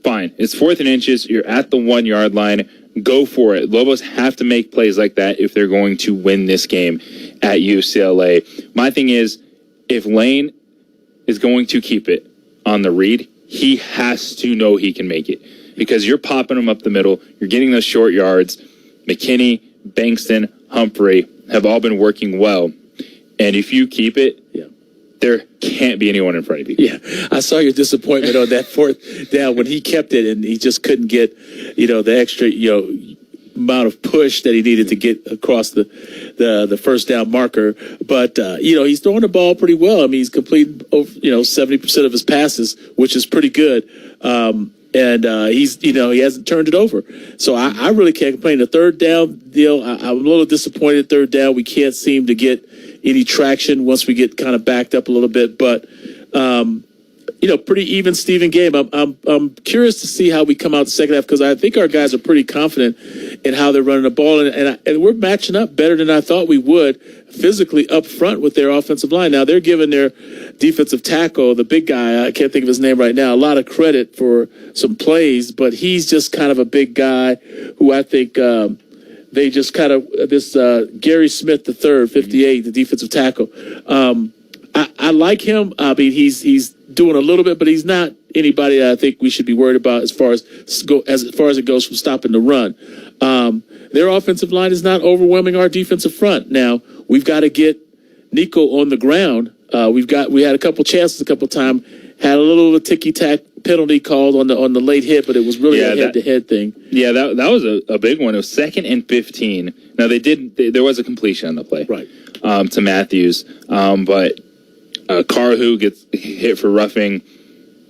fine. It's 4th and inches. You're at the 1-yard line. Go for it. Lobos have to make plays like that if they're going to win this game at UCLA. My thing is, if Lane is going to keep it on the read, he has to know he can make it because you're popping him up the middle. You're getting those short yards. McKinney, Bankston, Humphrey have all been working well. And if you keep it, there can't be anyone in front of you. Yeah, I saw your disappointment on that 4th down when he kept it and he just couldn't get, the extra, amount of push that he needed to get across the first down marker. But, he's throwing the ball pretty well. I mean, he's completed, 70% of his passes, which is pretty good. And he's, he hasn't turned it over. So I really can't complain. The 3rd down deal, I'm a little disappointed. 3rd down, we can't seem to get any traction once we get kind of backed up a little bit. But, pretty even Steven game. I'm curious to see how we come out the second half because I think our guys are pretty confident in how they're running the ball. And we're matching up better than I thought we would physically up front with their offensive line. Now, they're giving their defensive tackle, the big guy, I can't think of his name right now, a lot of credit for some plays, but he's just kind of a big guy who I think they just kind of, Gary Smith III, 58, the defensive tackle. I like him. I mean, he's doing a little bit, but he's not anybody that I think we should be worried about as far as it goes from stopping the run. Their offensive line is not overwhelming our defensive front. Now, we've got to get Nico on the ground. We had a couple chances a couple times, had a little ticky-tack penalty called on the late hit, but it was really a head-to-head thing. Yeah, that was a big one. It was 2nd and 15. Now, there was a completion on the play. Right. To Matthews. But Carhu gets hit for roughing.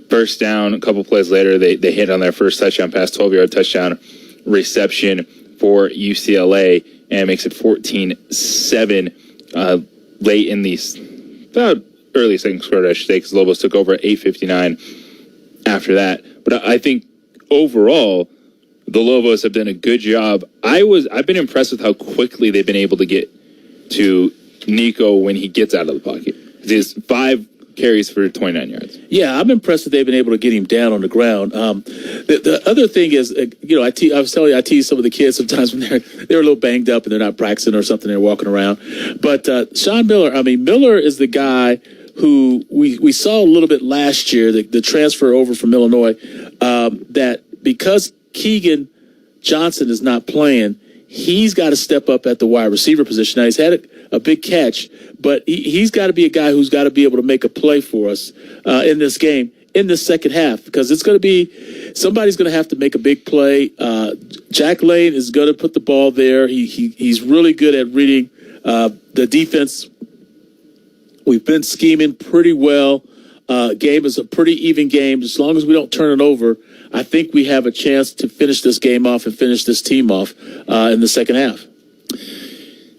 First down, a couple plays later, they hit on their first touchdown pass, 12-yard touchdown reception for UCLA, and makes it 14-7 late in the early second quarter, I should say, because Lobos took over at 8:59 after that. But I think overall, the Lobos have done a good job. I've been impressed with how quickly they've been able to get to Nico when he gets out of the pocket. It's 5 carries for 29 yards. Yeah, I'm impressed that they've been able to get him down on the ground. The other thing is, I was telling you, I tease some of the kids sometimes when they're a little banged up and they're not practicing or something, they're walking around. But Sean Miller, Miller is the guy who we saw a little bit last year, the transfer over from Illinois, that because Keegan Johnson is not playing, he's got to step up at the wide receiver position. Now, he's had a big catch, but he's got to be a guy who's got to be able to make a play for us in this game, in the second half, because it's going to be somebody's going to have to make a big play. Jack Lane is going to put the ball there. He's really good at reading the defense. We've been scheming pretty well. Game is a pretty even game. As long as we don't turn it over, I think we have a chance to finish this game off and finish this team off in the second half.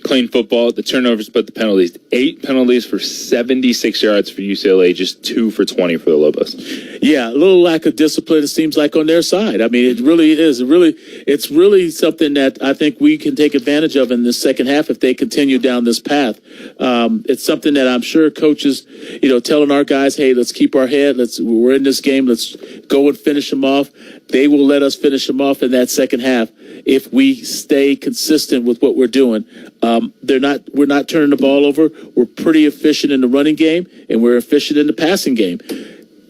Clean football, the turnovers, but the penalties. 8 penalties for 76 yards for UCLA, just 2 for 20 for the Lobos. Yeah, a little lack of discipline, it seems like, on their side. I mean, it really is. It's really something that I think we can take advantage of in the second half if they continue down this path. It's something that I'm sure coaches, telling our guys, hey, let's keep our head. We're in this game. Let's go and finish them off. They will let us finish them off in that second half if we stay consistent with what we're doing. We're not turning the ball over. We're pretty efficient in the running game, and we're efficient in the passing game.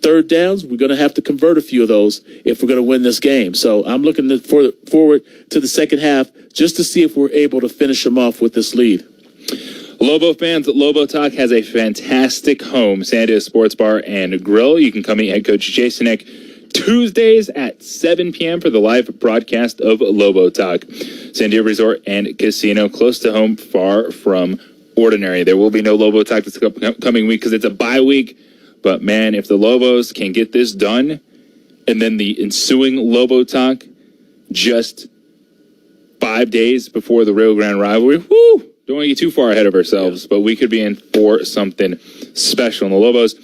Third downs, we're going to have to convert a few of those if we're going to win this game. So I'm looking forward to the second half just to see if we're able to finish them off with this lead. Lobo fans, Lobo Talk has a fantastic home, San Diego Sports Bar and Grill. You can come meet head coach Jason Eck Tuesdays at 7 p.m. for the live broadcast of Lobo Talk. San Diego Resort and Casino, close to home, far from ordinary. There will be no Lobo Talk this coming week because it's a bye week. But, man, if the Lobos can get this done and then the ensuing Lobo Talk just 5 days before the Rio Grande rivalry, whoo! Don't want to get too far ahead of ourselves, but we could be in for something special. And the Lobos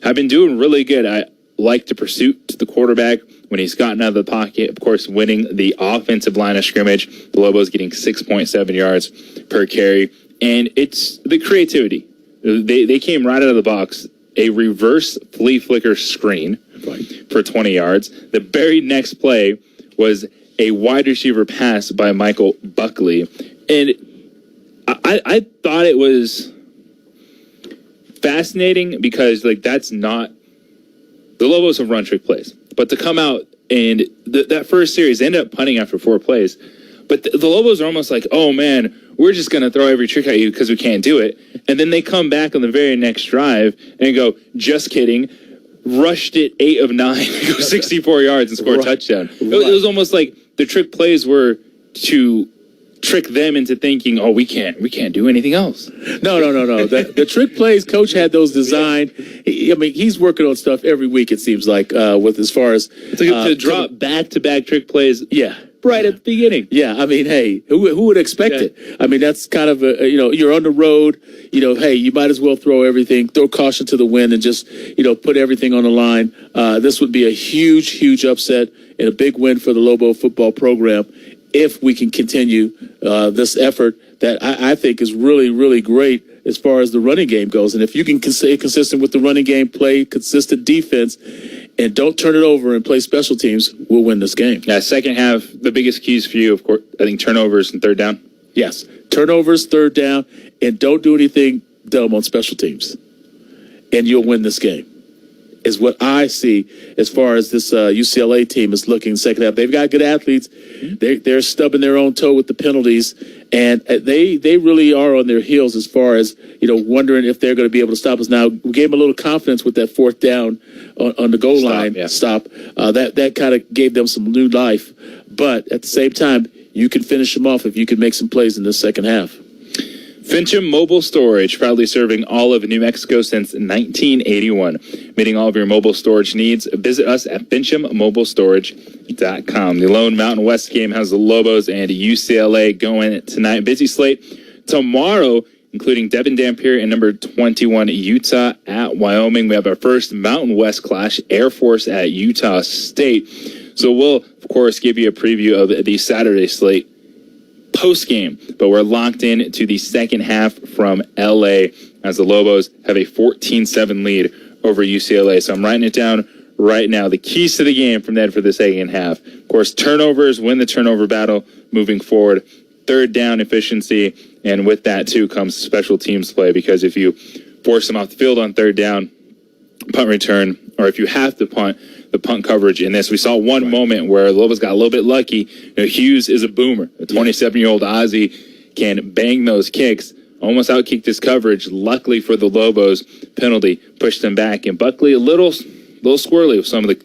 have been doing really good. I like the pursuit to the quarterback when he's gotten out of the pocket, of course, winning the offensive line of scrimmage. The Lobos getting 6.7 yards per carry. And it's the creativity. They came right out of the box. A reverse flea flicker screen for 20 yards. The very next play was a wide receiver pass by Michael Buckley. And I thought it was fascinating because, like, that's not... The Lobos have run trick plays. But to come out and that first series, they ended up punting after 4 plays. But the Lobos are almost like, oh, man, we're just going to throw every trick at you because we can't do it. And then they come back on the very next drive and go, just kidding, rushed it 8 of 9, go 64 yards and score a touchdown. It was almost like the trick plays were to trick them into thinking, oh, we can't do anything else. No. The trick plays, Coach had those designed. He's working on stuff every week, it seems like, with as far as... to drop back-to-back trick plays. Yeah. Right at the beginning. Yeah, hey, who would expect it? That's kind of you're on the road. Hey, you might as well throw caution to the wind, and just put everything on the line. This would be a huge upset and a big win for the Lobo football program if we can continue this effort that I think is really great as far as the running game goes. And if you can stay consistent with the running game, play consistent defense, and don't turn it over and play special teams, we'll win this game. Yeah, second half, the biggest keys for you, of course, I think turnovers and third down. Yes, turnovers, third down, and don't do anything dumb on special teams. And you'll win this game, is what I see as far as this UCLA team is looking second half. They've got good athletes. They're stubbing their own toe with the penalties, and they really are on their heels as far as, wondering if they're going to be able to stop us. Now, we gave them a little confidence with that fourth down on the goal line stop. That kind of gave them some new life. But at the same time, you can finish them off if you can make some plays in this second half. Fincham Mobile Storage, proudly serving all of New Mexico since 1981. Meeting all of your mobile storage needs, visit us at finchammobile.storage.com. The Lone Mountain West game has the Lobos and UCLA going tonight. Busy slate tomorrow, including Devin Dampier and number 21 Utah at Wyoming. We have our first Mountain West clash, Air Force at Utah State. So we'll, of course, give you a preview of the Saturday slate post-game, but we're locked in to the second half from L.A. as the Lobos have a 14-7 lead over UCLA. So I'm writing it down right now. The keys to the game from Ned for the second half. Of course, turnovers, win the turnover battle moving forward. Third down efficiency, and with that, too, comes special teams play, because if you force them off the field on third down, punt return, or if you have to punt, the punt coverage in this. We saw one moment where the Lobos got a little bit lucky. Hughes is a boomer. A 27-year-old Aussie can bang those kicks, almost outkicked his coverage. Luckily for the Lobos, penalty pushed them back. And Buckley a little squirrely with some of the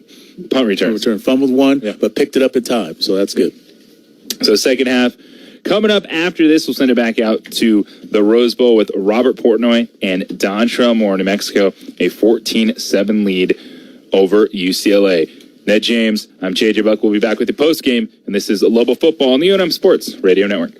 punt returns. Fumbled one, but picked it up in time, so that's good. So second half. Coming up after this, we'll send it back out to the Rose Bowl with Robert Portnoy and Dontrell Moore, New Mexico, a 14-7 lead over UCLA. Ned James, I'm JJ Buck. We'll be back with the post-game, and this is Lobo Football on the UNM Sports Radio Network.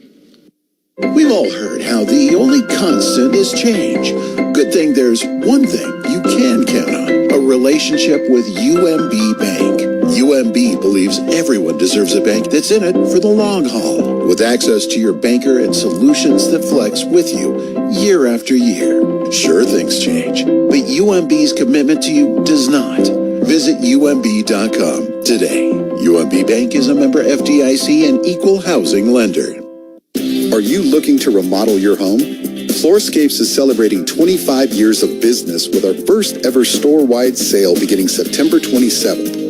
We've all heard how the only constant is change. Good thing there's one thing you can count on: a relationship with UMB Bank. UMB believes everyone deserves a bank that's in it for the long haul, with access to your banker and solutions that flex with you year after year. Sure, things change, but UMB's commitment to you does not. Visit UMB.com today. UMB Bank is a member FDIC and equal housing lender. Are you looking to remodel your home? Floorscapes is celebrating 25 years of business with our first ever store-wide sale beginning September 27th.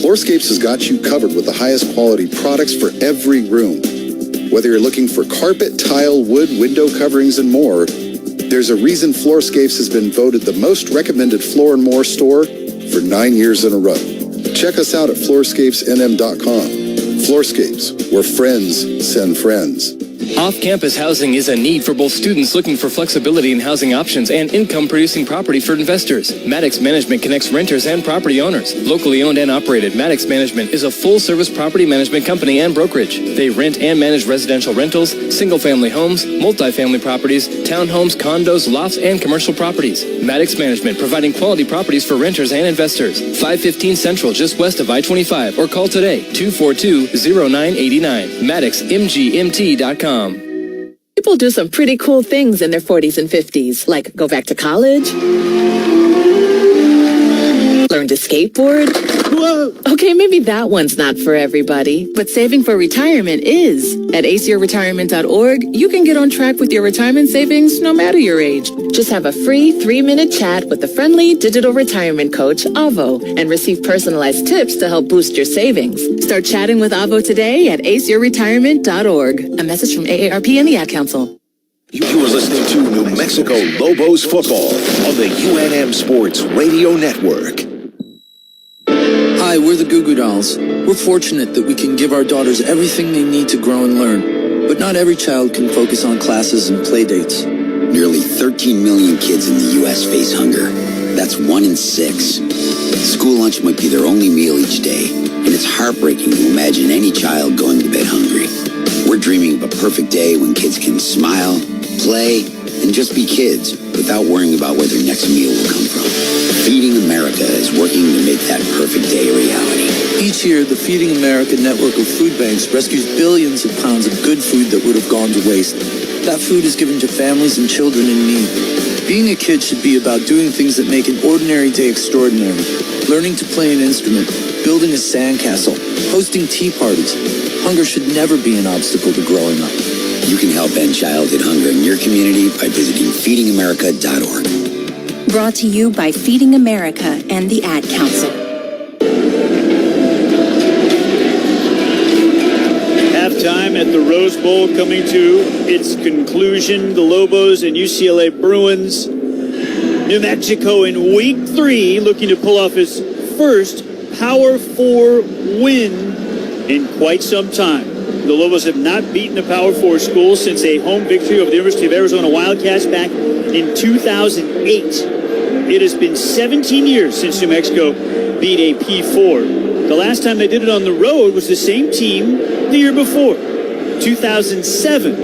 Floorscapes has got you covered with the highest quality products for every room. Whether you're looking for carpet, tile, wood, window coverings, and more, There's a reason Floorscapes has been voted the most recommended Floor and More store for 9 years in a row. Check us out at floorscapesnm.com. Floorscapes, where friends send friends. Off-campus housing is a need for both students looking for flexibility in housing options and income-producing property for investors. Maddox Management connects renters and property owners. Locally owned and operated, Maddox Management is a full-service property management company and brokerage. They rent and manage residential rentals, single-family homes, multifamily properties, townhomes, condos, lofts, and commercial properties. Maddox Management, providing quality properties for renters and investors. 515 Central, just west of I-25, or call today, 242-0989. MaddoxMGMT.com. People do some pretty cool things in their 40s and 50s, like go back to college, learn to skateboard. Whoa. Okay, maybe that one's not for everybody, but saving for retirement is. At aceyourretirement.org, you can get on track with your retirement savings no matter your age. Just have a free 3-minute chat with the friendly digital retirement coach, Avo, and receive personalized tips to help boost your savings. Start chatting with Avo today at aceyourretirement.org. A message from AARP and the Ad Council. You are listening to New Mexico Lobos football on the UNM Sports Radio Network. Hi, we're the Goo Goo Dolls. We're fortunate that we can give our daughters everything they need to grow and learn. But not every child can focus on classes and play dates. Nearly 13 million kids in the U.S. face hunger. That's 1 in 6. School lunch might be their only meal each day, and it's heartbreaking to imagine any child going to bed hungry. We're dreaming of a perfect day when kids can smile, play, and just be kids without worrying about where their next meal will come from. Feeding America is working to make that perfect day a reality. Each year, the Feeding America network of food banks rescues billions of pounds of good food that would have gone to waste. That food is given to families and children in need. Being a kid should be about doing things that make an ordinary day extraordinary. Learning to play an instrument, building a sandcastle, hosting tea parties. Hunger should never be an obstacle to growing up. You can help end childhood hunger in your community by visiting feedingamerica.org. Brought to you by Feeding America and the Ad Council. Halftime at the Rose Bowl coming to its conclusion. The Lobos and UCLA Bruins. New Mexico in week 3 looking to pull off his first Power 4 win in quite some time. The Lobos have not beaten a Power 4 school since a home victory over the University of Arizona Wildcats back in 2008. It has been 17 years since New Mexico beat a P4. The last time they did it on the road was the same team the year before. 2007,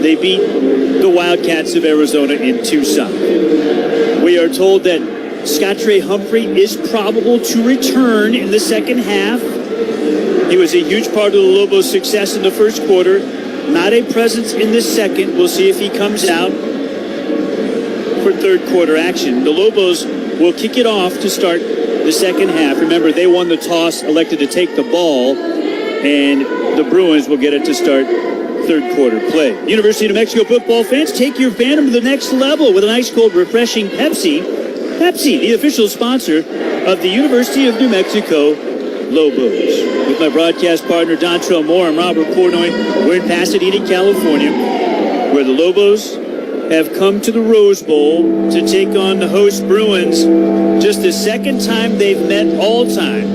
they beat the Wildcats of Arizona in Tucson. We are told that Scottray Humphrey is probable to return in the second half. He was a huge part of the Lobos' success in the first quarter. Not a presence in the second. We'll see if he comes out for third quarter action. The Lobos will kick it off to start the second half. Remember, they won the toss, elected to take the ball, and the Bruins will get it to start third quarter play. University of New Mexico football fans, take your fandom to the next level with an ice cold, refreshing Pepsi. Pepsi, the official sponsor of the University of New Mexico Lobos. With my broadcast partner, Dontrell Moore, I'm Robert Portnoy. We're in Pasadena, California, where the Lobos have come to the Rose Bowl to take on the host Bruins. Just the second time they've met all time.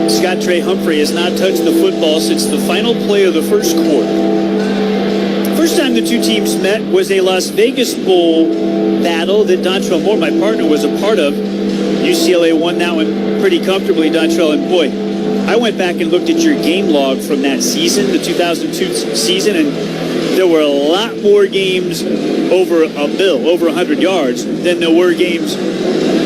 Scottray Humphrey has not touched the football since the final play of the first quarter. First time the two teams met was a Las Vegas Bowl battle that Dontrell Moore, my partner, was a part of. UCLA won that one pretty comfortably, Dontrell, and boy, I went back and looked at your game log from that season, the 2002 season, and there were a lot more games over a bill, over 100 yards, than there were games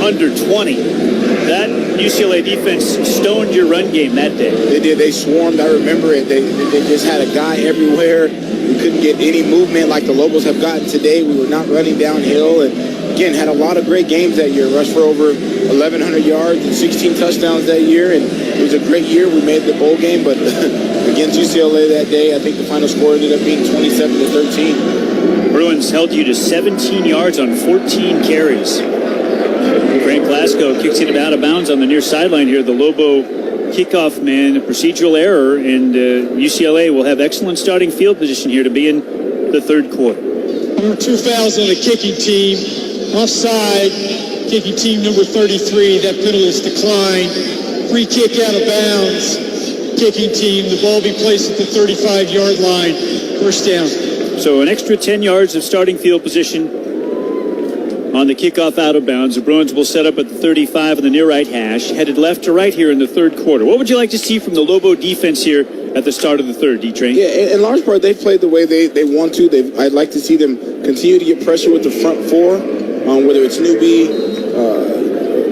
under 20. That UCLA defense stoned your run game that day. They did. They swarmed. I remember it. They just had a guy everywhere. We couldn't get any movement like the Lobos have gotten today. We were not running downhill. And again, had a lot of great games that year. Rushed for over 1,100 yards and 16 touchdowns that year. And it was a great year. We made the bowl game. But against UCLA that day, I think the final score ended up being 27-13. Bruins held you to 17 yards on 14 carries. Frank Glasgow kicks it out of bounds on the near sideline here. The Lobo kickoff man, a procedural error, and UCLA will have excellent starting field position here to be in the third quarter. Number 2 fouls on the kicking team. Offside, kicking team number 33. That penalty is declined. Free kick out of bounds. Kicking team, the ball be placed at the 35-yard line. First down. So an extra 10 yards of starting field position on the kickoff out of bounds. The Bruins will set up at the 35 on the near right hash, headed left to right here in the third quarter. What would you like to see from the Lobo defense here at the start of the third, D-Train? Yeah, in large part, they've played the way they want to. I'd like to see them continue to get pressure with the front four, whether it's Newby,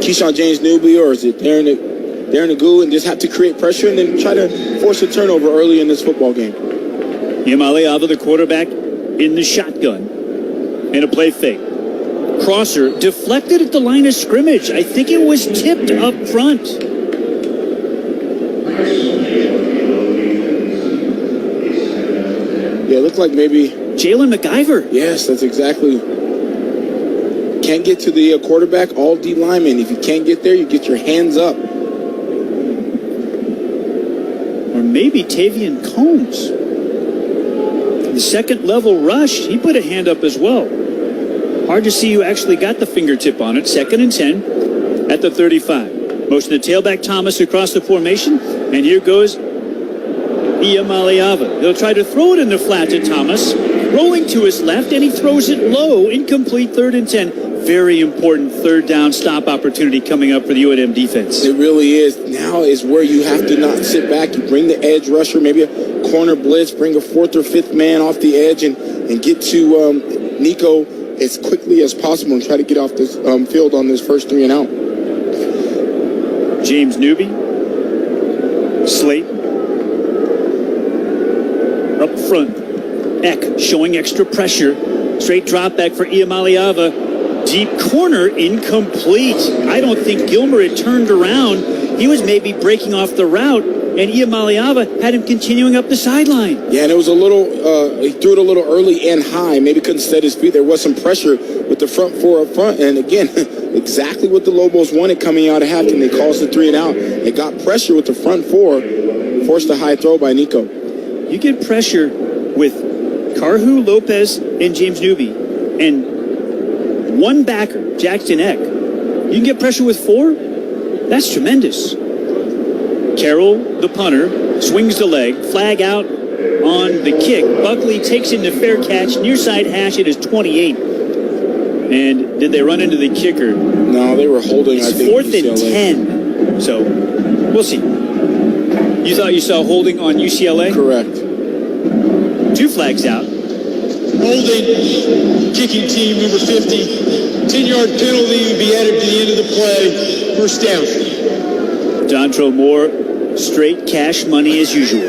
Keyshawn James Newby, or is it Darren Nagu, and just have to create pressure and then try to force a turnover early in this football game. Iamaleava, the quarterback, in the shotgun. And a play fake. Crosser deflected at the line of scrimmage. I think it was tipped up front. Yeah, it looked like maybe Jalen McIver. Yes, that's exactly. Can't get to the quarterback, all D linemen. If you can't get there, you get your hands up. Or maybe Tavian Combs. The second level rush, he put a hand up as well. Hard to see who actually got the fingertip on it. 2nd and 10 at the 35. Motion to tailback Thomas across the formation. And here goes Iamaleava. They'll try to throw it in the flat to Thomas. Rolling to his left, and he throws it low. Incomplete, 3rd and 10. Very important third down stop opportunity coming up for the UNM defense. It really is. Now is where you have to not sit back. You bring the edge rusher, maybe a corner blitz, bring a 4th or 5th man off the edge and get to Nico as quickly as possible and try to get off this field on this first 3 and out. James Newby. Slate. Up front. Eck showing extra pressure. Straight drop back for Iamaleava. Deep corner, incomplete. I don't think Gilmer had turned around. He was maybe breaking off the route, and Iamaleava had him continuing up the sideline. Yeah, and it was a little, he threw it a little early and high. Maybe couldn't set his feet. There was some pressure with the front four up front. And again, exactly what the Lobos wanted coming out of halftime. They caused the 3 and out. They got pressure with the front four, forced a high throw by Nico. You get pressure with Carhu, Lopez, and James Newby, and one backer, Jackson Eck. You can get pressure with 4? That's tremendous. Carroll, the punter, swings the leg, flag out on the kick. Buckley takes in the fair catch, near side hash, it is 28. And did they run into the kicker? No, they were holding, it's I think, 4th and UCLA. 10. So, we'll see. You thought you saw holding on UCLA? Correct. 2 flags out. Holding, kicking team number 50. 10-yard penalty will be added to the end of the play. First down. Dontrell Moore, straight cash money as usual.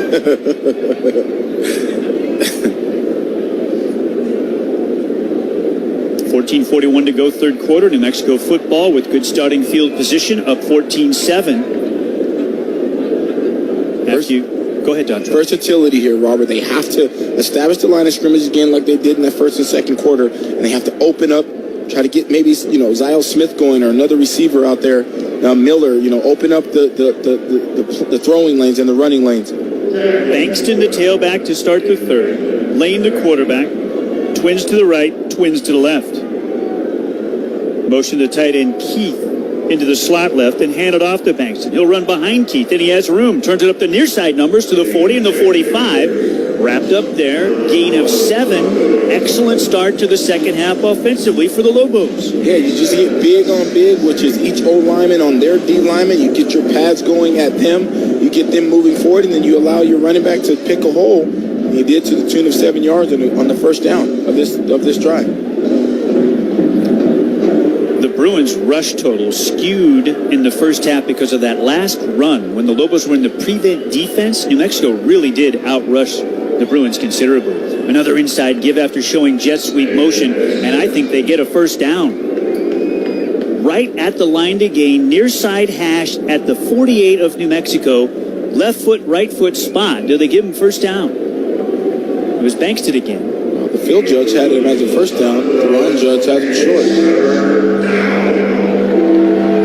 14:41 to go, third quarter. New Mexico football with good starting field position, up 14-7. Go ahead, Dontrell. Versatility here, Robert. They have to establish the line of scrimmage again like they did in that first and second quarter, and they have to open up, try to get maybe, Zyle Smith going or another receiver out there, Miller, open up the throwing lanes and the running lanes. Bankston, the tailback, to start the third. Lane, the quarterback. Twins to the right, twins to the left. Motion to tight end Keith into the slot left and hand it off to Bankston. He'll run behind Keith, and he has room. Turns it up the near side numbers to the 40 and the 45. Wrapped up there. Gain of 7. Excellent start to the second half offensively for the Lobos. Yeah, you just get big on big, which is each O lineman on their D lineman. You get your pads going at them. You get them moving forward, and then you allow your running back to pick a hole. And he did to the tune of 7 yards on the first down of this drive. The Bruins rush total skewed in the first half because of that last run. When the Lobos were in the prevent defense, New Mexico really did outrush the Bruins considerably. Another inside give after showing jet sweep motion, and I think they get a first down. Right at the line to gain, near side hash at the 48 of New Mexico. Left foot, right foot spot. Do they give him first down? It was Bankston again. The field judge had him as a first down. The line judge had him short.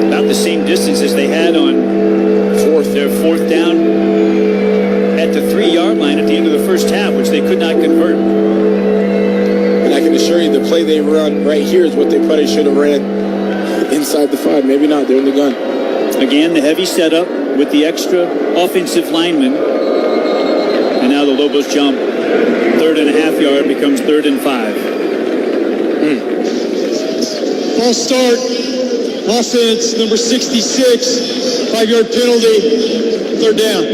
About the same distance as they had on 4th their fourth down at the 3-yard line at the end of the first half, which they could not convert. And I can assure you the play they run right here is what they probably should have ran inside the 5. Maybe not. They're in the gun. Again, the heavy setup with the extra offensive lineman. And now the Lobos jump. 3rd and a half yard becomes 3rd and 5. False start. Offense, number 66. 5-yard penalty. 3rd down.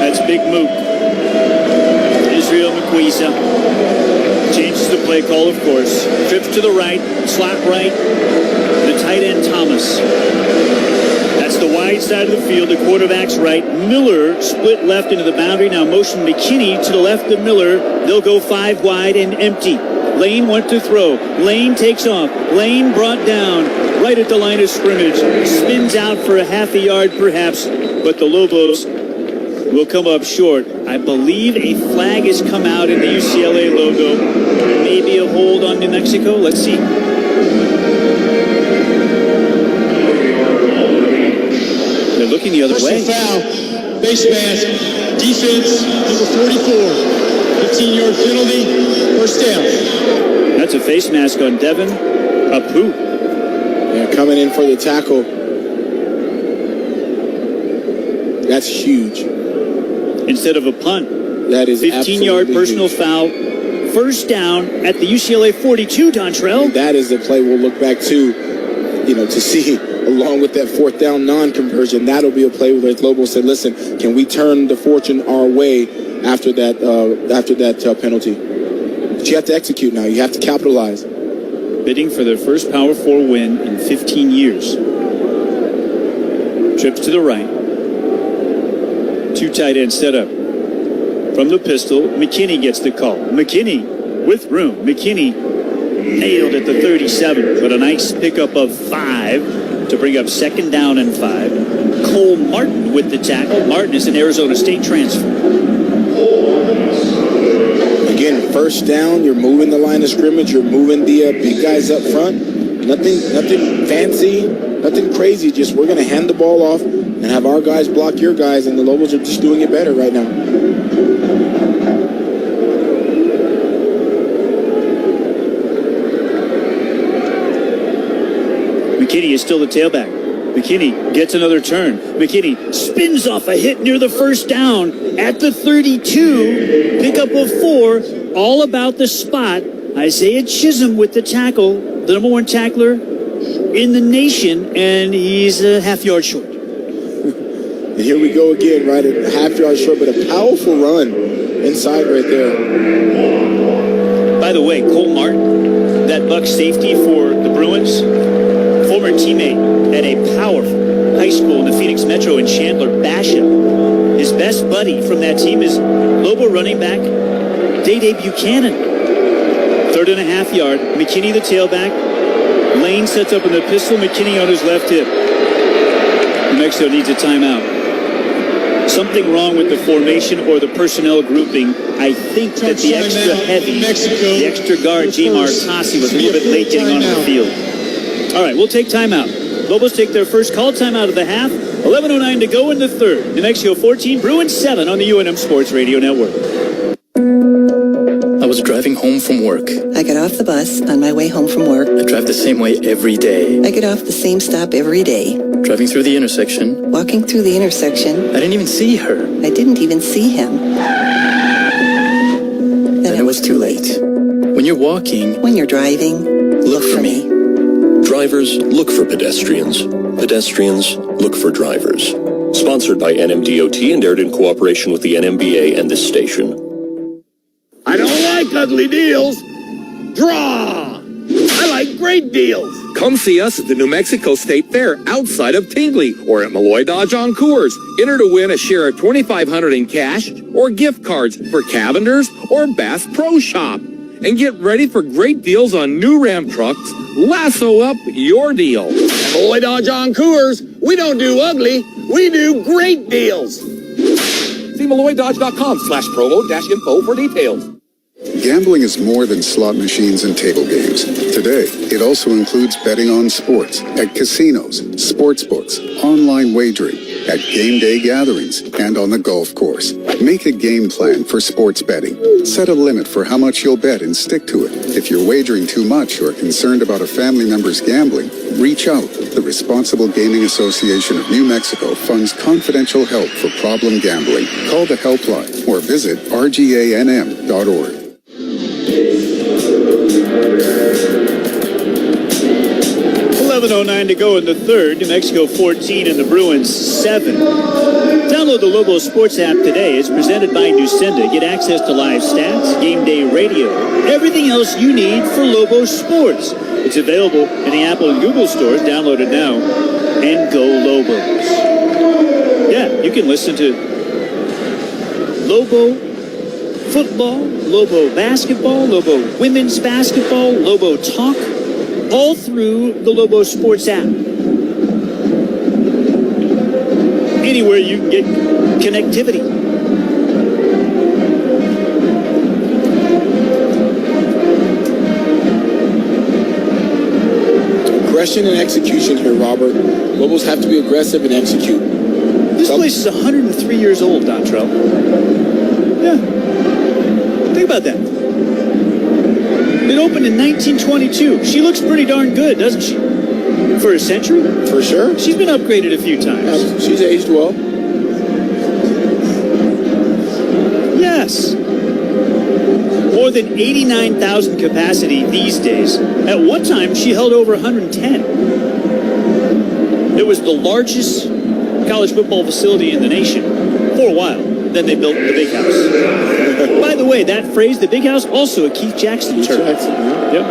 That's Big Mook. Israel McQuisa changes the play call, of course. Trips to the right, slot right. The tight end, Thomas. That's the wide side of the field. The quarterback's right. Miller split left into the boundary. Now motion McKinney to the left of Miller. They'll go 5 wide and empty. Lane went to throw. Lane takes off. Lane brought down right at the line of scrimmage. Spins out for a half a yard perhaps, but the Lobos will come up short. I believe a flag has come out in the UCLA logo. Maybe a hold on New Mexico. Let's see. They're looking the other way. Foul. Face mask. Defense, number 44. 15-yard penalty. 1st down. That's a face mask on Devin Apu. Yeah, coming in for the tackle. That's huge. Instead of a punt. That is 15-yard personal huge. foul. 1st down at the UCLA 42, Dontrell. And that is the play we'll look back to, to see, along with that 4th down non-conversion. That'll be a play where the Lobos said, listen, can we turn the fortune our way after that penalty? But you have to execute now. You have to capitalize. Bidding for their first Power 4 win in 15 years. Trips to the right. 2 tight end setup. From the pistol, McKinney gets the call. McKinney with room. McKinney nailed at the 37, but a nice pickup of 5 to bring up 2nd down and 5. Cole Martin with the tackle. Martin is an Arizona State transfer. Again, 1st down, you're moving the line of scrimmage, you're moving the big guys up front. Nothing fancy, nothing crazy. Just we're going to hand the ball off and have our guys block your guys, and the Lobos are just doing it better right now. McKinney is still the tailback. McKinney gets another turn. McKinney spins off a hit near the 1st down at the 32. Pickup of 4. All about the spot. Isaiah Chisholm with the tackle. The number 1 tackler in the nation, and he's a half-yard short. And here we go again, right at a half-yard short, but a powerful run inside right there. By the way, Cole Martin, that Buck safety for the Bruins, former teammate at a powerful high school in the Phoenix Metro in Chandler, Basha. His best buddy from that team is Lobo running back Day Buchanan. 3rd and a half yard. McKinney the tailback. Lane sets up in the pistol. McKinney on his left hip. New Mexico needs a timeout. Something wrong with the formation or the personnel grouping. I think that the extra heavy, the extra guard, Jamar Tassi, was a little bit late getting onto the field. All right, we'll take timeout. Lobos take their first call timeout of the half. 11:09 to go in the 3rd. New Mexico 14, Bruins 7 on the UNM Sports Radio Network. I was driving home from work. I got off the bus on my way home from work. I drive the same way every day. I get off the same stop every day. Driving through the intersection. Walking through the intersection. I didn't even see her. I didn't even see him. Then it was too late. When you're walking. When you're driving. Look for me. Drivers, look for pedestrians. Pedestrians, look for drivers. Sponsored by NMDOT and aired in cooperation with the NMBA and this station. I don't like ugly deals. Draw! I like great deals. Come see us at the New Mexico State Fair outside of Tingley or at Malloy Dodge on Coors. Enter to win a share of $2,500 in cash or gift cards for Cavender's or Bass Pro Shop. And get ready for great deals on new Ram trucks. Lasso up your deal. At Malloy Dodge on Coors, we don't do ugly, we do great deals. See MalloyDodge.com/promo-info for details. Gambling is more than slot machines and table games. Today, it also includes betting on sports at casinos, sports books, online wagering, at game day gatherings, and on the golf course. Make a game plan for sports betting. Set a limit for how much you'll bet and stick to it. If you're wagering too much or concerned about a family member's gambling, reach out. The Responsible Gaming Association of New Mexico funds confidential help for problem gambling. Call the helpline or visit rganm.org. 11:09 to go in the third. New Mexico 14 and the Bruins 7. Download the Lobo Sports app today. It's presented by Nucenda. Get access to live stats, game day radio, everything else you need for Lobo Sports. It's available in the Apple and Google stores. Download it now and go Lobos. Yeah, you can listen to Lobo football, Lobo basketball, Lobo women's basketball, Lobo talk, all through the Lobo Sports app. Anywhere you can get connectivity. Aggression and execution here, Robert. Lobos have to be aggressive and execute. This place is 103 years old, Dontrell. Yeah. Think about that. It opened in 1922. She looks pretty darn good, doesn't she? For a century? For sure. She's been upgraded a few times. She's aged well. Yes. More than 89,000 capacity these days. At one time, she held over 110. It was the largest college football facility in the nation for a while. Then they built the Big House. By the way, that phrase, the Big House, also a Keith Jackson term. Yep.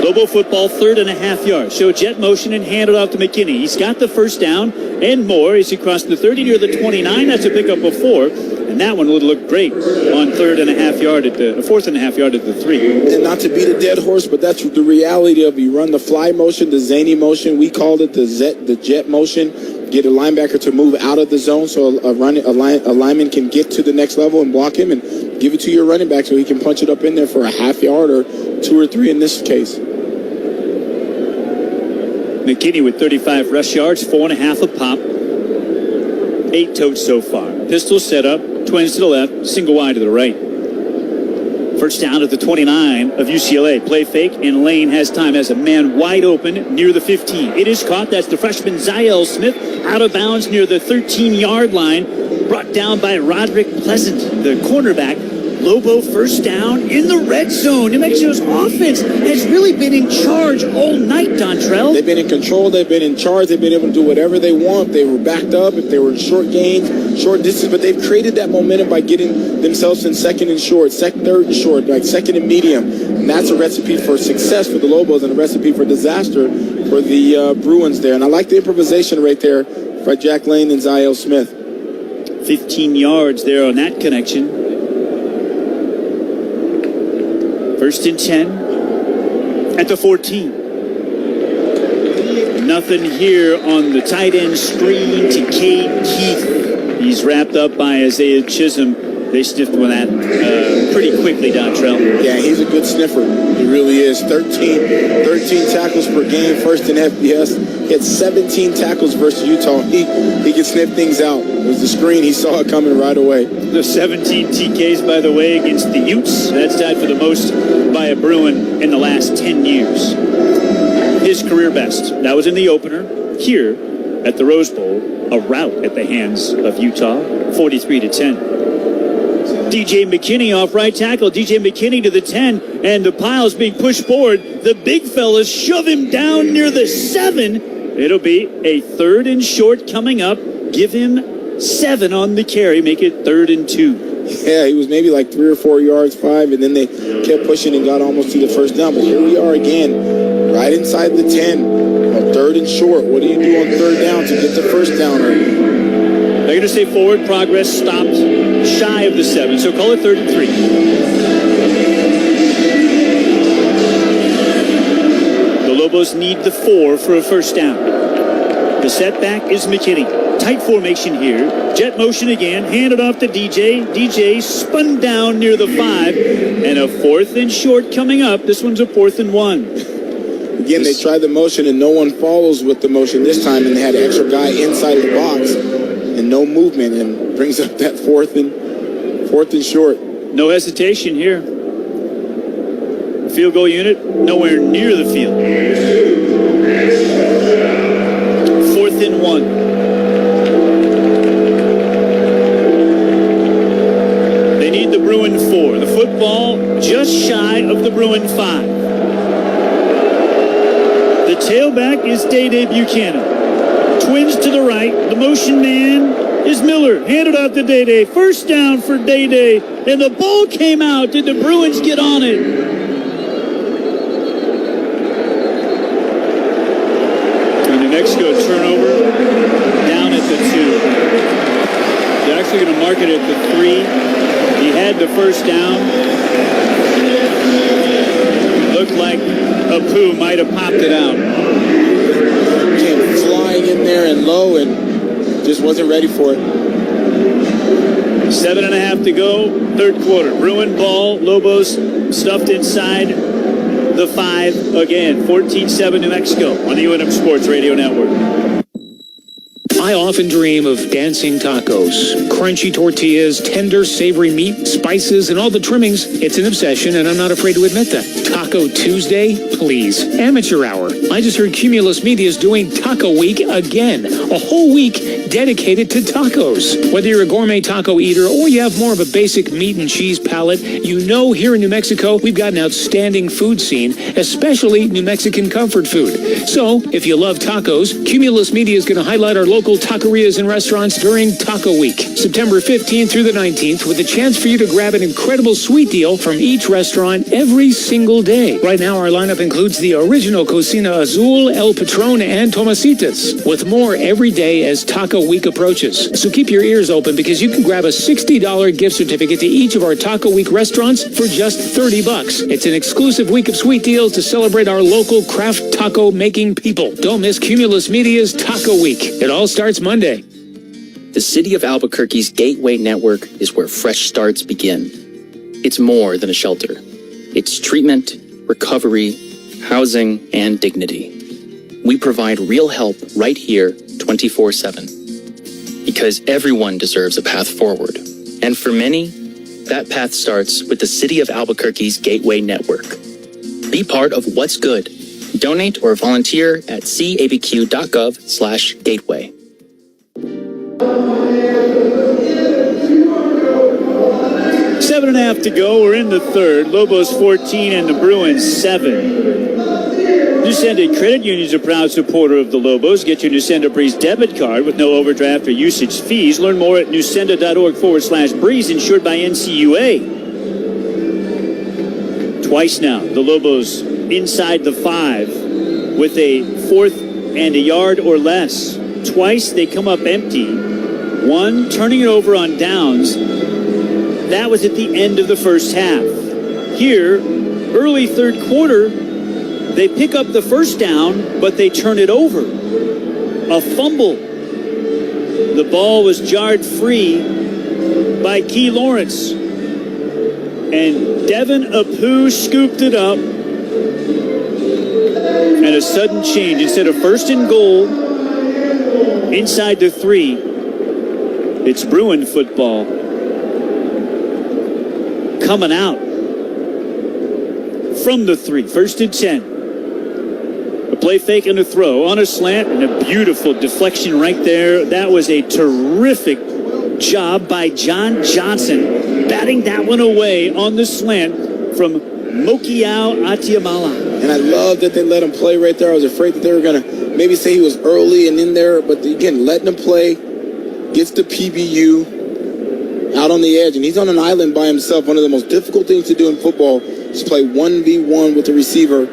Lobo football, 3.5 yards. Show jet motion and hand it off to McKinney. He's got the first down and more as he crossed the 30 near the 29. That's a pickup of 4. And that one would look great on 4.5 yard at the 3. And not to beat a dead horse, but that's the reality of you run the fly motion, the zany motion. We called it the jet motion. Get a linebacker to move out of the zone so a lineman can get to the next level and block him and give it to your running back so he can punch it up in there for a half yard or 2 or 3 in this case. McKinney with 35 rush yards, 4.5 a pop. 8 totes so far. Pistol set up, twins to the left, single wide to the right. First down at the 29 of UCLA. Play fake, and Lane has time as a man wide open near the 15. It is caught. That's the freshman Ziel Smith out of bounds near the 13-yard line. Brought down by Roderick Pleasant, the cornerback. Lobo first down in the red zone. New Mexico's offense has really been in charge all night, Dontrell. They've been in control. They've been in charge. They've been able to do whatever they want. They were backed up if they were in short gains, short distance, but they've created that momentum by getting themselves in second and short, third and short, like second and medium. And that's a recipe for success for the Lobos and a recipe for disaster for the Bruins there. And I like the improvisation right there by Jack Lane and Ziel Smith. 15 yards there on that connection. First and 10 at the 14. Nothing here on the tight end screen to Cade Keith. He's wrapped up by Isaiah Chisholm. They sniffed one at pretty quickly, Dontrell. Yeah, he's a good sniffer. He really is. 13 tackles per game, first in FBS. He had 17 tackles versus Utah. He can sniff things out. It was the screen. He saw it coming right away. The 17 TKs, by the way, against the Utes. That's tied for the most by a Bruin in the last 10 years. His career best. That was in the opener. Here at the Rose Bowl, a rout at the hands of Utah, 43-10. DJ McKinney off right tackle. DJ McKinney to the 10, and the pile's being pushed forward. The big fellas shove him down near the 7. It'll be a 3rd and short coming up. Give him 7 on the carry. Make it 3rd and 2. Yeah, he was maybe like 3 or 4 yards, 5, and then they kept pushing and got almost to the first down. But here we are again, right inside the 10. On 3rd and short. What do you do on 3rd down to get the first down? They're going to say forward progress stopped shy of the 7, so call it 3rd and 3. The Lobos need the 4 for a first down. The setback is McKinney. Tight formation here. Jet motion again. Handed off to DJ. DJ spun down near the 5. And a 4th and short coming up. This one's a 4th and 1. Again, they tried the motion and no one follows with the motion this time, and they had an extra guy inside of the box and no movement, and brings up that 4th and short. No hesitation here. Field goal unit nowhere near the field. 4th and 1. They need the Bruin 4. The football just shy of the Bruin 5. The tailback is Day-Day Buchanan. Twins to the right. The motion man is Miller. Handed off to Day-Day. First down for Day-Day. And the ball came out. Did the Bruins get on it? And New Mexico turnover down at the 2. They're actually going to mark it at the 3. He had the first down. Looked like Apu might have popped it out. Came flying in there and low and just wasn't ready for it. 7.5 to go, 3rd quarter. Bruin ball, Lobos stuffed inside the 5 again. 14-7 New Mexico on the UNM Sports Radio Network. I often dream of dancing tacos, crunchy tortillas, tender, savory meat, spices, and all the trimmings. It's an obsession, and I'm not afraid to admit that. Taco Tuesday? Please. Amateur hour. I just heard Cumulus Media is doing Taco Week again. A whole week dedicated to tacos. Whether you're a gourmet taco eater or you have more of a basic meat and cheese palate, you know here in New Mexico, we've got an outstanding food scene, especially New Mexican comfort food. So, if you love tacos, Cumulus Media is going to highlight our local taquerias and restaurants during Taco Week, September 15th through the 19th, with a chance for you to grab an incredible sweet deal from each restaurant every single day. Right now, our lineup includes the original Cocina Azul, El Patron, and Tomasitas, with more every day as Taco Week approaches. So keep your ears open because you can grab a $60 gift certificate to each of our Taco Week restaurants for just $30. It's an exclusive week of sweet deals to celebrate our local craft taco making people. Don't miss Cumulus Media's Taco Week. It all starts Monday. The City of Albuquerque's Gateway Network is where fresh starts begin. It's more than a shelter. It's treatment, recovery, housing, and dignity. We provide real help right here 24/7. Because everyone deserves a path forward. And for many, that path starts with the City of Albuquerque's Gateway Network. Be part of what's good. Donate or volunteer at cabq.gov/gateway. 7.5 to go. We're in the 3rd. Lobos 14 and the Bruins 7. Newsenda Credit Union is a proud supporter of the Lobos. Get your Newsenda Breeze debit card with no overdraft or usage fees. Learn more at newsenda.org/breeze, insured by NCUA. Twice now, the Lobos inside the 5 with a 4th and a yard or less. Twice they come up empty. One turning it over on downs. That was at the end of the first half. Here, early 3rd quarter, they pick up the first down, but they turn it over. A fumble. The ball was jarred free by Key Lawrence. And Devin Apu scooped it up. And a sudden change. Instead of 1st and goal, inside the 3, it's Bruin football. Coming out from the 3, 1st and 10. A play fake and a throw on a slant and a beautiful deflection right there. That was a terrific job by John Johnson, batting that one away on the slant from Mokiao Atiamala. And I love that they let him play right there. I was afraid that they were going to maybe say he was early and in there, but again, letting him play, gets the PBU out on the edge, and he's on an island by himself. One of the most difficult things to do in football is play 1v1 with the receiver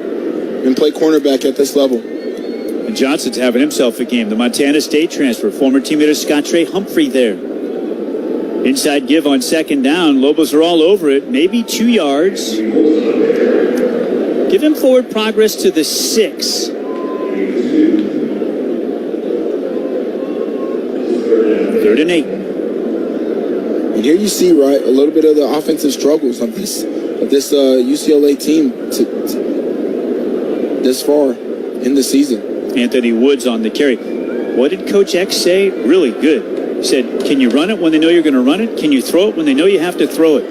and play cornerback at this level. And Johnson's having himself a game. The Montana State transfer, former teammate of Scott Trey Humphrey there. Inside give on 2nd down. Lobos are all over it. Maybe 2 yards. Give him forward progress to the 6. 3rd and 8. And here you see, right, a little bit of the offensive struggles of this UCLA team this far in the season. Anthony Woods on the carry. What did Coach X say? Really good. He said, can you run it when they know you're going to run it? Can you throw it when they know you have to throw it?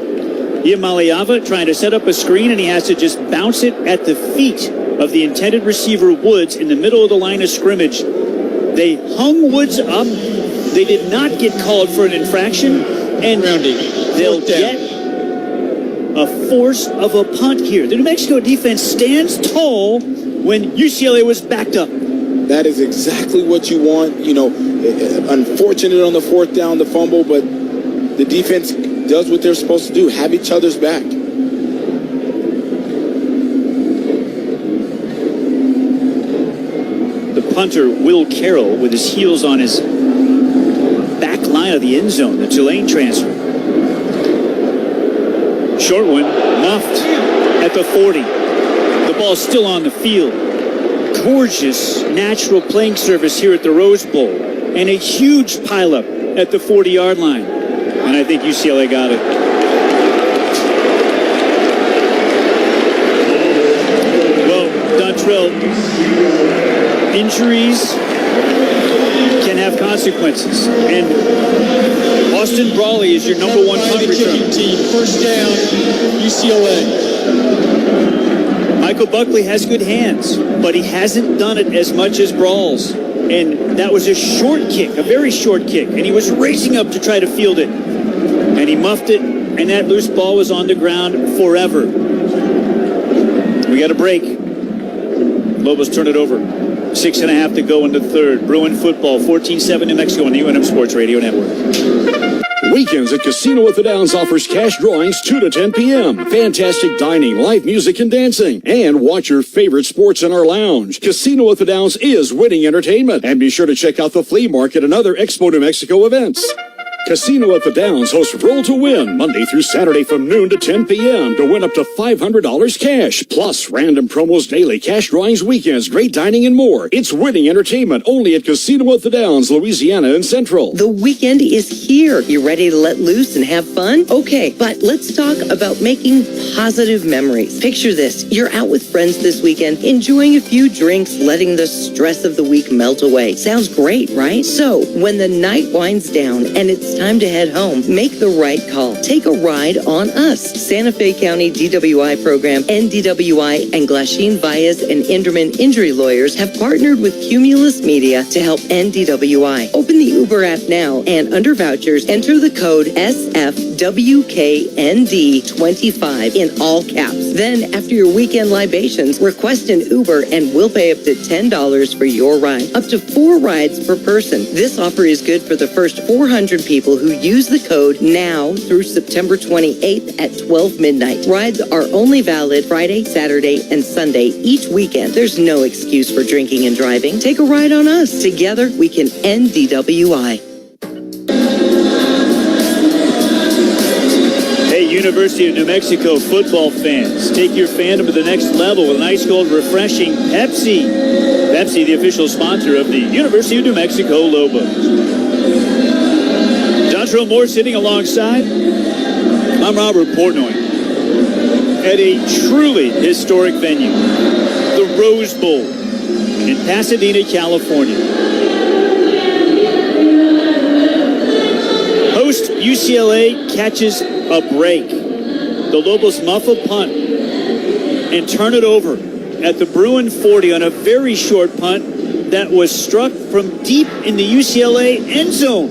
Iamaleava trying to set up a screen, and he has to just bounce it at the feet of the intended receiver, Woods, in the middle of the line of scrimmage. They hung Woods up. They did not get called for an infraction, and they'll get a force of a punt here. The New Mexico defense stands tall when UCLA was backed up. That is exactly what you want. You know, unfortunate on the 4th down, the fumble, but the defense does what they're supposed to do, have each other's back. The punter, Will Carroll, with his heels on his back line of the end zone, the Tulane transfer. Short one, muffed at the 40. The ball's still on the field. Gorgeous natural playing surface here at the Rose Bowl, and a huge pileup at the 40-yard line. And I think UCLA got it. Well, Dontrell, injuries can have consequences. And Austin Brawley is your number one punt returner. First down, UCLA. Michael Buckley has good hands, but he hasn't done it as much as Brawls. And that was a short kick, a very short kick. And he was racing up to try to field it. And he muffed it, and that loose ball was on the ground forever. We got a break. Lobos turn it over. 6.5 to go in the 3rd. Bruin football, 14-7 New Mexico on the UNM Sports Radio Network. Weekends at Casino at the Downs offers cash drawings 2 to 10 p.m. Fantastic dining, live music, and dancing. And watch your favorite sports in our lounge. Casino at the Downs is winning entertainment. And be sure to check out the flea market and other Expo New Mexico events. Casino at the Downs hosts Roll to Win Monday through Saturday from noon to 10 p.m. to win up to $500 cash. Plus, random promos daily, cash drawings weekends, great dining, and more. It's winning entertainment only at Casino at the Downs, Louisiana and Central. The weekend is here. You ready to let loose and have fun? Okay, but let's talk about making positive memories. Picture this. You're out with friends this weekend, enjoying a few drinks, letting the stress of the week melt away. Sounds great, right? So, when the night winds down and it's time to head home, make the right call. Take a ride on us. Santa Fe County DWI program, NDWI, and Glasheen Valles and Inderman Injury Lawyers have partnered with Cumulus Media to help NDWI. Open the Uber app now and under vouchers, enter the code SFWKND25 in all caps. Then, after your weekend libations, request an Uber and we'll pay up to $10 for your ride. Up to 4 rides per person. This offer is good for the first 400 people who use the code now through September 28th at 12 midnight. Rides are only valid Friday, Saturday, and Sunday each weekend. There's no excuse for drinking and driving. Take a ride on us. Together, we can end DWI. Hey, University of New Mexico football fans, take your fandom to the next level with an ice-cold, refreshing Pepsi. Pepsi, the official sponsor of the University of New Mexico Lobos. Dontrell Moore sitting alongside. I'm Robert Portnoy at a truly historic venue, the Rose Bowl in Pasadena, California. Host UCLA catches a break. The Lobos muff a punt and turn it over at the Bruin 40 on a very short punt that was struck from deep in the UCLA end zone.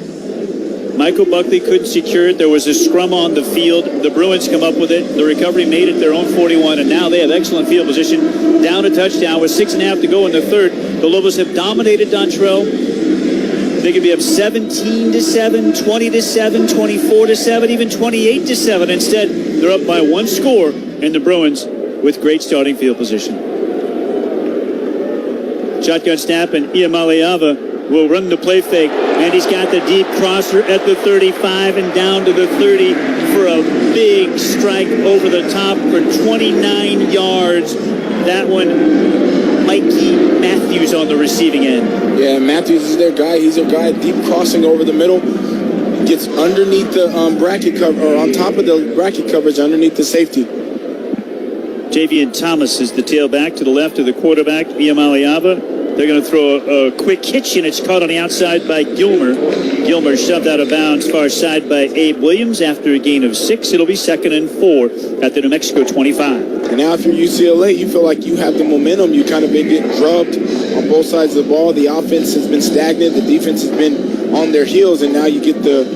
Michael Buckley couldn't secure it. There was a scrum on the field. The Bruins come up with it. The recovery made it their own 41, and now they have excellent field position. Down a touchdown with 6.5 to go in the 3rd. The Lobos have dominated Dontrell. They could be up 17-7, 20-7, 24-7, even 28-7. Instead, they're up by 1 score, and the Bruins with great starting field position. Shotgun snap, and Iamaleava will run the play fake, and he's got the deep crosser at the 35 and down to the 30 for a big strike over the top for 29 yards. That one, Mikey Matthews on the receiving end. Yeah, Matthews is their guy. He's their guy, deep crossing over the middle. Gets underneath the bracket cover, or on top of the bracket coverage, underneath the safety. Javian Thomas is the tailback to the left of the quarterback, Iamaleava. They're going to throw a quick hitch, and it's caught on the outside by Gilmer. Gilmer shoved out of bounds far side by Abe Williams after a gain of 6. It'll be 2nd and 4 at the New Mexico 25. And now if you're UCLA, you feel like you have the momentum. You kind of been getting drubbed on both sides of the ball. The offense has been stagnant. The defense has been on their heels, and now you get the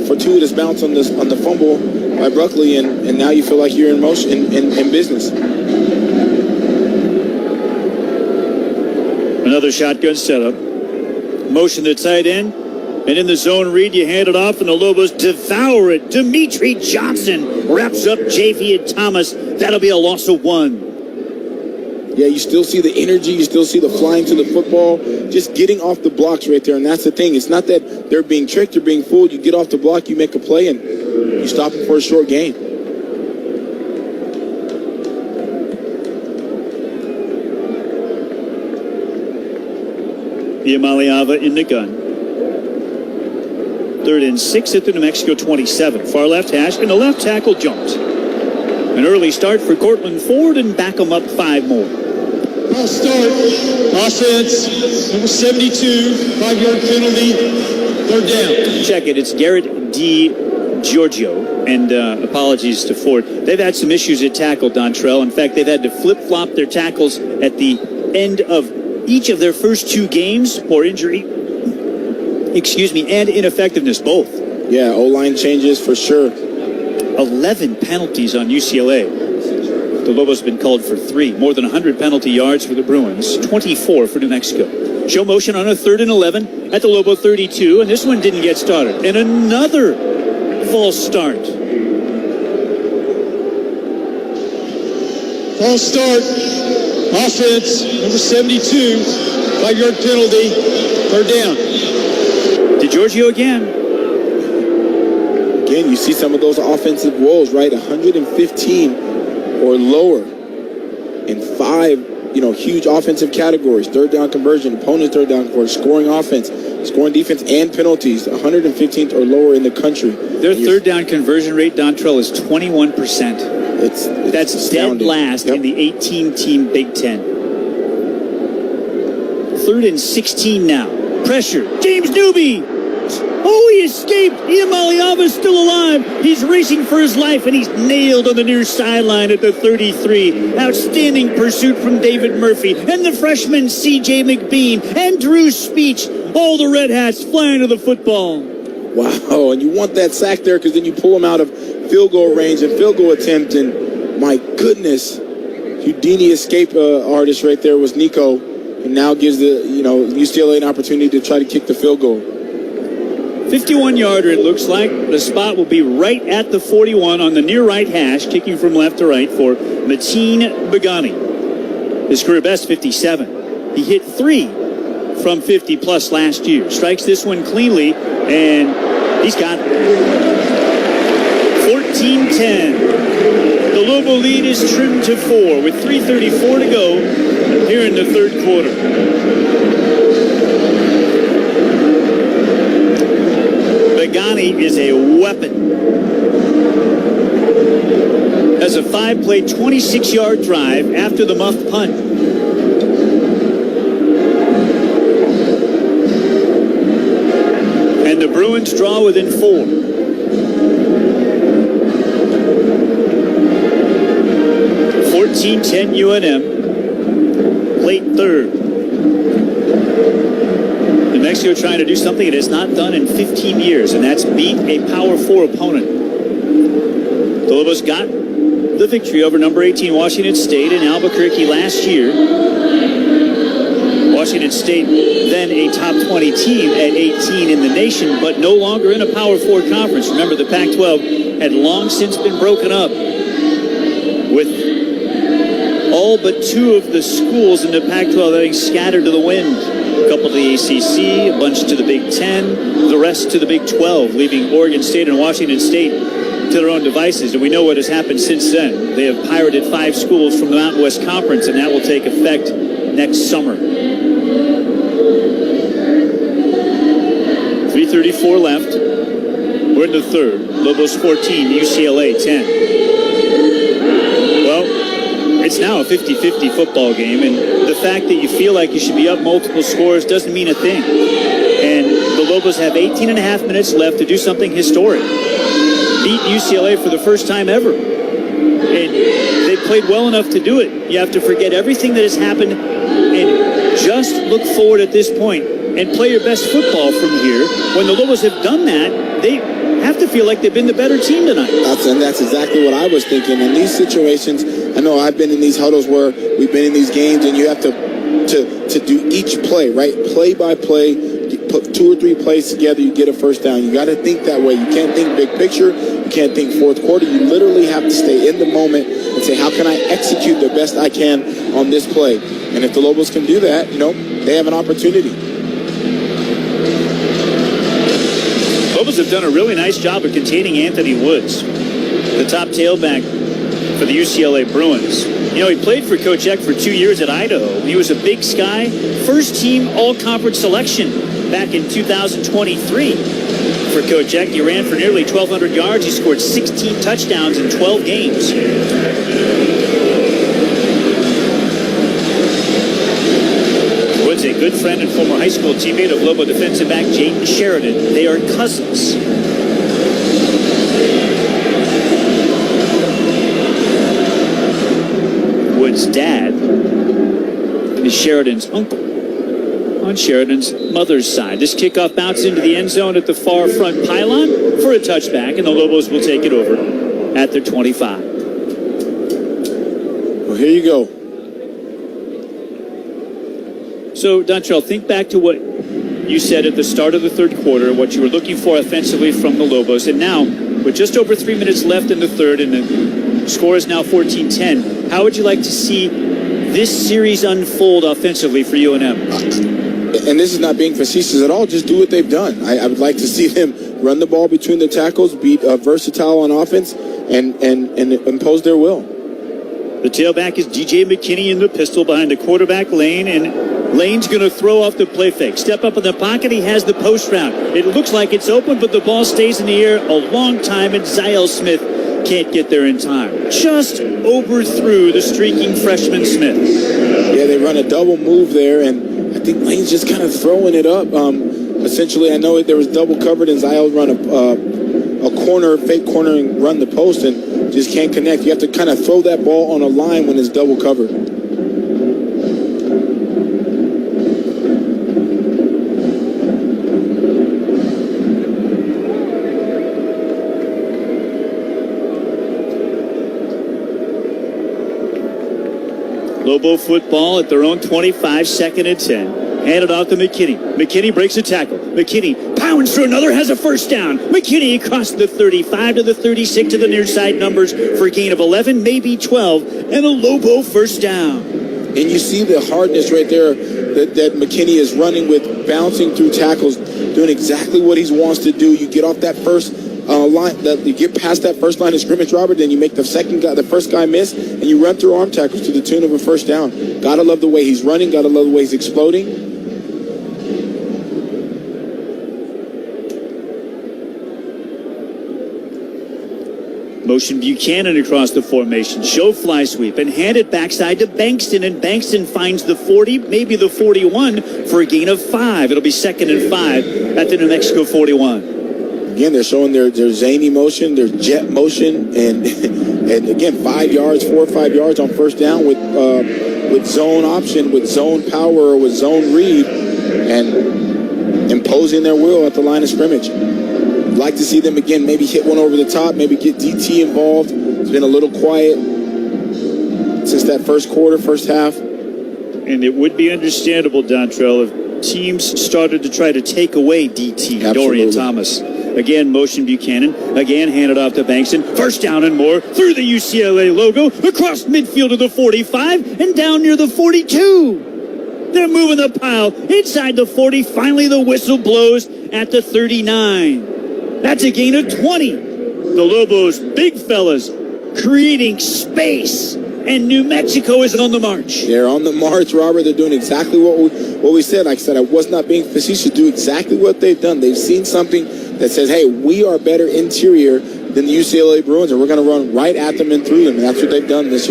fortuitous bounce on the fumble by Buckley, and now you feel like you're in motion, in business. Another shotgun setup. Motion to tight end. And in the zone read, you hand it off, and the Lobos devour it. Dimitri Johnson wraps up Javian Thomas. That'll be a loss of 1. Yeah, you still see the energy. You still see the flying to the football. Just getting off the blocks right there. And that's the thing. It's not that they're being tricked or being fooled. You get off the block, you make a play, and you stop them for a short gain. Iamaleava in the gun. 3rd and 6 at the New Mexico 27. Far left hash, and the left tackle jumped. An early start for Cortland Ford, and back them up 5 more. I'll start. Offense, number 72, 5-yard penalty, 3rd down. Check it. It's Garrett D. Giorgio. And apologies to Ford. They've had some issues at tackle, Dontrell. In fact, they've had to flip-flop their tackles at the end of each of their first 2 games for injury, and ineffectiveness, both. Yeah, O-line changes for sure. 11 penalties on UCLA. The Lobos have been called for 3. More than 100 penalty yards for the Bruins. 24 for New Mexico. Show motion on a 3rd and 11 at the Lobo 32, and this one didn't get started. And another false start. False start. Offense, number 72, 5-yard penalty, 3rd down. DiGiorgio again. Again, you see some of those offensive woes, right? 115 or lower in 5, huge offensive categories. 3rd down conversion, opponent's 3rd down conversion, scoring offense, scoring defense, and penalties. 115th or lower in the country. Their 3rd down conversion rate, Dontrell, is 21%. That's astounding. Dead last in the 18-team Big Ten. 3rd and 16 now. Pressure. James Newby. Oh, he escaped. Iamaleava's still alive. He's racing for his life, and he's nailed on the near sideline at the 33. Outstanding pursuit from David Murphy and the freshman C.J. McBean and Drew Speech. All the Red Hats flying to the football. Wow, and you want that sack there because then you pull him out of field goal range and field goal attempt, and my goodness, Houdini escape artist right there was Nico, and now gives the UCLA an opportunity to try to kick the field goal. 51-yarder it looks like. The spot will be right at the 41 on the near right hash, kicking from left to right for Mateen Begani. His career best 57. He hit 3 from 50 plus last year. Strikes this one cleanly, and he's got it. 14-10. The Lobo lead is trimmed to 4 with 3:34 to go here in the 3rd quarter. Begani is a weapon. Has a 5-play, 26-yard drive after the muffed punt. And the Bruins draw within 4. 14-10 UNM. Late 3rd. New Mexico trying to do something it has not done in 15 years, and that's beat a Power 4 opponent. The Lobos got the victory over number 18 Washington State in Albuquerque last year. Washington State, then a top 20 team at 18 in the nation, but no longer in a Power 4 conference. Remember, the Pac-12 had long since been broken up, with all but 2 of the schools in the Pac-12 having scattered to the wind. A couple to the ACC, a bunch to the Big Ten, the rest to the Big 12, leaving Oregon State and Washington State to their own devices. And we know what has happened since then. They have pirated 5 schools from the Mountain West Conference, and that will take effect next summer. 3:34 left. We're in the third. Lobos 14, UCLA 10. Well, it's now a 50-50 football game, and the fact that you feel like you should be up multiple scores doesn't mean a thing. And the Lobos have 18 and a half minutes left to do something historic. Beat UCLA for the first time ever. And they played well enough to do it. You have to forget everything that has happened and just look forward at this point and play your best football from here. When the Lobos have done that, they have to feel like they've been the better team tonight. That's exactly what I was thinking. In these situations, I know I've been in these huddles where we've been in these games, and you have to do each play, right? Play by play. You put 2 or 3 plays together, you get a first down. You got to think that way. You can't think big picture. You can't think fourth quarter. You literally have to stay in the moment and say, how can I execute the best I can on this play? And if the Lobos can do that, they have an opportunity. Lobos have done a really nice job of containing Anthony Woods, the top tailback for the UCLA Bruins. He played for Coach Eck for 2 years at Idaho. He was a Big Sky first-team all-conference selection back in 2023 for Coach Eck. He ran for nearly 1,200 yards. He scored 16 touchdowns in 12 games. Woods, a good friend and former high school teammate of Lobo defensive back Jaden Sheridan. They are cousins. Wood's dad is Sheridan's uncle on Sheridan's mother's side. This kickoff bounces into the end zone at the far front pylon for a touchback, and the Lobos will take it over at their 25. Well, here you go. So, Dontrell, think back to what you said at the start of the third quarter, what you were looking for offensively from the Lobos, and now, with just over 3 minutes left in the third, and the score is now 14-10, how would you like to see this series unfold offensively for UNM? And this is not being facetious at all. Just do what they've done. I would like to see them run the ball between the tackles, be versatile on offense, and impose their will. The tailback is DJ McKinney in the pistol behind the quarterback Lane, and Lane's going to throw off the play fake. Step up in the pocket. He has the post route. It looks like it's open, but the ball stays in the air a long time, and Ziel Smith can't get there in time. Just overthrew the streaking freshman Smith. Yeah, they run a double move there, and I think Lane's just kind of throwing it up. Essentially, I know there was double covered, and Ziel run a corner, fake corner, and run the post, and just can't connect. You have to kind of throw that ball on a line when it's double covered. Lobo football at their own 25, 2nd and 10. Handed off to McKinney. McKinney breaks a tackle. McKinney pounds for another, has a first down. McKinney across the 35 to the 36 to the near side numbers for a gain of 11, maybe 12, and a Lobo first down. And you see the hardness right there that McKinney is running with, bouncing through tackles, doing exactly what he wants to do. You get off that first line, you get past that first line of scrimmage, Robert, then you make the first guy miss, and you run through arm tackles to the tune of a first down. Gotta love the way he's running, gotta love the way he's exploding. Motion Buchanan across the formation. Show fly sweep and hand it backside to Bankston, and Bankston finds the 40, maybe the 41 for a gain of 5. It'll be 2nd and 5 at the New Mexico 41. Again, they're showing their zany motion, their jet motion, and again, 4 or 5 yards on first down with zone option, with zone power, or with zone read, and imposing their will at the line of scrimmage. I'd like to see them again, maybe hit one over the top, maybe get DT involved. It's been a little quiet since that first quarter, first half. And it would be understandable, Dontrell, if teams started to try to take away DT, Absolutely. Dorian Thomas. Again, motion Buchanan. Again, handed off to Bankston. First down and more through the UCLA logo, across midfield to the 45, and down near the 42. They're moving the pile inside the 40. Finally, the whistle blows at the 39. That's a gain of 20. The Lobos, big fellas, creating space and New Mexico is on the march. They're on the march, Robert. They're doing exactly what we said. Like I said, I was not being facetious. Do exactly what they've done. They've seen something that says, hey, we are better interior than the UCLA Bruins, and we're going to run right at them and through them. And that's what they've done this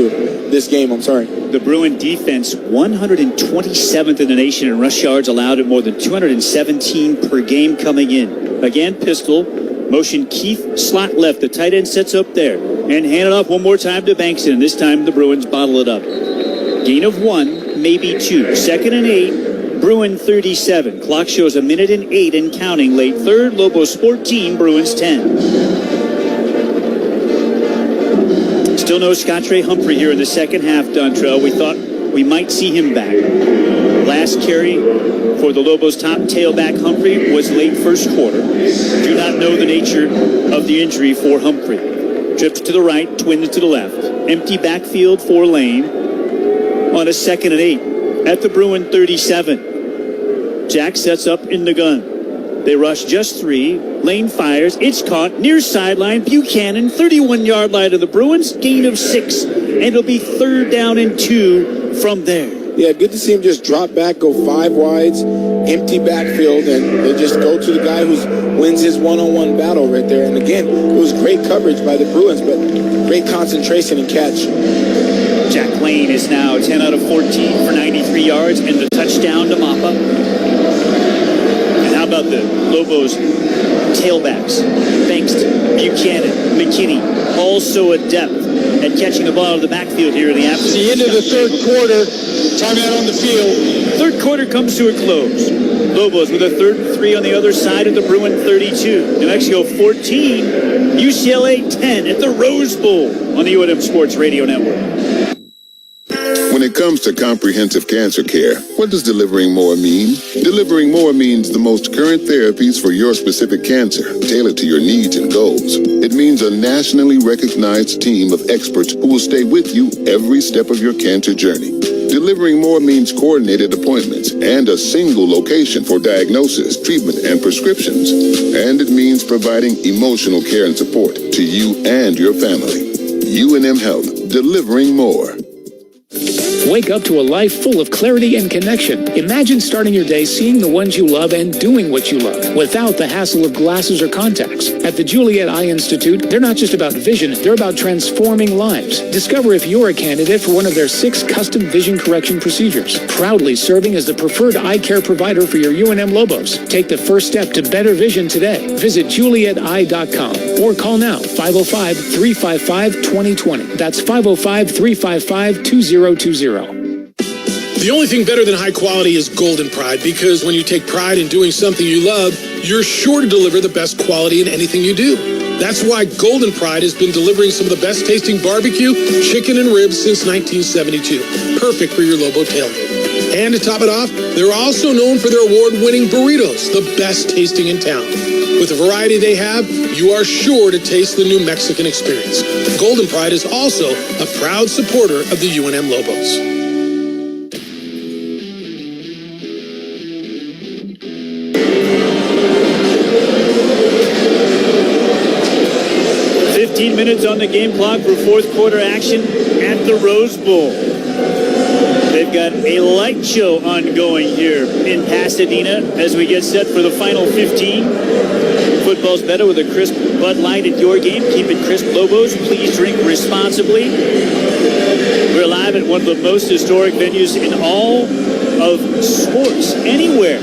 game. The Bruin defense, 127th in the nation in rush yards allowed at more than 217 per game coming in. Again, pistol, motion Keith, slot left. The tight end sets up there and hand it off one more time to Bankston. This time the Bruins bottle it up. Gain of 1, maybe 2. 2nd and 8, Bruin 37. Clock shows 1:08 and counting. Late third, Lobos 14, Bruins 10. Still no Scottre Humphrey here in the second half, Dontrell. We thought we might see him back. Last carry for the Lobos' top tailback, Humphrey, was late first quarter. Do not know the nature of the injury for Humphrey. Trips to the right, twins to the left. Empty backfield for Lane on a 2nd and 8 at the Bruin 37. Jack sets up in the gun. They rush just 3. Lane fires. It's caught near sideline. Buchanan, 31-yard line of the Bruins. Gain of 6. And it'll be 3rd down and 2 from there. Yeah, good to see him just drop back, go 5 wides, empty backfield, and they just go to the guy who wins his one-on-one battle right there. And again, it was great coverage by the Bruins, but great concentration and catch. Jack Lane is now 10 out of 14 for 93 yards and the touchdown to Mappa. How about the Lobos tailbacks? Bankston, Buchanan, McKinney, also adept at catching the ball out of the backfield here in the afternoon. The end of the third quarter, timeout on the field. Third quarter comes to a close. Lobos with a 3rd and 3 on the other side of the Bruin 32. New Mexico 14, UCLA 10 at the Rose Bowl on the UNM Sports Radio Network. When it comes to comprehensive cancer care, what does delivering more mean? Delivering more means the most current therapies for your specific cancer, tailored to your needs and goals. It means a nationally recognized team of experts who will stay with you every step of your cancer journey. Delivering more means coordinated appointments and a single location for diagnosis, treatment, and prescriptions. And it means providing emotional care and support to you and your family. UNM Health, delivering more. Wake up to a life full of clarity and connection. Imagine starting your day seeing the ones you love and doing what you love without the hassle of glasses or contacts. At the Juliet Eye Institute, they're not just about vision, they're about transforming lives. Discover if you're a candidate for one of their 6 custom vision correction procedures. Proudly serving as the preferred eye care provider for your UNM Lobos. Take the first step to better vision today. Visit julieteye.com or call now 505-355-2020. That's 505-355-2020. The only thing better than high quality is Golden Pride, because when you take pride in doing something you love, you're sure to deliver the best quality in anything you do. That's why Golden Pride has been delivering some of the best tasting barbecue, chicken, and ribs since 1972. Perfect for your Lobo tailgate. And to top it off, they're also known for their award-winning burritos, the best tasting in town. With the variety they have, you are sure to taste the New Mexican experience. Golden Pride is also a proud supporter of the UNM Lobos. Minutes on the game clock for fourth quarter action at the Rose Bowl. They've got a light show ongoing here in Pasadena as we get set for the final 15. Football's better with a crisp Bud Light at your game. Keep it crisp, Lobos. Please drink responsibly. We're live at one of the most historic venues in all of sports, anywhere.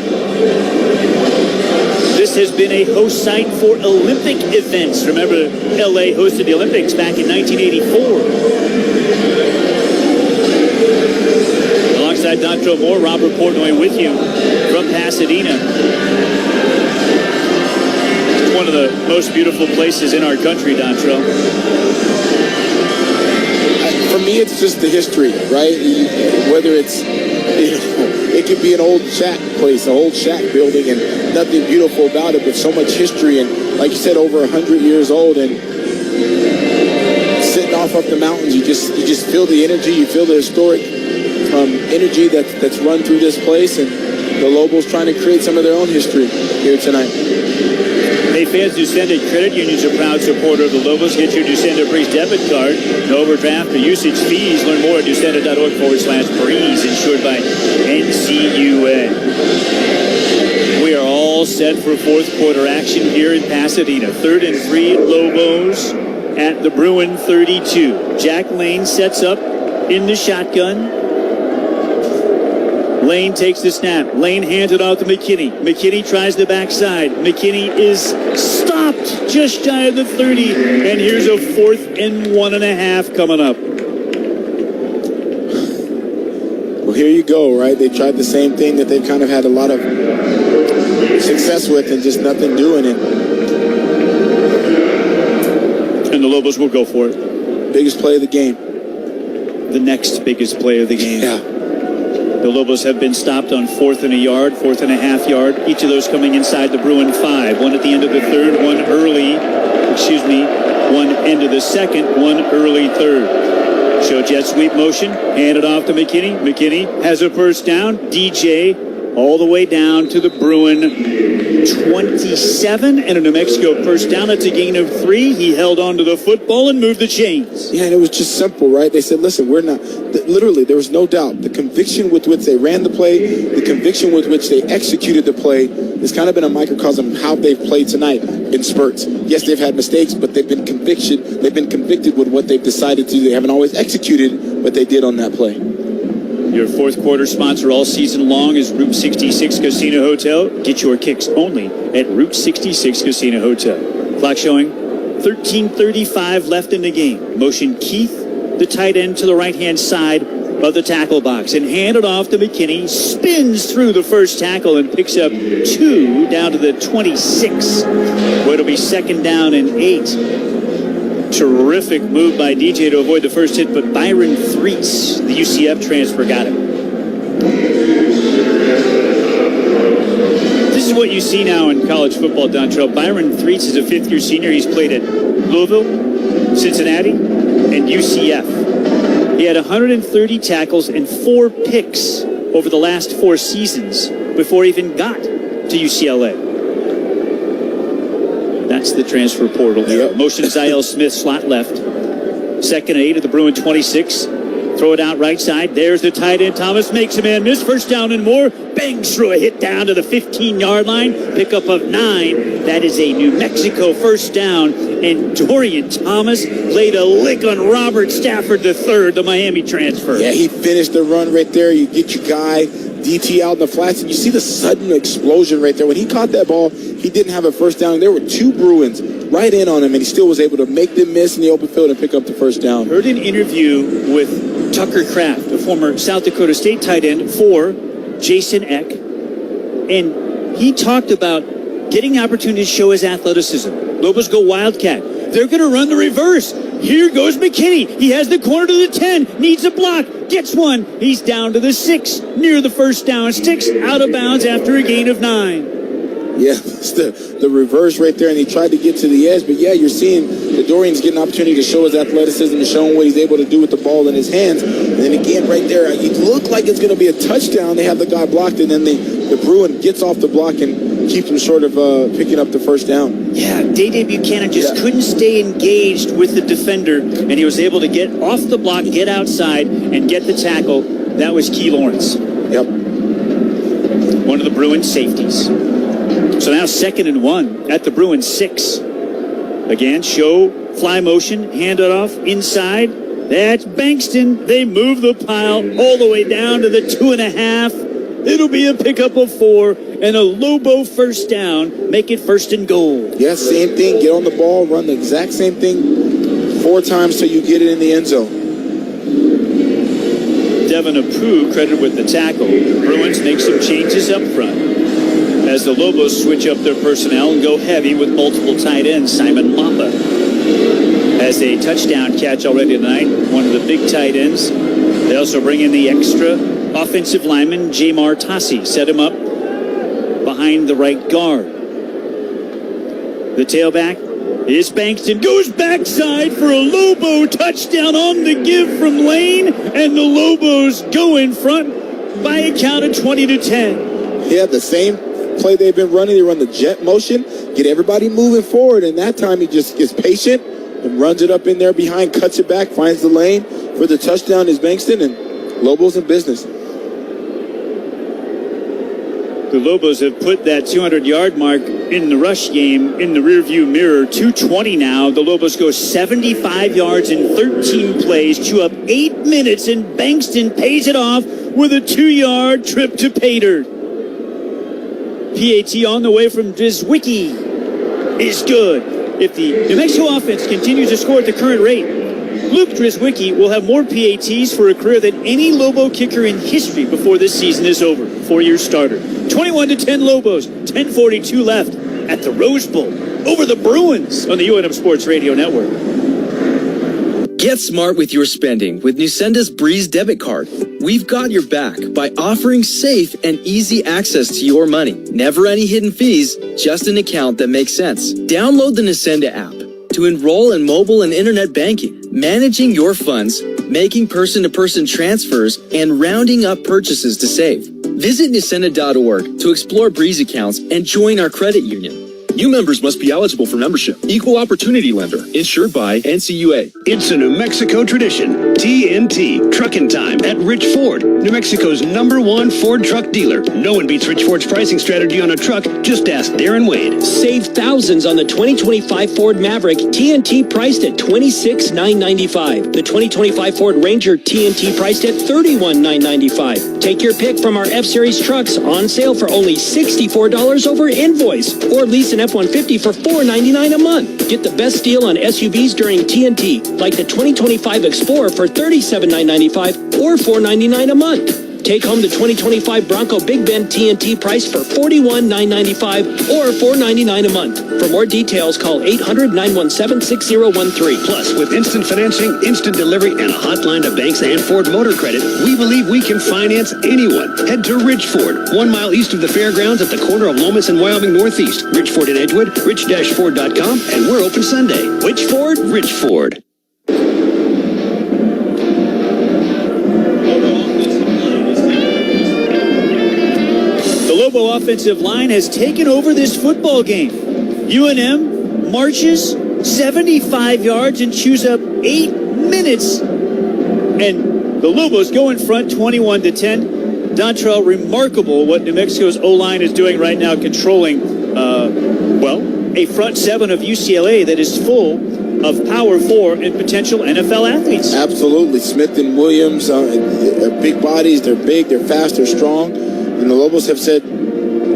This has been a host site for Olympic events. Remember, LA hosted the Olympics back in 1984. Alongside Dontrell Moore, Robert Portnoy with you from Pasadena. It's one of the most beautiful places in our country, Dontrell. For me, it's just the history, right? Whether it's, it could be an old shack place, an old shack building, and nothing beautiful about it, but so much history, and like you said, over 100 years old, and sitting off up the mountains, you just feel the energy, you feel the historic energy that's run through this place, and the Lobos trying to create some of their own history here tonight. Hey, fans, Ducenda Credit Union's a proud supporter of the Lobos. Get your Ducenda Breeze debit card. No overdraft or usage fees. Learn more at ducenda.org/breeze. Insured by NCUA. We are all set for fourth quarter action here in Pasadena. 3rd and 3, Lobos at the Bruin 32. Jack Lane sets up in the shotgun. Lane takes the snap. Lane hands it off to McKinney. McKinney tries the backside. McKinney is stopped just shy of the 30. And here's a 4th and 1.5 coming up. Well, here you go, right? They tried the same thing that they've kind of had a lot of success with and just nothing doing it. And the Lobos will go for it. Biggest play of the game. The next biggest play of the game. Yeah. The Lobos have been stopped on 4th and a yard, 4th and a half yard. Each of those coming inside the Bruin 5. One at the end of the third, one end of the second, one early third. Show jet sweep motion, hand it off to McKinney. McKinney has a first down. DJ all the way down to the Bruin 27 and a New Mexico first down. That's a gain of 3. He held on to the football and moved the chains. Yeah, and it was just simple, right? They said, listen, we're not, literally, there was no doubt. The conviction with which they ran the play, the conviction with which they executed the play, has kind of been a microcosm of how they've played tonight in spurts. Yes, they've had mistakes, but they've been convicted with what they've decided to do. They haven't always executed what they did on that play. Your fourth quarter sponsor all season long is Route 66 Casino Hotel. Get your kicks only at Route 66 Casino Hotel. Clock showing 13:35 left in the game. Motion Keith, the tight end, to the right-hand side of the tackle box and hand it off to McKinney. Spins through the first tackle and picks up 2 down to the 26. Well, it'll be 2nd down and 8. Terrific move by DJ to avoid the first hit, but Byron Threets, the UCF transfer, got him. This is what you see now in college football, Dontrell. Byron Threets is a 5th-year senior. He's played at Louisville, Cincinnati, and UCF. He had 130 tackles and 4 picks over the last 4 seasons before he even got to UCLA. That's the transfer portal there. Yep. Motion Ziel Smith, slot left. 2nd and 8 at the Bruin 26. Throw it out right side. There's the tight end. Thomas makes a man miss. First down and more. Bangs through a hit down to the 15-yard line. Pickup of 9. That is a New Mexico first down. And Dorian Thomas laid a lick on Robert Stafford III, the Miami transfer. Yeah, he finished the run right there. You get your guy, DT, out in the flats, and you see the sudden explosion right there. When he caught that ball, he didn't have a first down. There were 2 Bruins right in on him, and he still was able to make them miss in the open field and pick up the first down. Heard an interview with Tucker Kraft, the former South Dakota State tight end for Jason Eck, and he talked about getting the opportunity to show his athleticism. Lobos go Wildcat. They're going to run the reverse. Here goes McKinney. He has the corner to the 10. Needs a block. Gets one. He's down to the 6. Near the first down. Sticks out of bounds after a gain of 9. Yeah, it's the reverse right there, and he tried to get to the edge. But, yeah, you're seeing the Dorian's getting an opportunity to show his athleticism and show him what he's able to do with the ball in his hands. And then again, right there, it looked like it's going to be a touchdown. They have the guy blocked, and then the Bruin gets off the block and keeps him short of picking up the first down. Yeah, Day Buchanan just couldn't stay engaged with the defender, and he was able to get off the block, get outside, and get the tackle. That was Key Lawrence. Yep. One of the Bruin safeties. So now 2nd and 1 at the Bruin 6. Again, show fly motion, hand it off inside. That's Bankston. They move the pile all the way down to the 2.5. It'll be a pickup of 4 and a Lobo first down. Make it 1st and goal. Yeah, same thing. Get on the ball, run the exact same thing 4 times till you get it in the end zone. Devin Apu credited with the tackle. Bruins make some changes up front as the Lobos switch up their personnel and go heavy with multiple tight ends. Simon Mapa has a touchdown catch already tonight, one of the big tight ends. They also bring in the extra offensive lineman, Jamar Tassi. Set him up behind the right guard. The tailback is Bankston. Goes backside for a Lobo touchdown on the give from Lane. And the Lobos go in front by a count of 20-10. Yeah, the same play they've been running. They run the jet motion, get everybody moving forward, and that time he just is patient and runs it up in there behind, cuts it back, finds the lane for the touchdown is Bankston, and Lobos in business. The Lobos have put that 200-yard mark in the rush game in the rearview mirror. 2:20 now. The Lobos go 75 yards in 13 plays, chew up 8 minutes, and Bankston pays it off with a 2-yard trip to pay dirt. PAT on the way from Drizwicki is good. If the New Mexico offense continues to score at the current rate, Luke Drizwicki will have more PATs for a career than any Lobo kicker in history before this season is over. 4-year starter. 21-10 Lobos. 10:42 left at the Rose Bowl over the Bruins on the UNM Sports Radio Network. Get smart with your spending with Nucenda's Breeze debit card. We've got your back by offering safe and easy access to your money. Never any hidden fees, just an account that makes sense. Download the Nucenda app to enroll in mobile and internet banking, managing your funds, making person-to-person transfers, and rounding up purchases to save. Visit Nucenda.org to explore Breeze accounts and join our credit union. New members must be eligible for membership. Equal opportunity lender. Insured by NCUA. It's a New Mexico tradition. TNT Truckin' Time at Rich Ford, New Mexico's #1 Ford truck dealer. No one beats Rich Ford's pricing strategy on a truck. Just ask Darren Wade. Save thousands on the 2025 Ford Maverick, TNT priced at $26,995. The 2025 Ford Ranger, TNT priced at $31,995. Take your pick from our F-Series trucks on sale for only $64 over invoice, or lease an F-150 for $499 a month. Get the best deal on SUVs during TNT, like the 2025 Explorer for $37,995 or $499 a month. Take home the 2025 Bronco Big Bend TNT price for $41,995 or $499 a month. For more details, call 800-917-6013. Plus, with instant financing, instant delivery, and a hotline to banks and Ford Motor Credit, we believe we can finance anyone. Head to Rich Ford, 1 mile east of the fairgrounds at the corner of Lomas and Wyoming Northeast. Rich Ford in Edgewood, rich-ford.com, and we're open Sunday. Which Ford? Rich Ford. The Lobo offensive line has taken over this football game. UNM marches 75 yards and chews up 8 minutes. And the Lobos go in front 21-10. Dontrell, remarkable what New Mexico's O-line is doing right now, controlling, a front seven of UCLA that is full of Power 4 and potential NFL athletes. Absolutely. Smith and Williams, they're big bodies, they're big, they're fast, they're strong. And the Lobos have said,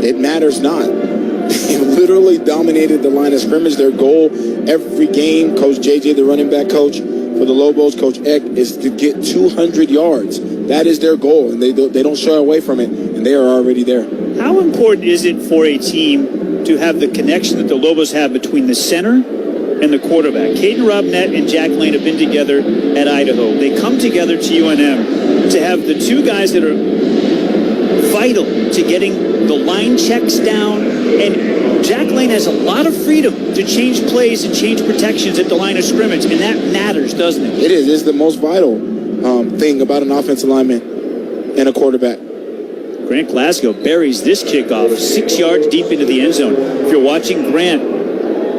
it matters not. They literally dominated the line of scrimmage. Their goal every game, Coach JJ, the running back coach for the Lobos, Coach Eck, is to get 200 yards. That is their goal, and they don't shy away from it, and they are already there. How important is it for a team to have the connection that the Lobos have between the center and the quarterback? Caden Robnett and Jack Lane have been together at Idaho. They come together to UNM to have the two guys that are vital to getting the line checks down, and Jack Lane has a lot of freedom to change plays and change protections at the line of scrimmage, and that matters, doesn't it? It is. It's the most vital thing about an offensive lineman and a quarterback. Grant Glasgow buries this kickoff 6 yards deep into the end zone. If you're watching Grant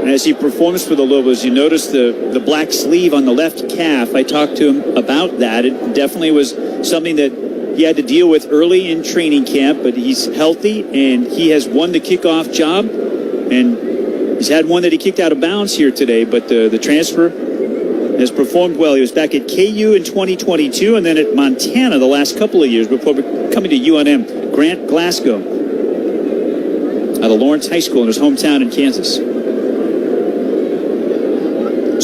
as he performs for the Lobos, you notice the black sleeve on the left calf. I talked to him about that. It definitely was something that he had to deal with early in training camp, but he's healthy, and he has won the kickoff job, and he's had one that he kicked out of bounds here today, but the transfer has performed well. He was back at KU in 2022 and then at Montana the last couple of years before coming to UNM. Grant Glasgow out of Lawrence High School in his hometown in Kansas.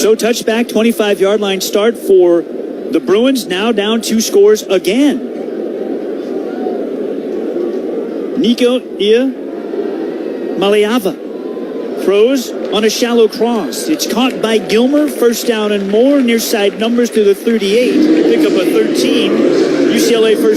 So touchback, 25-yard line start for the Bruins, now down 2 scores again. Nico Ia Maliava throws on a shallow cross. It's caught by Gilmer. First down and more. Near side numbers to the 38. Pick up a 13. UCLA first